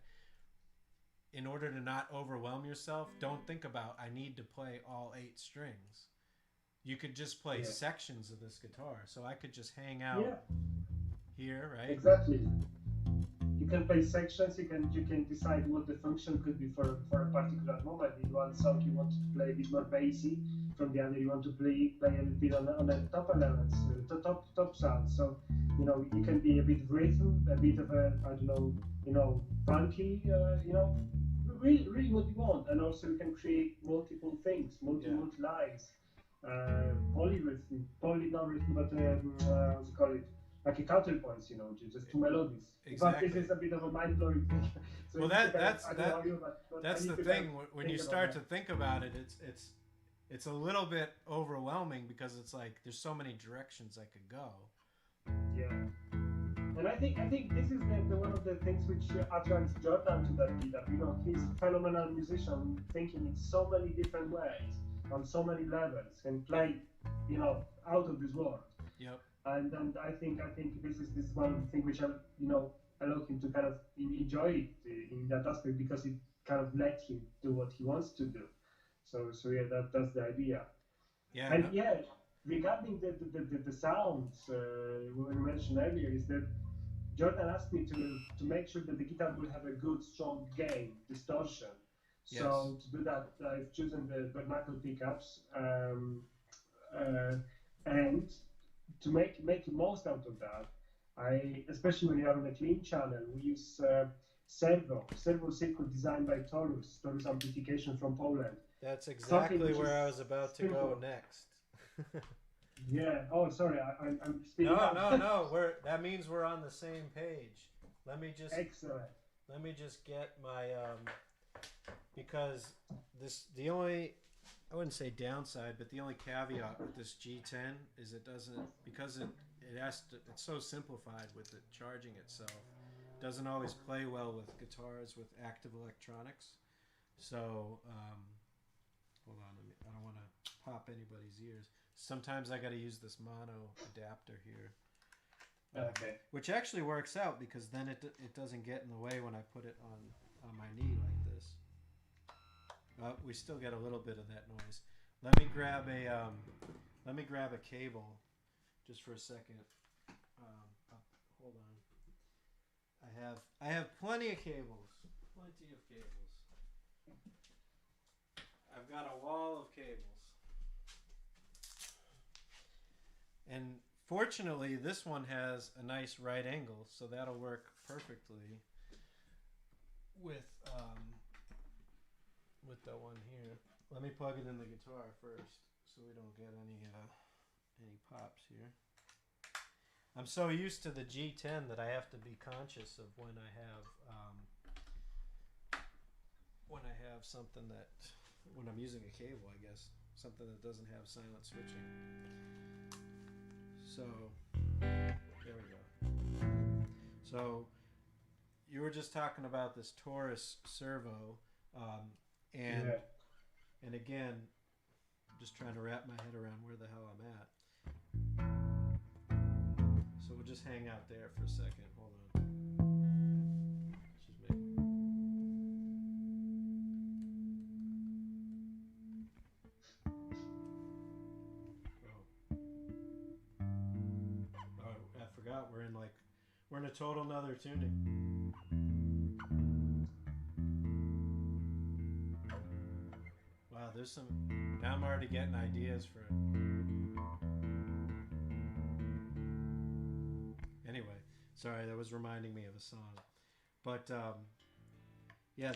A: in order to not overwhelm yourself, don't think about, I need to play all 8 strings. You could just play sections of this guitar. So I could just hang out here, right?
B: Exactly. You can play sections. You can decide what the function could be for a particular moment. In one song you want to play a bit more bassy, from the other you want to play a little bit on the top elements, top sounds. So you know, you can be a bit rhythm, a bit of a, I don't know, you know, funky, you know, really what you want. And also you can create multiple things, multi lines, polyrhythm, not rhythm, but what's it called? Like a counterpoints, you know, just 2 melodies.
A: Exactly.
B: But this is a bit of a mind-blowing thing. So
A: well, that's the thing. When you start to think about it, it's a little bit overwhelming, because it's like there's so many directions I could go.
B: Yeah. And I think this is the one of the things which attracts Jordan to that guitar. You know, he's a phenomenal musician, thinking in so many different ways, on so many levels, and play, you know, out of this world.
A: Yep.
B: And I think this is one of the things which allow him to kind of enjoy it in that aspect, because it kind of let him do what he wants to do. So yeah, that's the idea.
A: Yeah.
B: And regarding the sounds, we mentioned earlier, is that Jordan asked me to make sure that the guitar will have a good strong gain, distortion.
A: Yes.
B: So to do that, I've chosen the Barnacle pickups, and to make the most out of that, especially when you're on a clean channel, we use servo circuit designed by Taurus Amplification from Poland.
A: That's exactly where I was about to go next.
B: Yeah. Oh, sorry. I'm speaking up.
A: No. That means we're on the same page.
B: Excellent.
A: Let me just get my because the only, I wouldn't say downside, but the only caveat with this G10 is it doesn't, because it's so simplified with it charging itself, doesn't always play well with guitars with active electronics. So hold on, I don't want to pop anybody's ears. Sometimes I got to use this mono adapter here, which actually works out, because then it doesn't get in the way when I put it on my knee like this. We still get a little bit of that noise. Let me grab a cable, just for a second. Hold on. I have plenty of cables. I've got a wall of cables. And fortunately, this one has a nice right angle, so that'll work perfectly with the one here. Let me plug it in the guitar first, so we don't get any pops here. I'm so used to the G10 that I have to be conscious of when I have something that, when I'm using a cable, I guess, something that doesn't have silent switching. So there we go. So you were just talking about this Taurus servo, and again, I'm just trying to wrap my head around where the hell I'm at. So we'll just hang out there for a second. Hold on. I forgot we're in a total nother tuning. Wow, there's some. Now I'm already getting ideas for it. Anyway, sorry, that was reminding me of a song. But Yeah,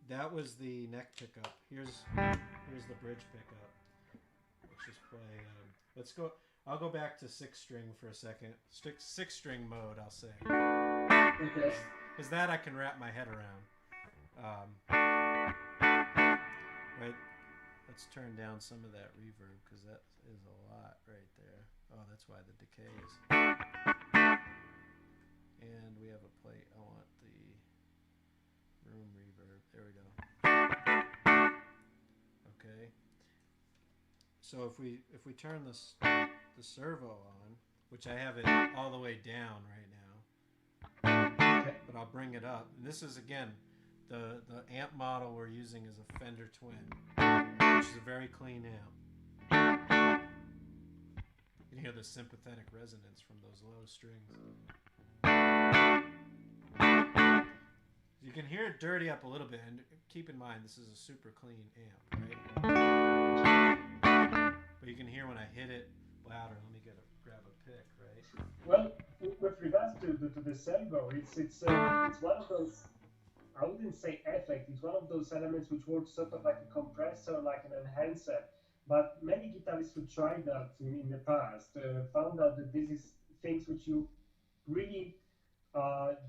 A: that was the neck pickup. Here's the bridge pickup. Let's just play. Let's go. I'll go back to 6-string for a second. 6-string mode, I'll say.
B: Okay.
A: Because that I can wrap my head around. Right. Let's turn down some of that reverb because that is a lot right there. Oh, that's why the decay is. And we have a plate. I want the room reverb. There we go. Okay. So if we turn the servo on, which I have it all the way down right now,
B: Okay.
A: but I'll bring it up. And this is again the amp model we're using is a Fender Twin, which is a very clean amp. You can hear the sympathetic resonance from those low strings. You can hear it dirty up a little bit, and keep in mind this is a super clean amp, right? But you can hear when I hit it louder. Let me grab a pick, right?
B: Well, with regards to the servo, it's one of those. I wouldn't say effect. It's one of those elements which works sort of like a compressor, like an enhancer. But many guitarists who tried that in the past found out that this is things which you really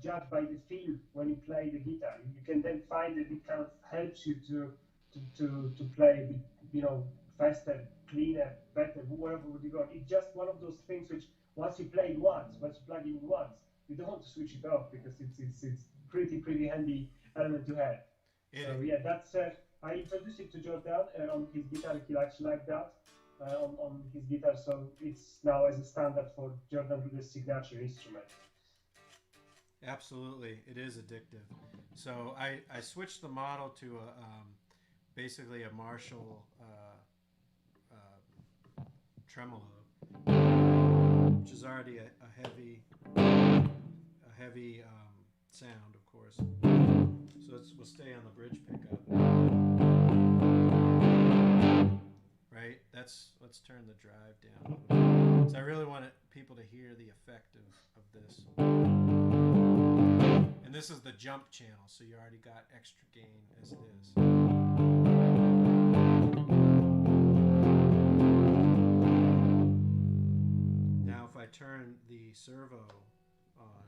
B: judge by the feel when you play the guitar. You can then find that it kind of helps you to play a bit, faster, cleaner, better, wherever you go. It's just one of those things which once you plug it in once, you don't want to switch it off because it's pretty handy element to have. So yeah, that's I introduced it to Jordan on his guitar. He actually liked that on his guitar, so it's now as a standard for Jordan Rudess' signature instrument.
A: Absolutely, it is addictive. So I switched the model to basically a Marshall tremolo, which is already a heavy sound, of course. So we'll stay on the bridge pickup. Right? Let's turn the drive down. So I really wanted people to hear the effect of this. And this is the jump channel, so you already got extra gain as it is. Now if I turn the servo on,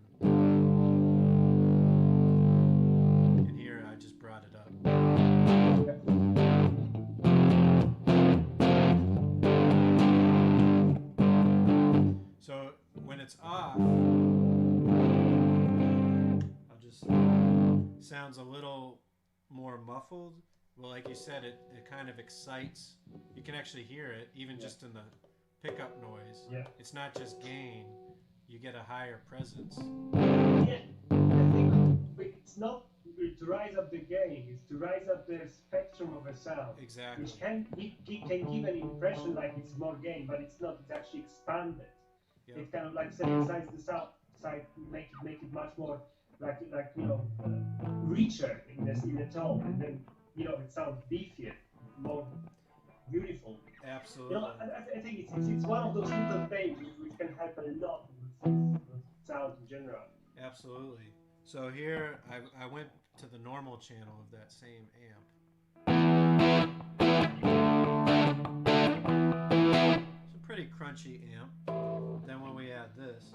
A: you can hear I just brought it up. So when it's off, sounds a little more muffled. Well, like you said, it kind of excites. You can actually hear it even just in the pickup noise.
B: Yeah.
A: It's not just gain. You get a higher presence.
B: Yeah, I think it's not to rise up the gain, it's to rise up the spectrum of a sound.
A: Exactly.
B: Which can give an impression like it's more gain, but it's not. It's actually expanded. Yep. It kind of like excites the sound side, make it much more richer in the tone, and then it sounds beefier, more beautiful.
A: Absolutely.
B: I think it's one of those little things which can help a lot with sound in general.
A: Absolutely. So here I went to the normal channel of that same amp. It's a pretty crunchy amp. Then when we add this.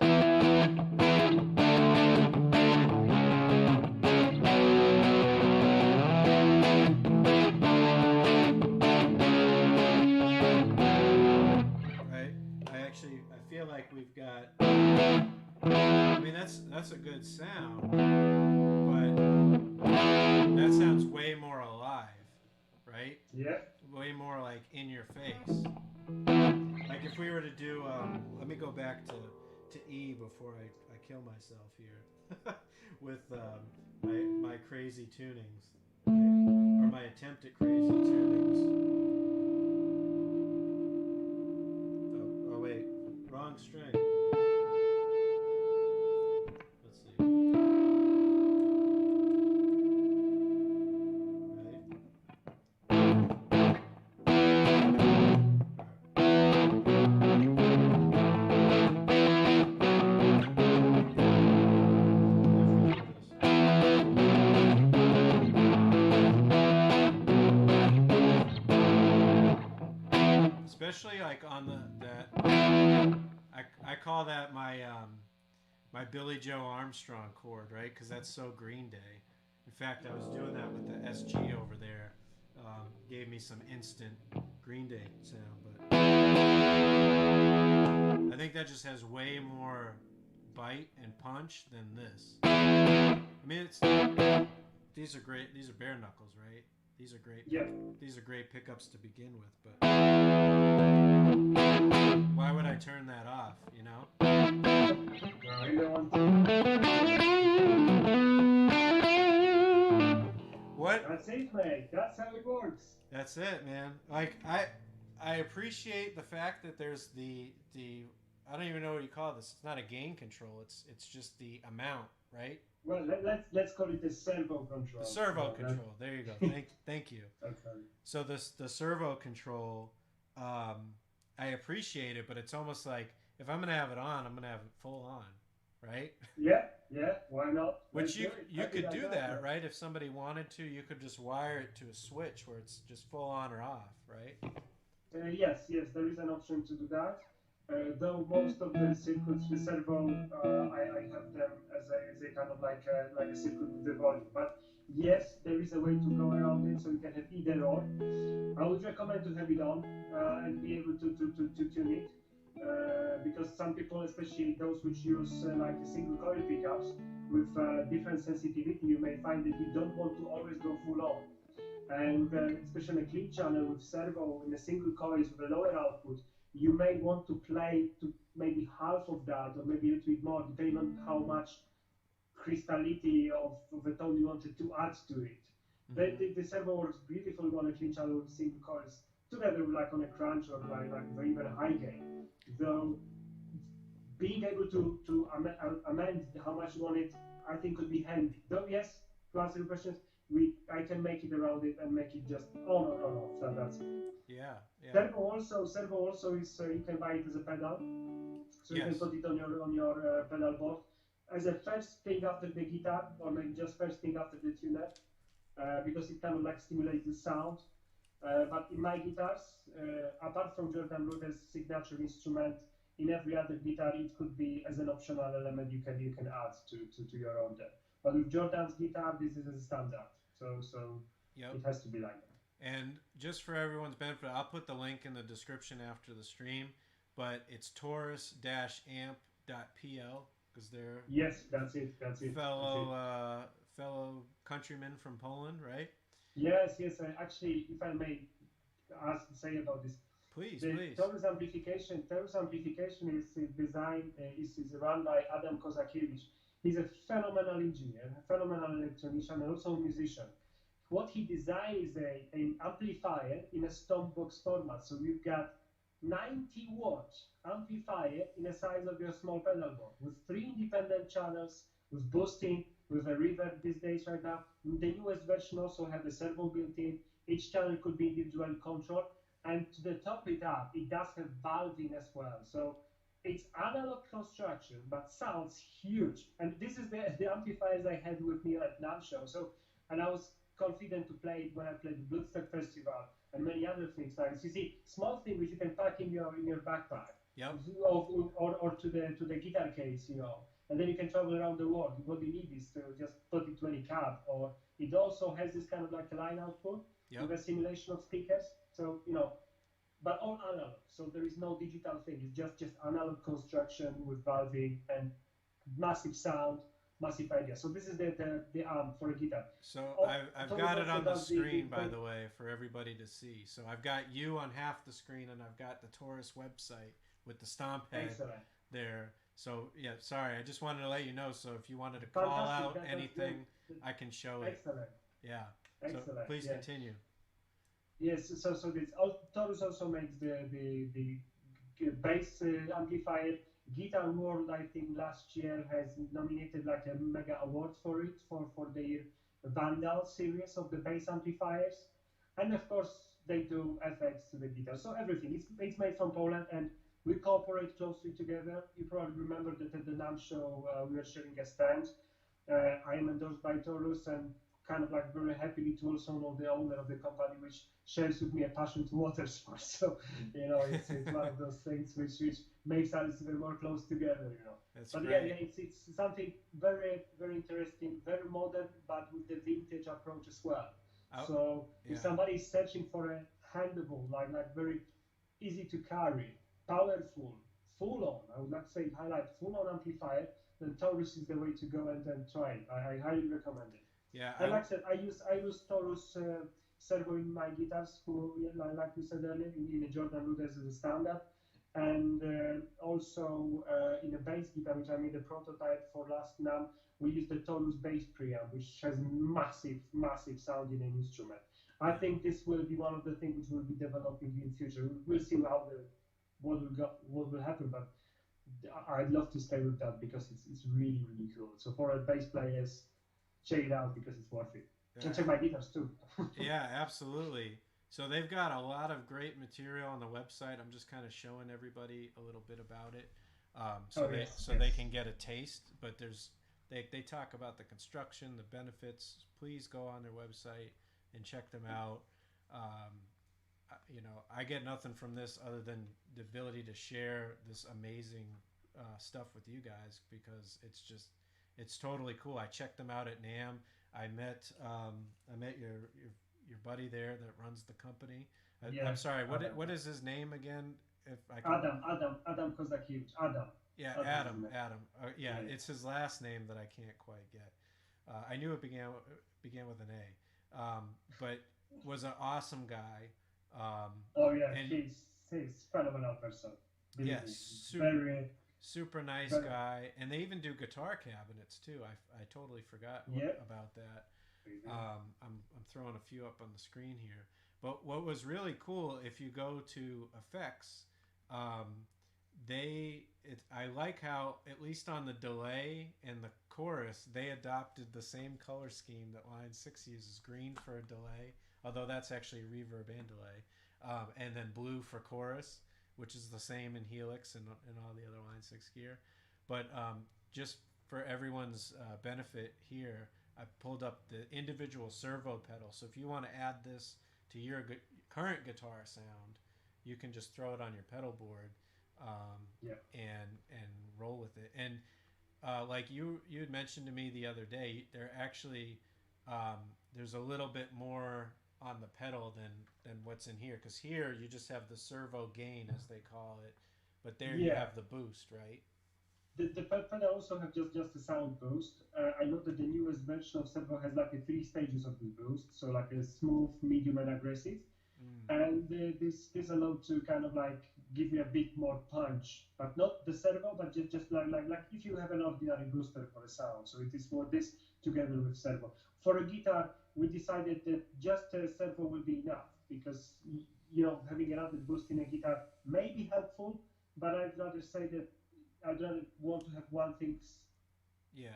A: I feel like we've got, that's a good sound, but that sounds way more alive, right?
B: Yeah.
A: Way more like in your face. Like if we were to do, let me go back to E before I kill myself here with my crazy tunings, right? Or my attempt at crazy tunings. Wrong string. Let's see. Right. especially like on that. I call that my Billy Joe Armstrong chord, right? Because that's so Green Day. In fact, I was doing that with the SG over there. Gave me some instant Green Day sound, but I think that just has way more bite and punch than this. I mean, these are great. These are bare knuckles, right? These are great.
B: Yeah.
A: These are great pickups to begin with, but why would I turn that off? You know. What?
B: That's it, mate. That's how it works.
A: That's it, man. Like I appreciate the fact that there's the I don't even know what you call this. It's not a gain control. It's just the amount, right?
B: Well, let's call it the servo control.
A: The servo control. There you go. Thank you.
B: Okay.
A: So the servo control, I appreciate it, but it's almost like if I'm gonna have it on, I'm gonna have it full on, right?
B: Yeah. Why not?
A: Which you could do that, right? If somebody wanted to, you could just wire it to a switch where it's just full on or off, right?
B: Yes, there is an option to do that. Though most of the circuits, the servo, I have them as a kind of like a circuit with the volume. But yes, there is a way to go around it, so you can have either or. I would recommend to have it on and be able to tune it. Because some people, especially those which use like single coil pickups with different sensitivity, you may find that you don't want to always go full on. And especially a clean channel with servo in a single coil with a lower output, you may want to play to maybe half of that or maybe a little bit more, depending on how much crystality of the tone you wanted to add to it. Mm-hmm. The servo works beautifully on a clean channel with single coils, together with like on a crunch or like even a high gain. Though being able to amend how much you want it, I think could be handy. Though yes, to answer your questions, I can make it around it and make it just on or off. So that's it.
A: Yeah.
B: Servo also is you can buy it as a pedal, so you can put it on your pedal board as a first thing after the guitar, or maybe just first thing after the tuner, because it kind of like stimulates the sound. But in my guitars, apart from Jordan Rudess' signature instrument, in every other guitar it could be as an optional element you can add to your own there. But with Jordan's guitar, this is a standard, so it has to be like that.
A: And just for everyone's benefit, I'll put the link in the description after the stream, but it's taurus-amp.pl because they're
B: that's it.
A: Fellow countrymen from Poland, right?
B: Yes. Actually, if I may say about this,
A: please.
B: Taurus Amplification is designed is run by Adam Kozakiewicz. He's a phenomenal engineer, a phenomenal electrician, and also a musician. What he designed is an amplifier in a stompbox format. So you've got 90-watt amplifier in the size of your small pedal board with 3 independent channels, with boosting, with a reverb these days right now. The newest version also has a servo built in. Each channel could be individually controlled. And to top it up, it does have valving as well. So it's analog construction, but sounds huge. And this is the amplifiers I had with me at NAMM show. And I was confident to play it when I played the Bloodstock Festival and many other things. Like you see, small thing which you can pack in your backpack, or to the guitar case, and then you can travel around the world. What you need is to just put it to any cab. Or it also has this kind of like a line output with a simulation of speakers. So but all analog. So there is no digital thing. It's just analog construction with valving and massive sound. Massive idea. So this is the amp for a guitar.
A: So I've got it on the screen, by the way, for everybody to see. So I've got you on half the screen, and I've got the Taurus website with the stomp head there. So yeah, sorry, I just wanted to let you know. So if you wanted to call out anything, I can show it.
B: Excellent.
A: Yeah.
B: Excellent.
A: So please continue.
B: Yes. So this Taurus also makes the bass amplifier. Guitar World, I think last year has nominated like a mega award for it for their Vandal series of the bass amplifiers, and of course they do effects to the guitar. So everything it's made from Poland, and we cooperate closely together. You probably remember that at the NAMM show we were sharing a stand. I am endorsed by Taurus, and kind of like very happily to also know the owner of the company, which shares with me a passion to motorsport. So, it's one of those things which makes us even more close together.
A: That's
B: But
A: great.
B: yeah, it's something very, very interesting, very modern, but with the vintage approach as well.
A: Oh,
B: So if
A: yeah.
B: somebody is searching for a handleable, like very easy to carry, powerful, full on, I would like to say highlight full on amplifier, then Taurus is the way to go and then try it. I highly recommend it.
A: Yeah,
B: And like I said, I use Taurus servo in my guitars, like we said earlier, in a Jordan Rudess as a standard, and also in a bass guitar, which I made a prototype for last NAMM, we use the Taurus bass preamp, which has massive, massive sound in an instrument. I
A: yeah.
B: think this will be one of the things which we'll be developing in future. We'll see what will happen, but I'd love to stay with that because it's really, really cool. So for a bass players, check it out because it's worth it. And check my guitars too.
A: Yeah, absolutely. So they've got a lot of great material on the website. I'm just kind of showing everybody a little bit about it, they can get a taste. But they talk about the construction, the benefits. Please go on their website and check them out. I get nothing from this other than the ability to share this amazing stuff with you guys because it's totally cool. I checked them out at NAMM. I met your buddy there that runs the company. I'm sorry. What is his name again? If I can...
B: Adam Kozakiewicz. Adam.
A: Yeah, Adam. Yeah, it's his last name that I can't quite get. I knew it began with an A, but was an awesome guy.
B: He's phenomenal person.
A: Yes, super nice guy, and they even do guitar cabinets too. I totally forgot about that. I'm throwing a few up on the screen here. But what was really cool, if you go to effects, I like how, at least on the delay and the chorus, they adopted the same color scheme that Line 6 uses, green for a delay, although that's actually reverb and delay, and then blue for chorus, which is the same in Helix and all the other Line 6 gear. But just for everyone's benefit here, I pulled up the individual servo pedal. So if you want to add this to your current guitar sound, you can just throw it on your pedal board and roll with it. And like you had mentioned to me the other day, they're actually there's a little bit more on the pedal than what's in here, because here you just have the servo gain, as they call it, but there you have the boost, right?
B: The pedal also have just a sound boost. I know that the newest version of servo has like 3 stages of the boost, so like a smooth, medium, and aggressive. And this allowed to kind of like give you a bit more punch, but not the servo, but just like if you have an ordinary booster for a sound. So it is more this together with servo. For a guitar, we decided that just a servo will be enough, because having another boost in a guitar may be helpful, but I'd rather say that I'd rather want to have one thing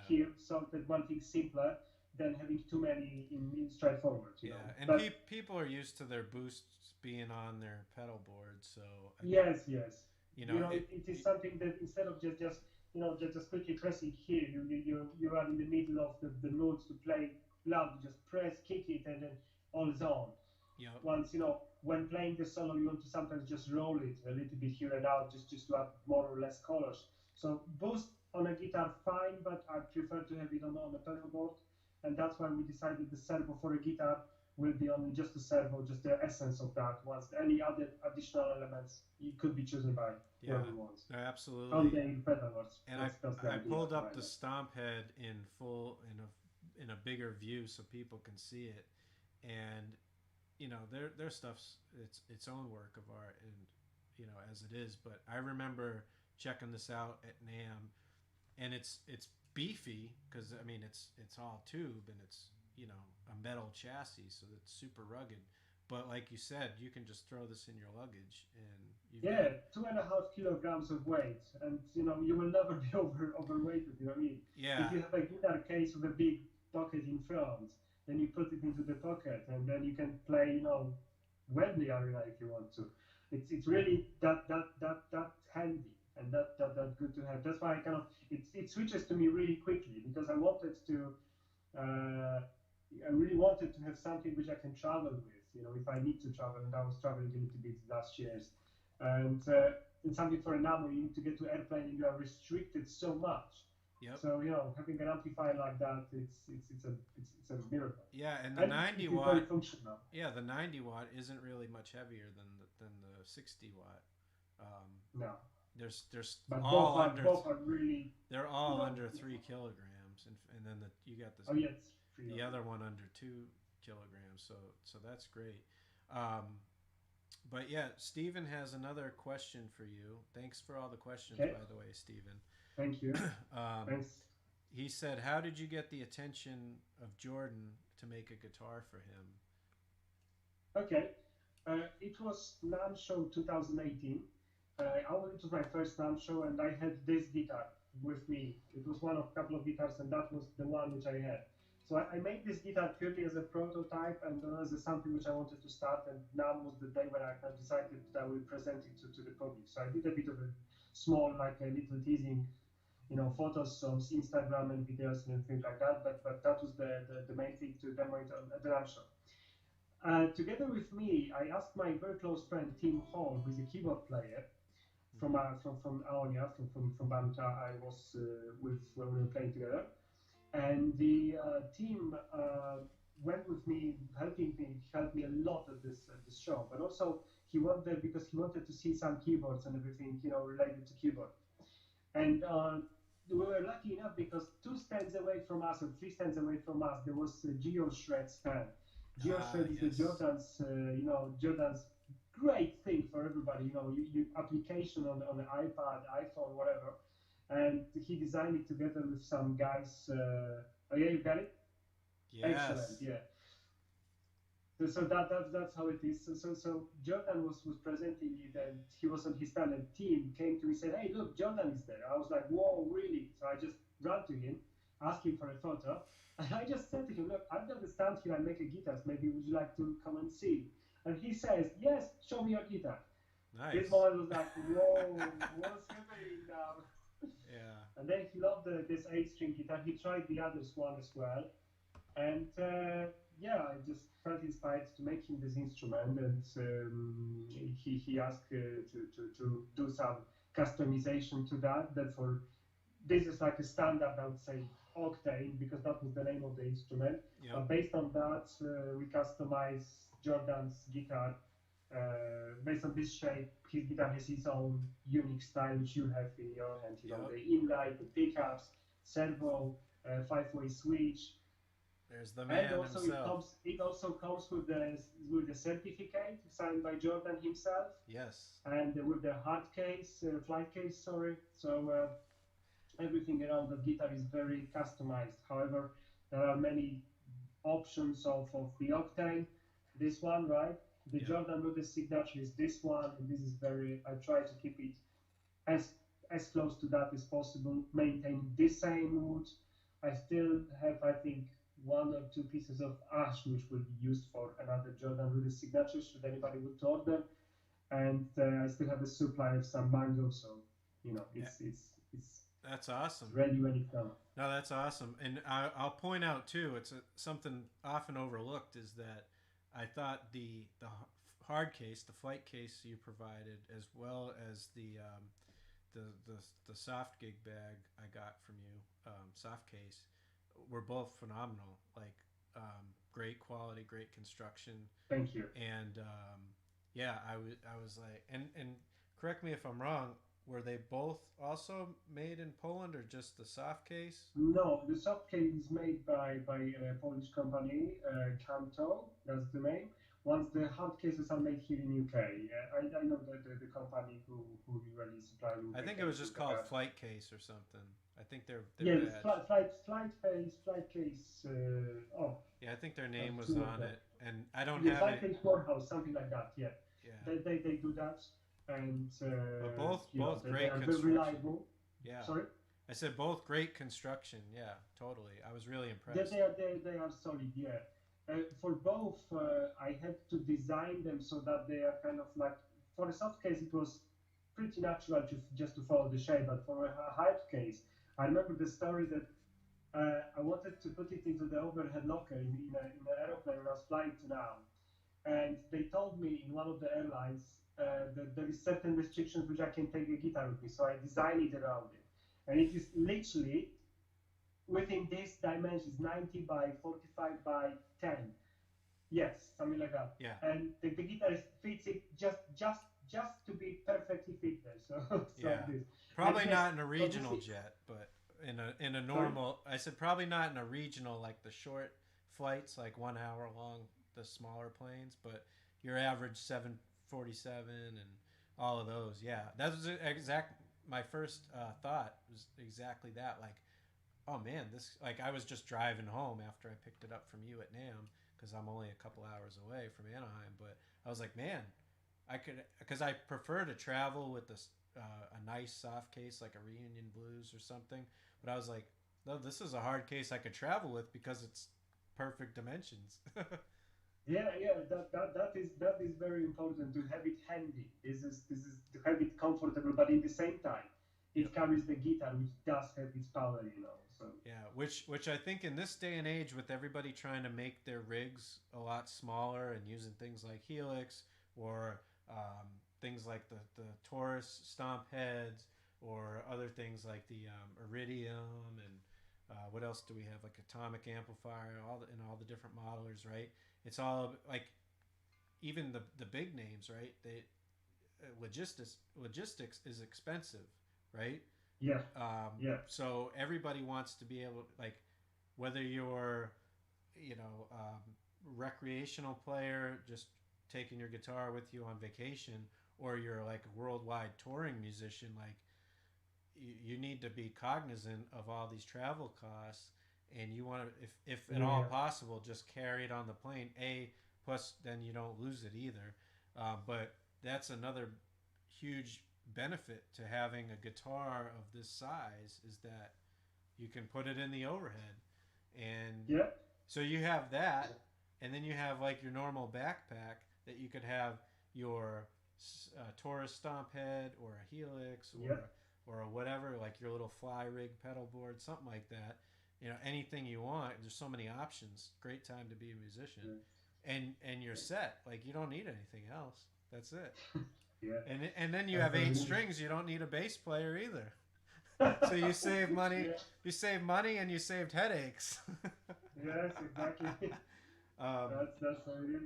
B: here, so that one thing simpler than having too many in straightforward.
A: And people are used to their boosts being on their pedal board, so
B: yes. It is something that instead of just quickly pressing here, you are in the middle of the notes to play loud. You just press, kick it, and then all is on. Once when playing the solo, you want to sometimes just roll it a little bit here and out, just to add more or less colors. So boost on a guitar, fine, but I prefer to have it on a pedal board, and that's why we decided the servo for a guitar will be only just a servo, just the essence of that. Once any other additional elements, it could be chosen by whoever wants.
A: Absolutely.
B: On the pedal boards.
A: And I pulled up the stomp head in full in a bigger view so people can see it, and their stuff's its own work of art, and as it is. But I remember checking this out at NAMM, and it's beefy, because it's all tube, and it's a metal chassis, so it's super rugged. But like you said, you can just throw this in your luggage, and
B: 2.5 kilograms of weight, and you will never be overweighted. If you have a guitar case with a big pocket in front, then you put it into the pocket, and then you can play Wembley Arena if you want to. It's really that handy, and that good to have. That's why it switches to me really quickly, because I wanted to I really wanted to have something which I can travel with, if I need to travel, and I was traveling a little bit last years. And something for an ammo, you need to get to airplane and you are restricted so much.
A: Yep.
B: So, having an amplifier like that, it's a miracle.
A: Yeah, and the
B: And
A: 90
B: it is
A: watt.
B: very functional.
A: Yeah, the 90 watt isn't really much heavier than the 60 watt.
B: No.
A: There's
B: But
A: all under.
B: both are really.
A: They're all under 3 kilograms, and then you got this.
B: Oh yeah, it's
A: the other one under 2 kilograms. So that's great. But yeah, Stephen has another question for you. Thanks for all the questions,
B: Okay.
A: by the way, Stephen.
B: Thank you. Thanks.
A: He said, "How did you get the attention of Jordan to make a guitar for him?"
B: Okay, it was NAMM show 2018. It was my first NAMM show, and I had this guitar with me. It was one of a couple of guitars, and that was the one which I had. So I made this guitar purely as a prototype and as something which I wanted to start, and NAMM was the day when I decided that I would present it to the public. So I did a bit of a small, like a little teasing, photos of Instagram and videos and things like that, but that was the main thing to demo it at the NAMM show. Together with me, I asked my very close friend Tim Hall, who is a keyboard player from Aonia, from Banta. I was with when we were playing together, and the team went with me, helped me a lot at this show. But also he wanted to see some keyboards and everything related to keyboard. And we were lucky enough because 2 stands away from us or 3 stands away from us, there was a GeoShred stand. GeoShred is
A: yes.
B: Jordan's great thing for everybody. You application on the iPad, iPhone, whatever. And he designed it together with some guys. Oh yeah, you got it.
A: Yes.
B: Excellent. Yeah. So that's how it is. So Jordan was presenting it, and he was on his stand, and team came to me and said, "Hey, look, Jordan is there." I was like, "Whoa, really?" So I just ran to him, asked him for a photo, and I just said to him, "Look, I've got a stand here. I make a guitars. Maybe would you like to come and see?" And he says, "Yes, show me your guitar."
A: Nice.
B: This moment was like, "Whoa, what's happening now?"
A: Yeah.
B: And then he loved this 8-string guitar. He tried the others one as well, and I just felt inspired to make him this instrument, and he asked to do some customization to that. Therefore, this is like a standard, I would say, octane, because that was the name of the instrument.
A: Yep.
B: But based on that, we customized Jordan's guitar. Based on this shape, his guitar has its own unique style, which you have in your hand.
A: Yep.
B: The inlay, the pickups, servo, 5-way switch.
A: There's the man
B: and also
A: himself.
B: It also comes with the certificate signed by Jordan himself.
A: Yes. And
B: with the flight case, sorry. So everything around the guitar is very customized. However, there are many options of the octane. This one, right? The Jordan Rudess signature is this one, and this is I try to keep it as close to that as possible, maintaining this same wood. I still have, I think, 1 or 2 pieces of ash which will be used for another Jordan Rudess signature should anybody would order them, and I still have a supply of some mango, so it's
A: that's awesome.
B: Ready when it comes.
A: No, that's awesome, and I'll point out too. It's something often overlooked is that I thought the hard case, the flight case you provided, as well as the soft gig bag I got from you, soft case, were both phenomenal. Like great quality, great construction.
B: Thank you.
A: And I was like, and correct me if I'm wrong. Were they both also made in Poland, or just the soft case?
B: No, the soft case is made by a Polish company, Canto, that's the name. Once the hard cases are made here in UK. I know the company who really supply.
A: I think it was just called Flight Case or something. I think they're
B: flight case.
A: Yeah, I think their name was on it, and I don't have
B: Flight Case Warehouse, something like that. Yeah. They do that. And
A: but both great
B: construction.
A: Very reliable. Yeah.
B: Sorry.
A: I said both great construction. Yeah, totally. I was really impressed.
B: They are solid. Yeah. For both, I had to design them so that they are kind of like. For the soft case, it was pretty natural to follow the shape, but for a hard case, I remember the story that I wanted to put it into the overhead locker in an aeroplane when I was flying to now. And they told me in one of the airlines that there is certain restrictions which I can take a guitar with me. So I designed it around it. And it is literally within this dimensions, 90 by 45 by 10. Yes, something like that.
A: Yeah.
B: And the guitarist fits it just to be perfectly fit there. So
A: Yeah.
B: this.
A: Probably
B: And yes,
A: not in a regional jet, but in a normal. I said probably not in a regional, like the short flights, like 1 hour long, the smaller planes, but your average 747 and all of those. Yeah, that was exact. My first thought was exactly that. Like, oh man, this, like, I was just driving home after I picked it up from you at Nam because I'm only a couple hours away from Anaheim, but I was like, man, I could, because I prefer to travel with a nice soft case like a Reunion Blues or something. But I was like, no, this is a hard case I could travel with because it's perfect dimensions.
B: yeah, that is very important to have it handy. This is to have it comfortable, but in the same time,
A: Yep.
B: it carries the guitar, which does have its power. So
A: Yeah, which I think in this day and age, with everybody trying to make their rigs a lot smaller and using things like Helix or things like the Taurus stomp heads or other things like the Iridium and what else do we have, like atomic amplifier, all the different modelers, right? It's all like, even the big names, right? They logistics is expensive, right?
B: yeah,
A: Um,
B: yeah,
A: so everybody wants to be able, like, whether you're, recreational player, just taking your guitar with you on vacation, or you're like a worldwide touring musician, like, you need to be cognizant of all these travel costs, and you want to, if at all
B: yeah,
A: possible, just carry it on the plane. Plus then you don't lose it either. But that's another huge benefit to having a guitar of this size, is that you can put it in the overhead, and
B: yeah,
A: so you have that, and then you have like your normal backpack that you could have your Taurus stomp head or a Helix
B: yeah,
A: or a whatever, like your little fly rig pedal board, something like that. Anything you want. There's so many options. Great time to be a musician,
B: yeah,
A: and you're set. Like, you don't need anything else. That's it.
B: yeah.
A: And then you have eight
B: Absolutely.
A: strings. You don't need a bass player either. So you save money.
B: Yeah,
A: You save money and you saved headaches.
B: yes, exactly.
A: um,
B: That's how it is.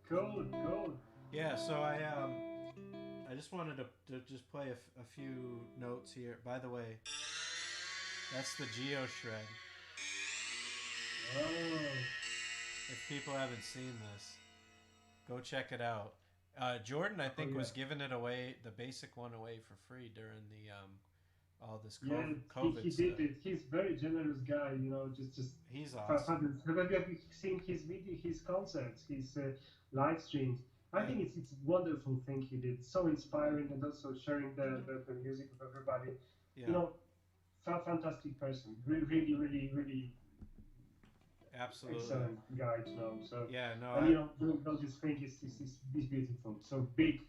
B: Cool, cool.
A: yeah. So I just wanted to just play a few notes here. By the way, that's the Geo Shred.
B: Oh,
A: If people haven't seen this, go check it out. Jordan, I
B: oh
A: think,
B: yeah.
A: was giving it away, the basic one away for free during the all this
B: Yeah, he
A: COVID
B: did
A: stuff.
B: it. He's very generous guy. Just
A: He's awesome.
B: fun. Have you seen his video, his concerts, his live streams? I
A: Yeah,
B: think it's a wonderful thing he did. So inspiring, and also sharing the music with everybody. You
A: yeah,
B: know, fantastic person. Really, really, really
A: absolutely.
B: excellent guy to know. So,
A: Yeah, no,
B: and doing all this thing is beautiful. So big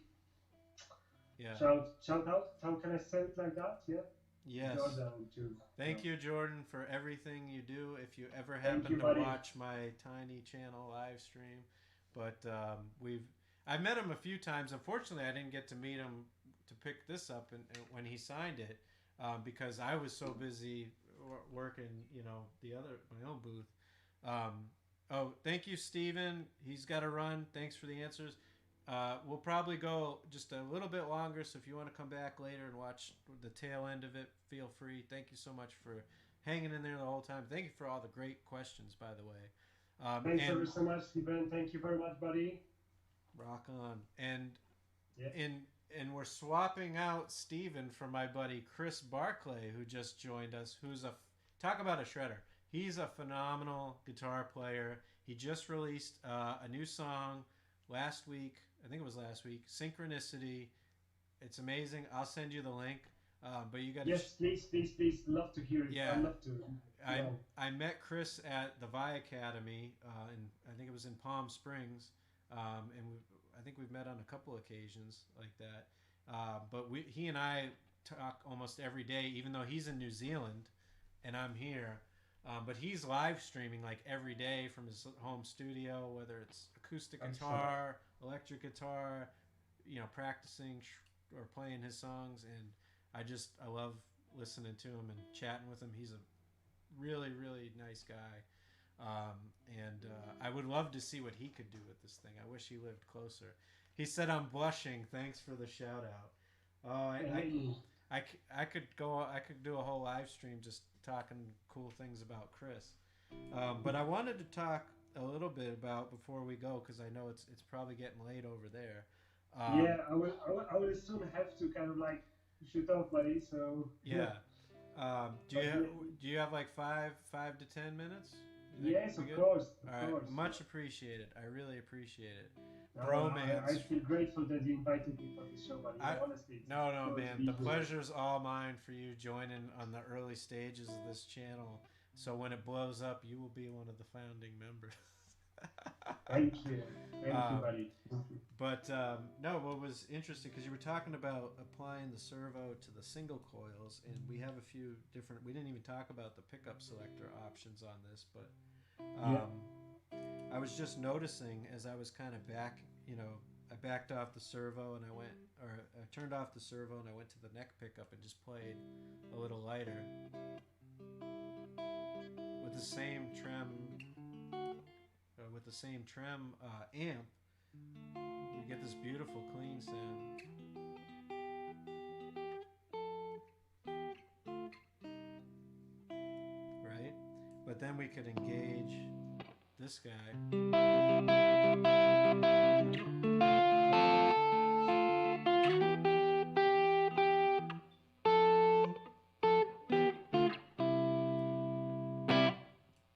A: yeah,
B: shout out. How can I say it like that? Yeah,
A: yes.
B: Jordan too.
A: Thank you, Jordan, for everything you do. If you ever
B: Thank
A: happen
B: you,
A: to
B: buddy.
A: watch my tiny channel live stream, but I've met him a few times. Unfortunately, I didn't get to meet him to pick this up and when he signed it, because I was so busy working, my own booth. Um, oh, thank you, Steven. He's got to run. Thanks for the answers. We'll probably go just a little bit longer, so if you want to come back later and watch the tail end of it, feel free. Thank you so much for hanging in there the whole time. Thank you for all the great questions, by the way.
B: Thanks
A: And
B: ever so much, Stephen. Thank you very much, buddy.
A: rock on. And
B: Yeah.
A: in and we're swapping out Steven for my buddy Chris Barclay, who just joined us. Who's talk about a shredder. He's a phenomenal guitar player. He just released a new song last week. I think it was last week. Synchronicity. It's amazing. I'll send you the link. But you got to.
B: Yes, please, please, please. Love to hear it.
A: Yeah,
B: I'd love to.
A: I
B: Know.
A: I met Chris at the Vi Academy, and I think it was in Palm Springs, and I think we've met on a couple occasions like that. But he and I talk almost every day, even though he's in New Zealand, and I'm here. But he's live streaming like every day from his home studio, whether it's acoustic guitar, electric guitar, practicing or playing his songs. And I love listening to him and chatting with him. He's a really, really nice guy. And I would love to see what he could do with this thing. I wish he lived closer. He said, "I'm blushing. Thanks for the shout out." Oh, I could do a whole live stream just talking cool things about Chris. But I wanted to talk a little bit about before we go, because I know it's probably getting late over there.
B: Yeah, I will soon have to kind of like shoot off, buddy. So
A: yeah. Do you have like 5 to 10 minutes?
B: Yes, of course.
A: All right, much appreciated. I really appreciate it.
B: Bromance. I feel grateful that you invited me for this show, buddy. Honestly.
A: No, man. The pleasure's all mine for you joining on the early stages of this channel. So when it blows up, you will be one of the founding members.
B: Thank you, buddy.
A: But no, what was interesting, because you were talking about applying the servo to the single coils, and we have a few different. We didn't even talk about the pickup selector options on this, but I was just noticing as I was kind of back, I backed off the servo and I turned off the servo and I went to the neck pickup and just played a little lighter with the same trem. With the same trem amp, you get this beautiful clean sound. Right? But then we could engage this guy.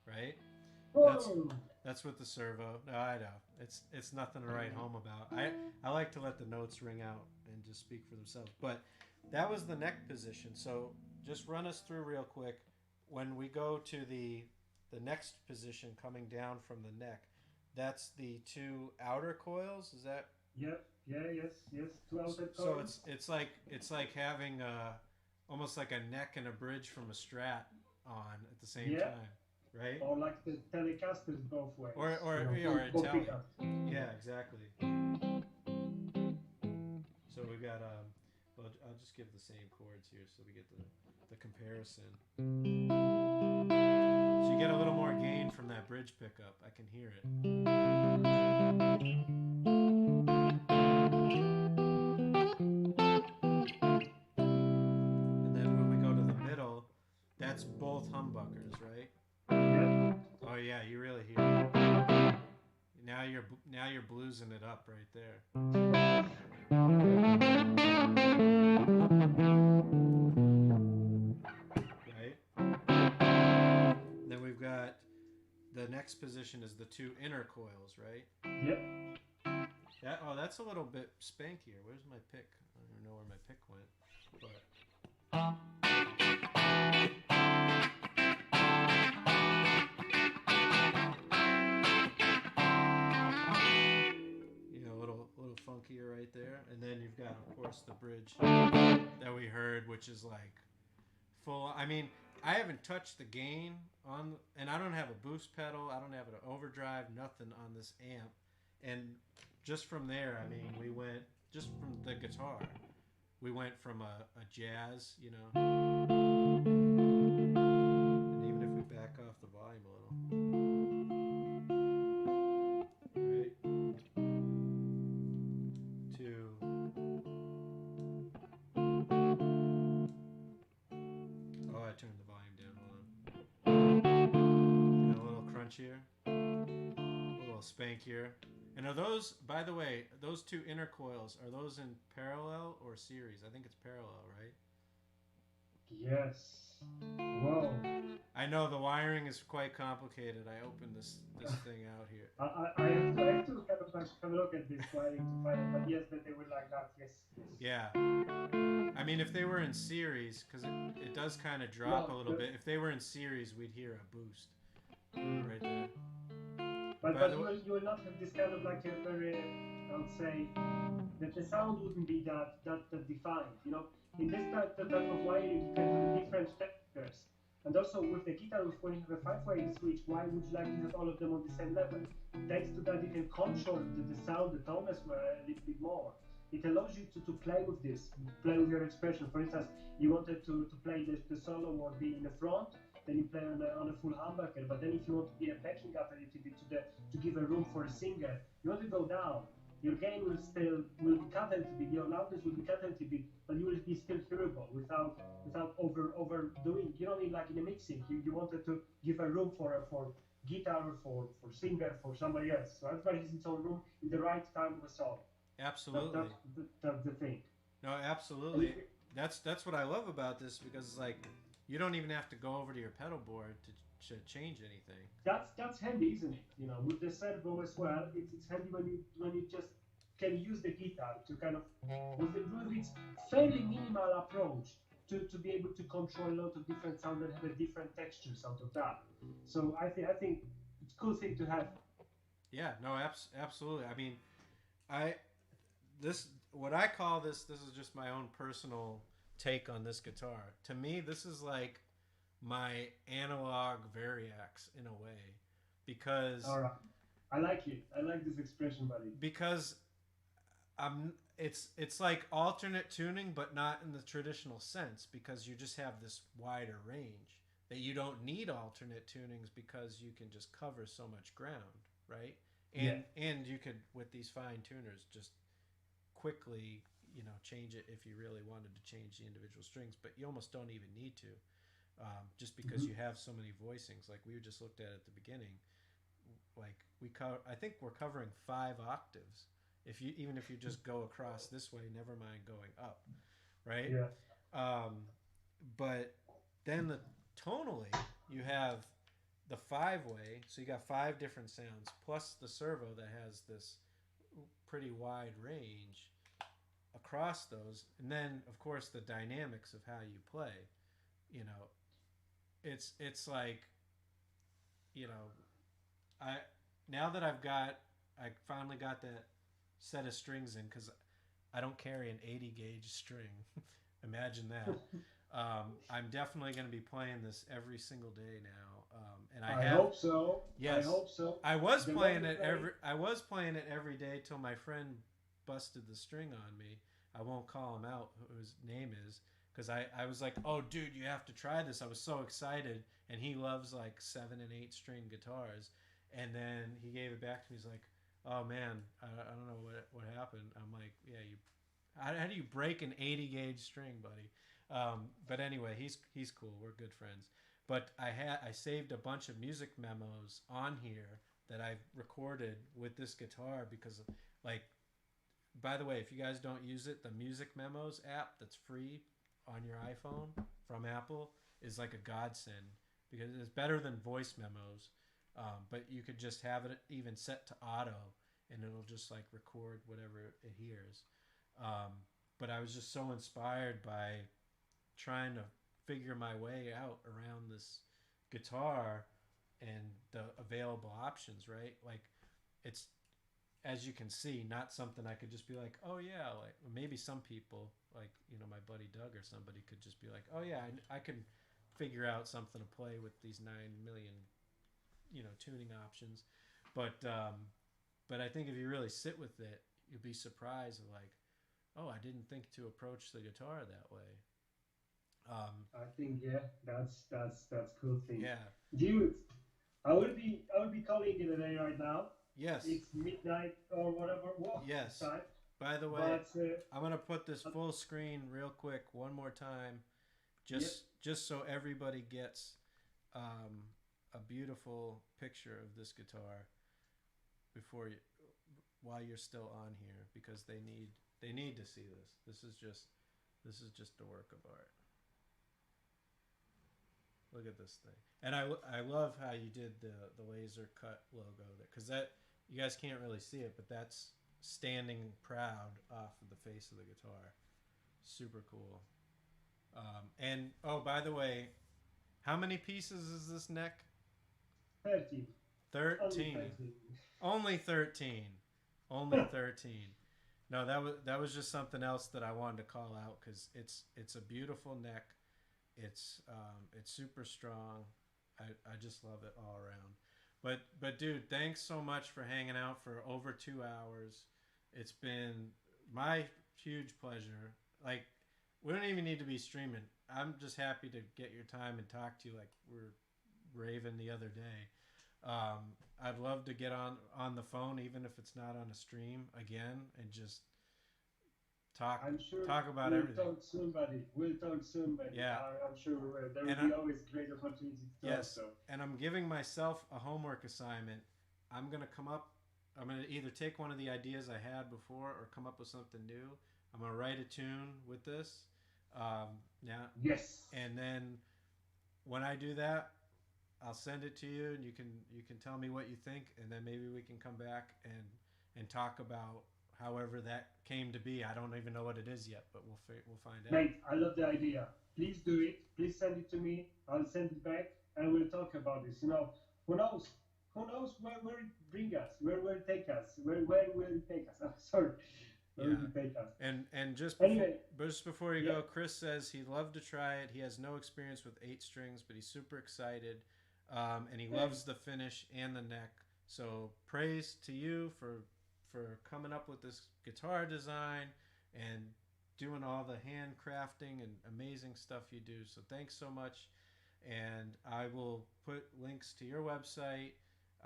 A: Right? That's with the servo. No, I know. It's nothing to write home about. I like to let the notes ring out and just speak for themselves. But that was the neck position. So just run us through real quick. When we go to the next position coming down from the neck, that's the two outer coils. Is that?
B: Yep. Yeah. Yes. 2 outer
A: So
B: coils.
A: it's like having almost like a neck and a bridge from a Strat on at the same time. Right?
B: Or like the Telecasters both ways.
A: Or Italian. Yeah, exactly. So we got well, I'll just give the same chords here so we get the comparison. So you get a little more gain from that bridge pickup. I can hear it. And then when we go to the middle, that's both humbuckers, right? Oh yeah, you really hear it. Now you're bluesing it up right there. Right? Then we've got the next position is the two inner coils, right?
B: Yep.
A: That's a little bit spankier. Where's my pick? I don't even know where my pick went. But funkier right there. And then you've got, of course, the bridge that we heard, which is like full. I mean, I haven't touched the gain on, and I don't have a boost pedal. I don't have an overdrive, nothing on this amp. And just from there, I mean, we went, just from the guitar, we went from a jazz, and even if we back off the volume a little. Here, a little spankier. And are those, by the way, those two inner coils, are those in parallel or series? I think it's parallel, right?
B: Yes. Whoa.
A: I know the wiring is quite complicated. I opened this thing out here.
B: I have to have a look at this wiring to find it, but yes, that they were like that. Yes.
A: Yeah. I mean, if they were in series, because it does kind of drop a little bit. If they were in series, we'd hear a boost. Right there.
B: But you will not have this kind of like a very, I would say, that the sound wouldn't be that defined. In this type of wiring, you can have different textures. And also with the guitar, when you have a 5-way switch, why would you like to have all of them on the same level? Thanks to that, you can control the sound, the tone as well a little bit more. It allows you to play with this, play with your expression. For instance, you wanted to play the solo or be in the front, then you play on a full humbucker. But then if you want to be a backing up a little bit to give a room for a singer, you want to go down. Your gain will be cut a little bit, your loudness will be cut a little bit, but you will be still hearable without overdoing. You don't need like in a mixing. You wanted to give a room for guitar, for singer, for somebody else. So everybody has its own room in the right time of a song.
A: Absolutely.
B: That's the thing.
A: No, absolutely. That's what I love about this, because it's like you don't even have to go over to your pedal board to change anything.
B: That's handy, isn't it? You know, with the servo as well, it's handy when you just can use the guitar to kind of with its fairly minimal approach to be able to control a lot of different sounds and have a different textures out of that. So I think it's a cool thing to have.
A: Yeah, no, absolutely. I mean, I this what I call this is just my own personal take on this guitar. To me, this is like my analog Variax in a way, because
B: all right, I like it. I like this expression, buddy.
A: Because it's like alternate tuning, but not in the traditional sense, because you just have this wider range that you don't need alternate tunings, because you can just cover so much ground, right? And you could, with these fine tuners, just quickly, change it if you really wanted to change the individual strings, but you almost don't even need to, just because you have so many voicings. Like we just looked at the beginning, like I think we're covering 5 octaves. Even if you just go across this way, never mind going up, right?
B: Yeah.
A: But then tonally, you have the 5-way, so you got 5 different sounds, plus the servo that has this pretty wide range across those, and then of course the dynamics of how you play. It's like, I now that I finally got that set of strings in, because I don't carry an 80 gauge string. Imagine that. I'm definitely going to be playing this every single day now, and I
B: hope so.
A: Yes,
B: I hope so.
A: I was playing it every day till my friend busted the string on me. I won't call him out who his name is, because I was like, oh dude, you have to try this. I was so excited, and he loves like 7 and 8 string guitars, and then he gave it back to me. He's like, oh man, I don't know what happened. I'm like, yeah, how do you break an 80 gauge string, buddy? But anyway, he's cool. We're good friends. But I saved a bunch of music memos on here that I've recorded with this guitar, because, like, by the way, if you guys don't use it, the Music Memos app that's free on your iPhone from Apple is like a godsend, because it's better than voice memos. But you could just have it even set to auto, and it'll just like record whatever it hears. But I was just so inspired by trying to figure my way out around this guitar and the available options, right? Like, it's, as you can see, not something I could just be like, oh yeah, like maybe some people, like, my buddy Doug or somebody could just be like, oh yeah, I can figure out something to play with these 9 million, tuning options. But I think if you really sit with it, you'll be surprised of like, oh, I didn't think to approach the guitar that way.
B: I think that's cool thing.
A: Yeah,
B: dude, I will be calling it a day right now.
A: Yes,
B: it's midnight or whatever.
A: Yes.
B: Time.
A: By the way, I'm gonna put this full screen real quick one more time, just so everybody gets a beautiful picture of this guitar while you're still on here, because they need to see this. This is just a work of art. Look at this thing. And I love how you did the laser cut logo there, because that, you guys can't really see it, but that's standing proud off of the face of the guitar. Super cool. And oh, by the way, how many pieces is this neck?
B: 13.
A: 13. Only 13. Only 13. No, that was just something else that I wanted to call out, because it's a beautiful neck. It's super strong. I just love it all around. But dude, thanks so much for hanging out for over 2 hours. It's been my huge pleasure. Like, we don't even need to be streaming. I'm just happy to get your time and talk to you like we're raving the other day. I'd love to get on the phone, even if it's not on a stream again, and just
B: I'm sure
A: talk about
B: we'll
A: everything.
B: talk soon, buddy. We'll talk soon, buddy.
A: Yeah.
B: I'm sure there will
A: And
B: be always great opportunity to talk.
A: yes,
B: So.
A: and I'm giving myself a homework assignment. I'm gonna come up. I'm gonna either take one of the ideas I had before or come up with something new. I'm gonna write a tune with this. Yeah.
B: Yes.
A: And then when I do that, I'll send it to you, and you can tell me what you think, and then maybe we can come back and talk about however that came to be. I don't even know what it is yet, but we'll find out.
B: Mate, I love the idea. Please do it. Please send it to me. I'll send it back, and we'll talk about this. You know, who knows? Who knows where it bring us? Where will it take us? Where will it take us? I'm sorry. Where will it take us?
A: And just before you go, Chris says he'd love to try it. He has no experience with 8 strings, but he's super excited, and he loves the finish and the neck. So praise to you for coming up with this guitar design and doing all the handcrafting and amazing stuff you do. So thanks so much. And I will put links to your website.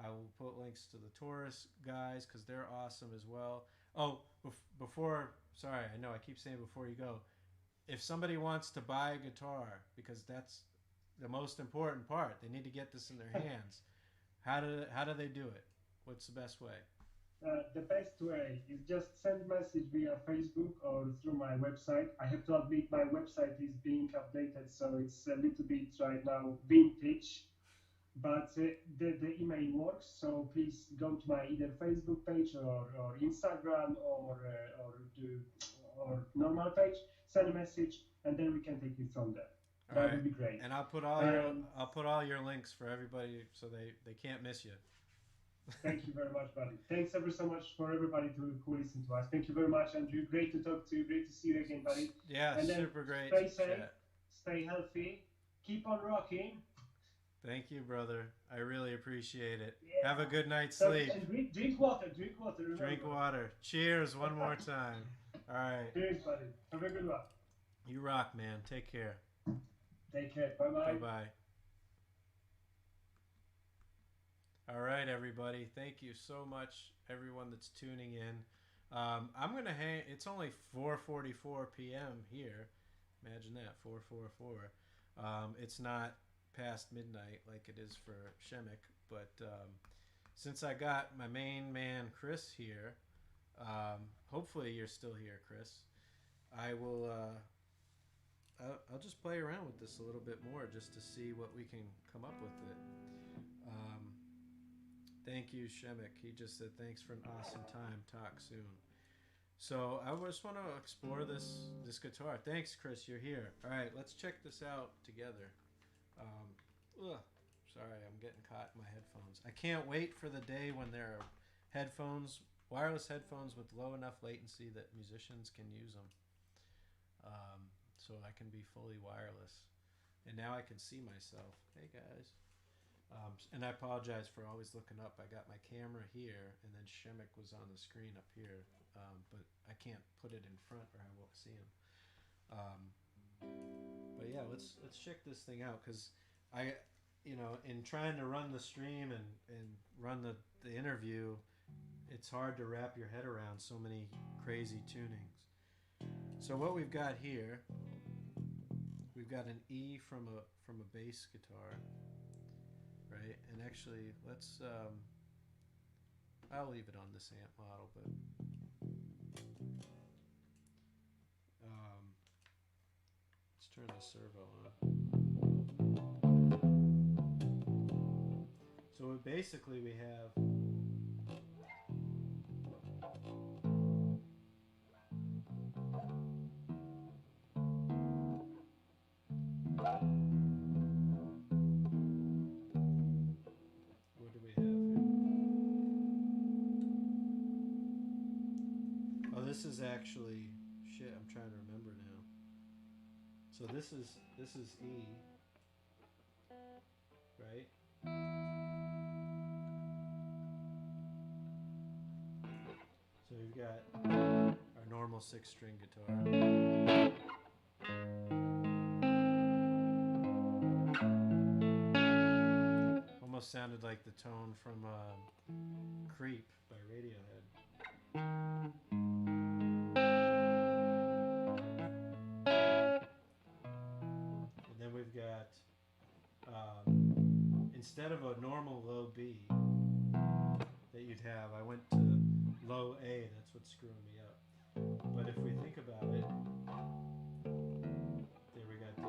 A: I will put links to the Taurus guys because they're awesome as well. Oh, sorry, I know I keep saying before you go, if somebody wants to buy a guitar, because that's the most important part, they need to get this in their hands. How do they do it? What's the best way?
B: The best way is just send message via Facebook or through my website. I have to admit my website is being updated, so it's a little bit right now vintage, but the email works. So please go to my either Facebook page or Instagram or normal page, send a message, and then we can take it from there. That would be great.
A: And I'll put all your links for everybody so they can't miss you.
B: Thank you very much, buddy. Thanks ever so much for everybody who listen to us. Thank you very much, Andrew. Great to talk to you. Great to see you again, buddy.
A: Yeah, and super great.
B: Stay safe, stay healthy, keep on rocking.
A: Thank you, brother. I really appreciate it. Yeah. Have a good night's sleep.
B: And drink water. Remember.
A: Drink water. Cheers one more time. All right.
B: Cheers, buddy. Have a good one.
A: You rock, man. Take care.
B: Take care. Bye-bye.
A: Bye-bye. All right, everybody. Thank you so much, everyone that's tuning in. I'm going to hang. It's only 4:44 p.m. here. Imagine that, 4:44. It's not past midnight like it is for Przemek, but since I got my main man, Chris, here, hopefully you're still here, Chris. I will... I'll just play around with this a little bit more just to see what we can come up with it. Thank you, Przemek. He just said thanks for an awesome time. Talk soon. So I just want to explore this guitar. Thanks, Chris. You're here. All right, let's check this out together. Sorry, I'm getting caught in my headphones. I can't wait for the day when there are wireless headphones with low enough latency that musicians can use them. So I can be fully wireless. And now I can see myself. Hey, guys. And I apologize for always looking up. I got my camera here, and then Przemek was on the screen up here, but I can't put it in front or I won't see him. But yeah, let's check this thing out, because in trying to run the stream and run the interview, it's hard to wrap your head around so many crazy tunings. So what we've got here, we've got an E from a bass guitar. Right, and actually, let's, I'll leave it on this amp model, but, let's turn the servo on. So basically we have, this is actually, shit, I'm trying to remember now. So this is E, right? So we've got our normal 6-string guitar. Almost sounded like the tone from Creep by Radiohead. And then we've got, instead of a normal low B that you'd have, I went to low A. That's what's screwing me up. But if we think about it, there we got D.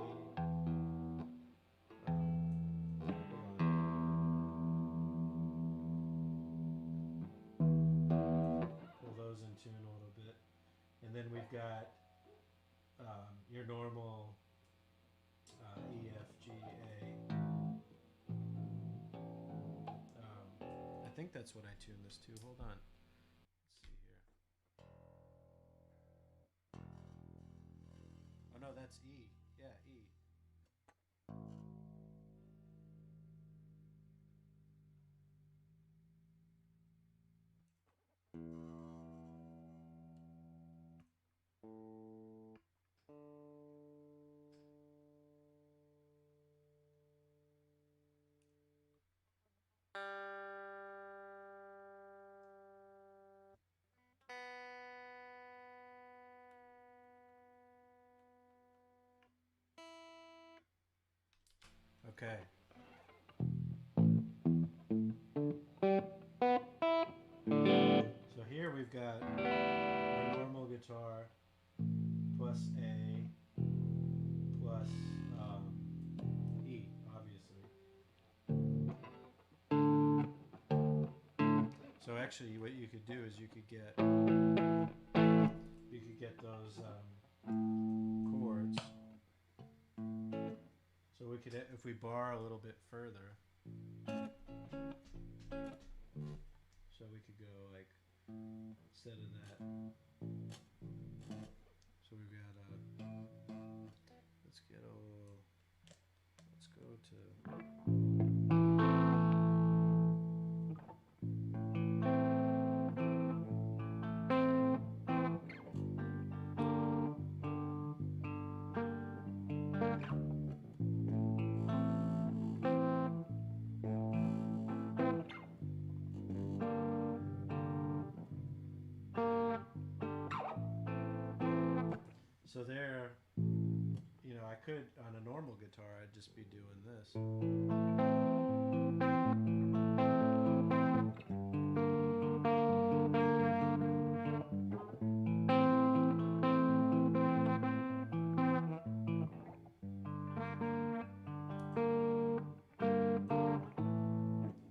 A: Pull those in tune a little bit. And then we've got your normal E, F, G, A. I think that's what I tuned this to. Hold on. Let's see here. Oh no, that's E. Yeah, E. Okay. So here we've got our normal guitar plus A plus E, obviously. So actually what you could do is you could get those chords. So we could, if we bar a little bit further, so we could go like, instead of that, so we've got let's go to so there, you know, I could, on a normal guitar, I'd just be doing this.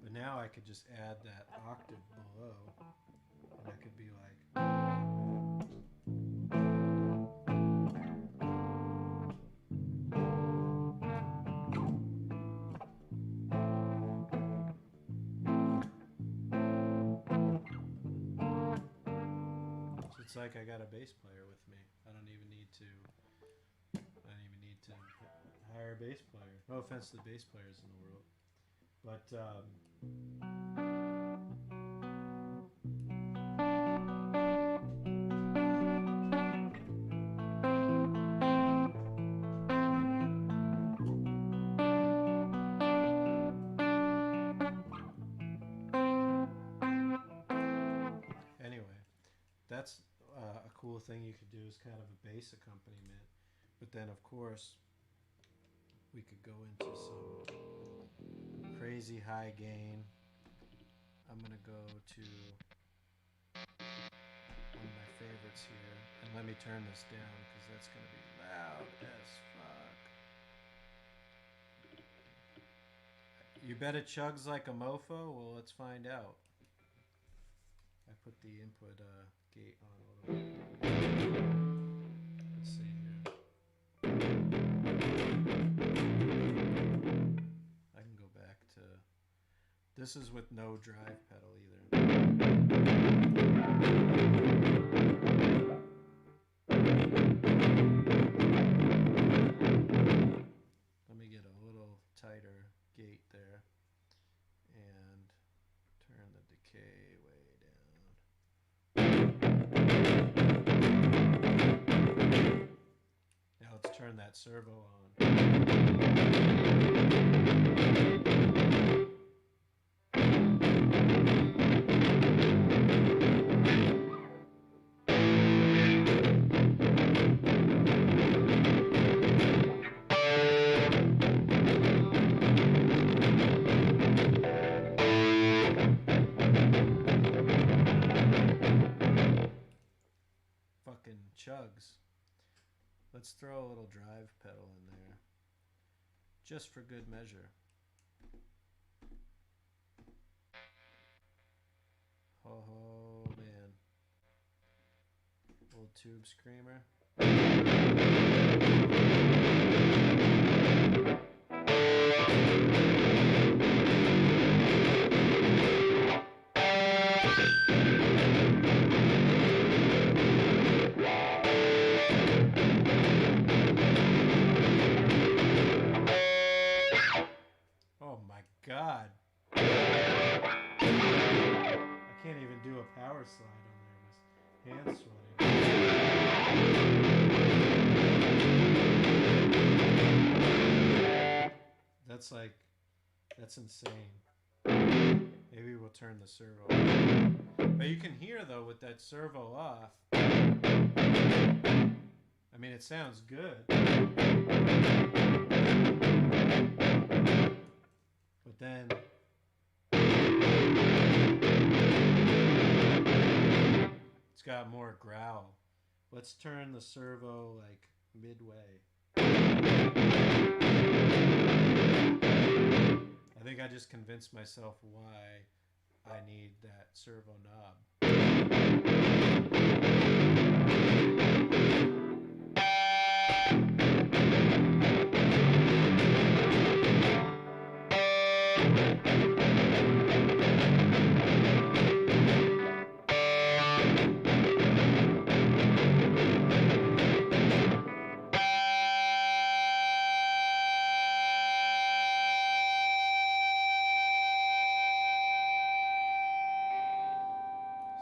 A: But now I could just add that octave below, and I could be like, it's like I got a bass player with me. I don't even need to hire a bass player. No offense to the bass players in the world, but anyway, that's a cool thing you could do is kind of a bass accompaniment. But then, of course, we could go into some crazy high gain. I'm going to go to one of my favorites here. And let me turn this down because that's going to be loud as fuck. You bet it chugs like a mofo? Well, let's find out. I put the input gate on a little bit. Let's see here. I can go back to... This is with no drive pedal either. tighter gate there, and turn the decay way down. Now let's turn that servo on. Chugs. Let's throw a little drive pedal in there, just for good measure. Oh man. Little tube screamer. God. I can't even do a power slide on there. My hand's sweating. That's insane. Maybe we'll turn the servo off. But you can hear, though, with that servo off, I mean, it sounds good. But then it's got more growl. Let's turn the servo like midway. I think I just convinced myself why I need that servo knob.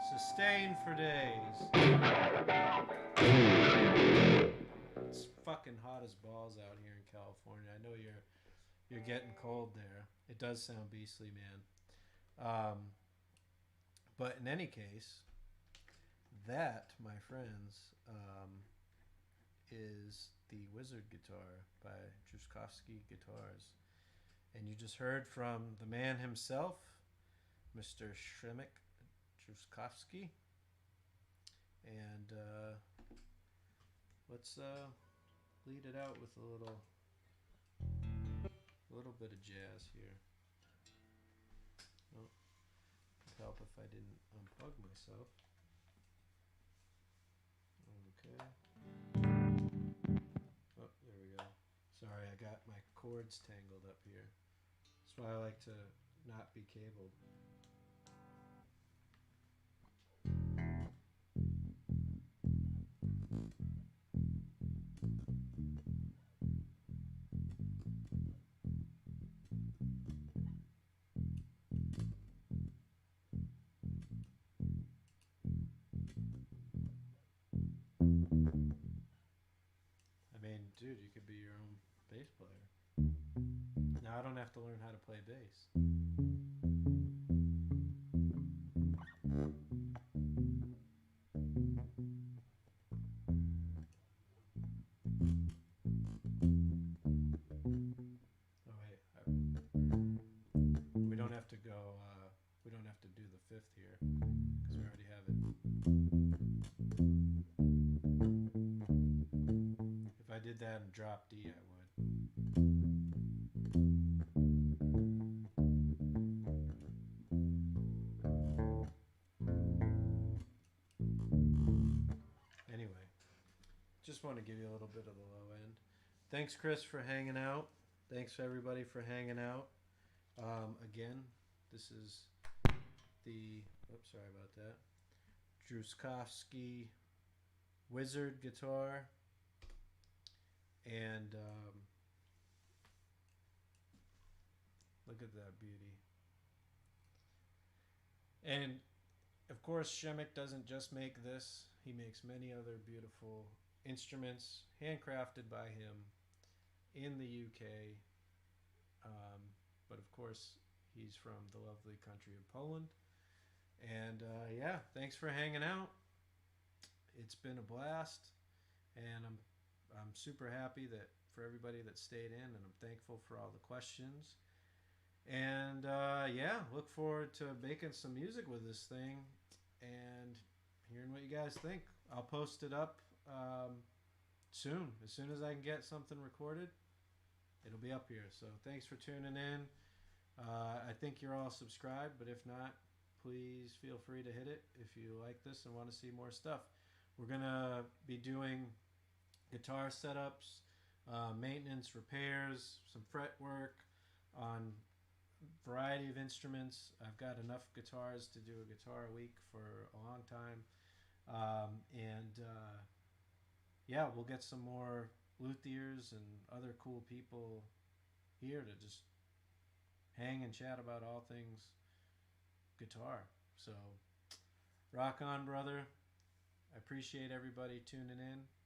A: Sustain for days. It's fucking hot as balls out here in California. I know you're getting cold there. It does sound beastly, man. But in any case, that, my friends, is the Wizard guitar by Drużkowski Guitars. And you just heard from the man himself, Mr. Przemek Drużkowski. And let's lead it out with a little bit of jazz here. Oh, it'd help if I didn't unplug myself. Okay. Oh, there we go. Sorry, I got my cords tangled up here. That's why I like to not be cabled. Dude, you could be your own bass player. Now I don't have to learn how to play bass. Oh wait, we don't have to go. We don't have to do the fifth here because we already have it. If I did that in drop D, I would. Anyway, just want to give you a little bit of the low end. Thanks, Chris, for hanging out. Thanks, everybody, for hanging out. Again, this is the... Oops, sorry about that. Drużkowski Wizard guitar. And Look at that beauty. And of course, Przemek doesn't just make this. He makes many other beautiful instruments handcrafted by him in the UK. But of course, he's from the lovely country of Poland. And yeah, thanks for hanging out. It's been a blast, and I'm super happy that for everybody that stayed in, and I'm thankful for all the questions. And yeah, look forward to making some music with this thing and hearing what you guys think. I'll post it up soon. As soon as I can get something recorded, it'll be up here. So thanks for tuning in. I think you're all subscribed, but if not, please feel free to hit it if you like this and want to see more stuff. We're going to be doing guitar setups, maintenance, repairs, some fret work on a variety of instruments. I've got enough guitars to do a guitar a week for a long time. Yeah, we'll get some more luthiers and other cool people here to just hang and chat about all things guitar. So rock on, brother. I appreciate everybody tuning in.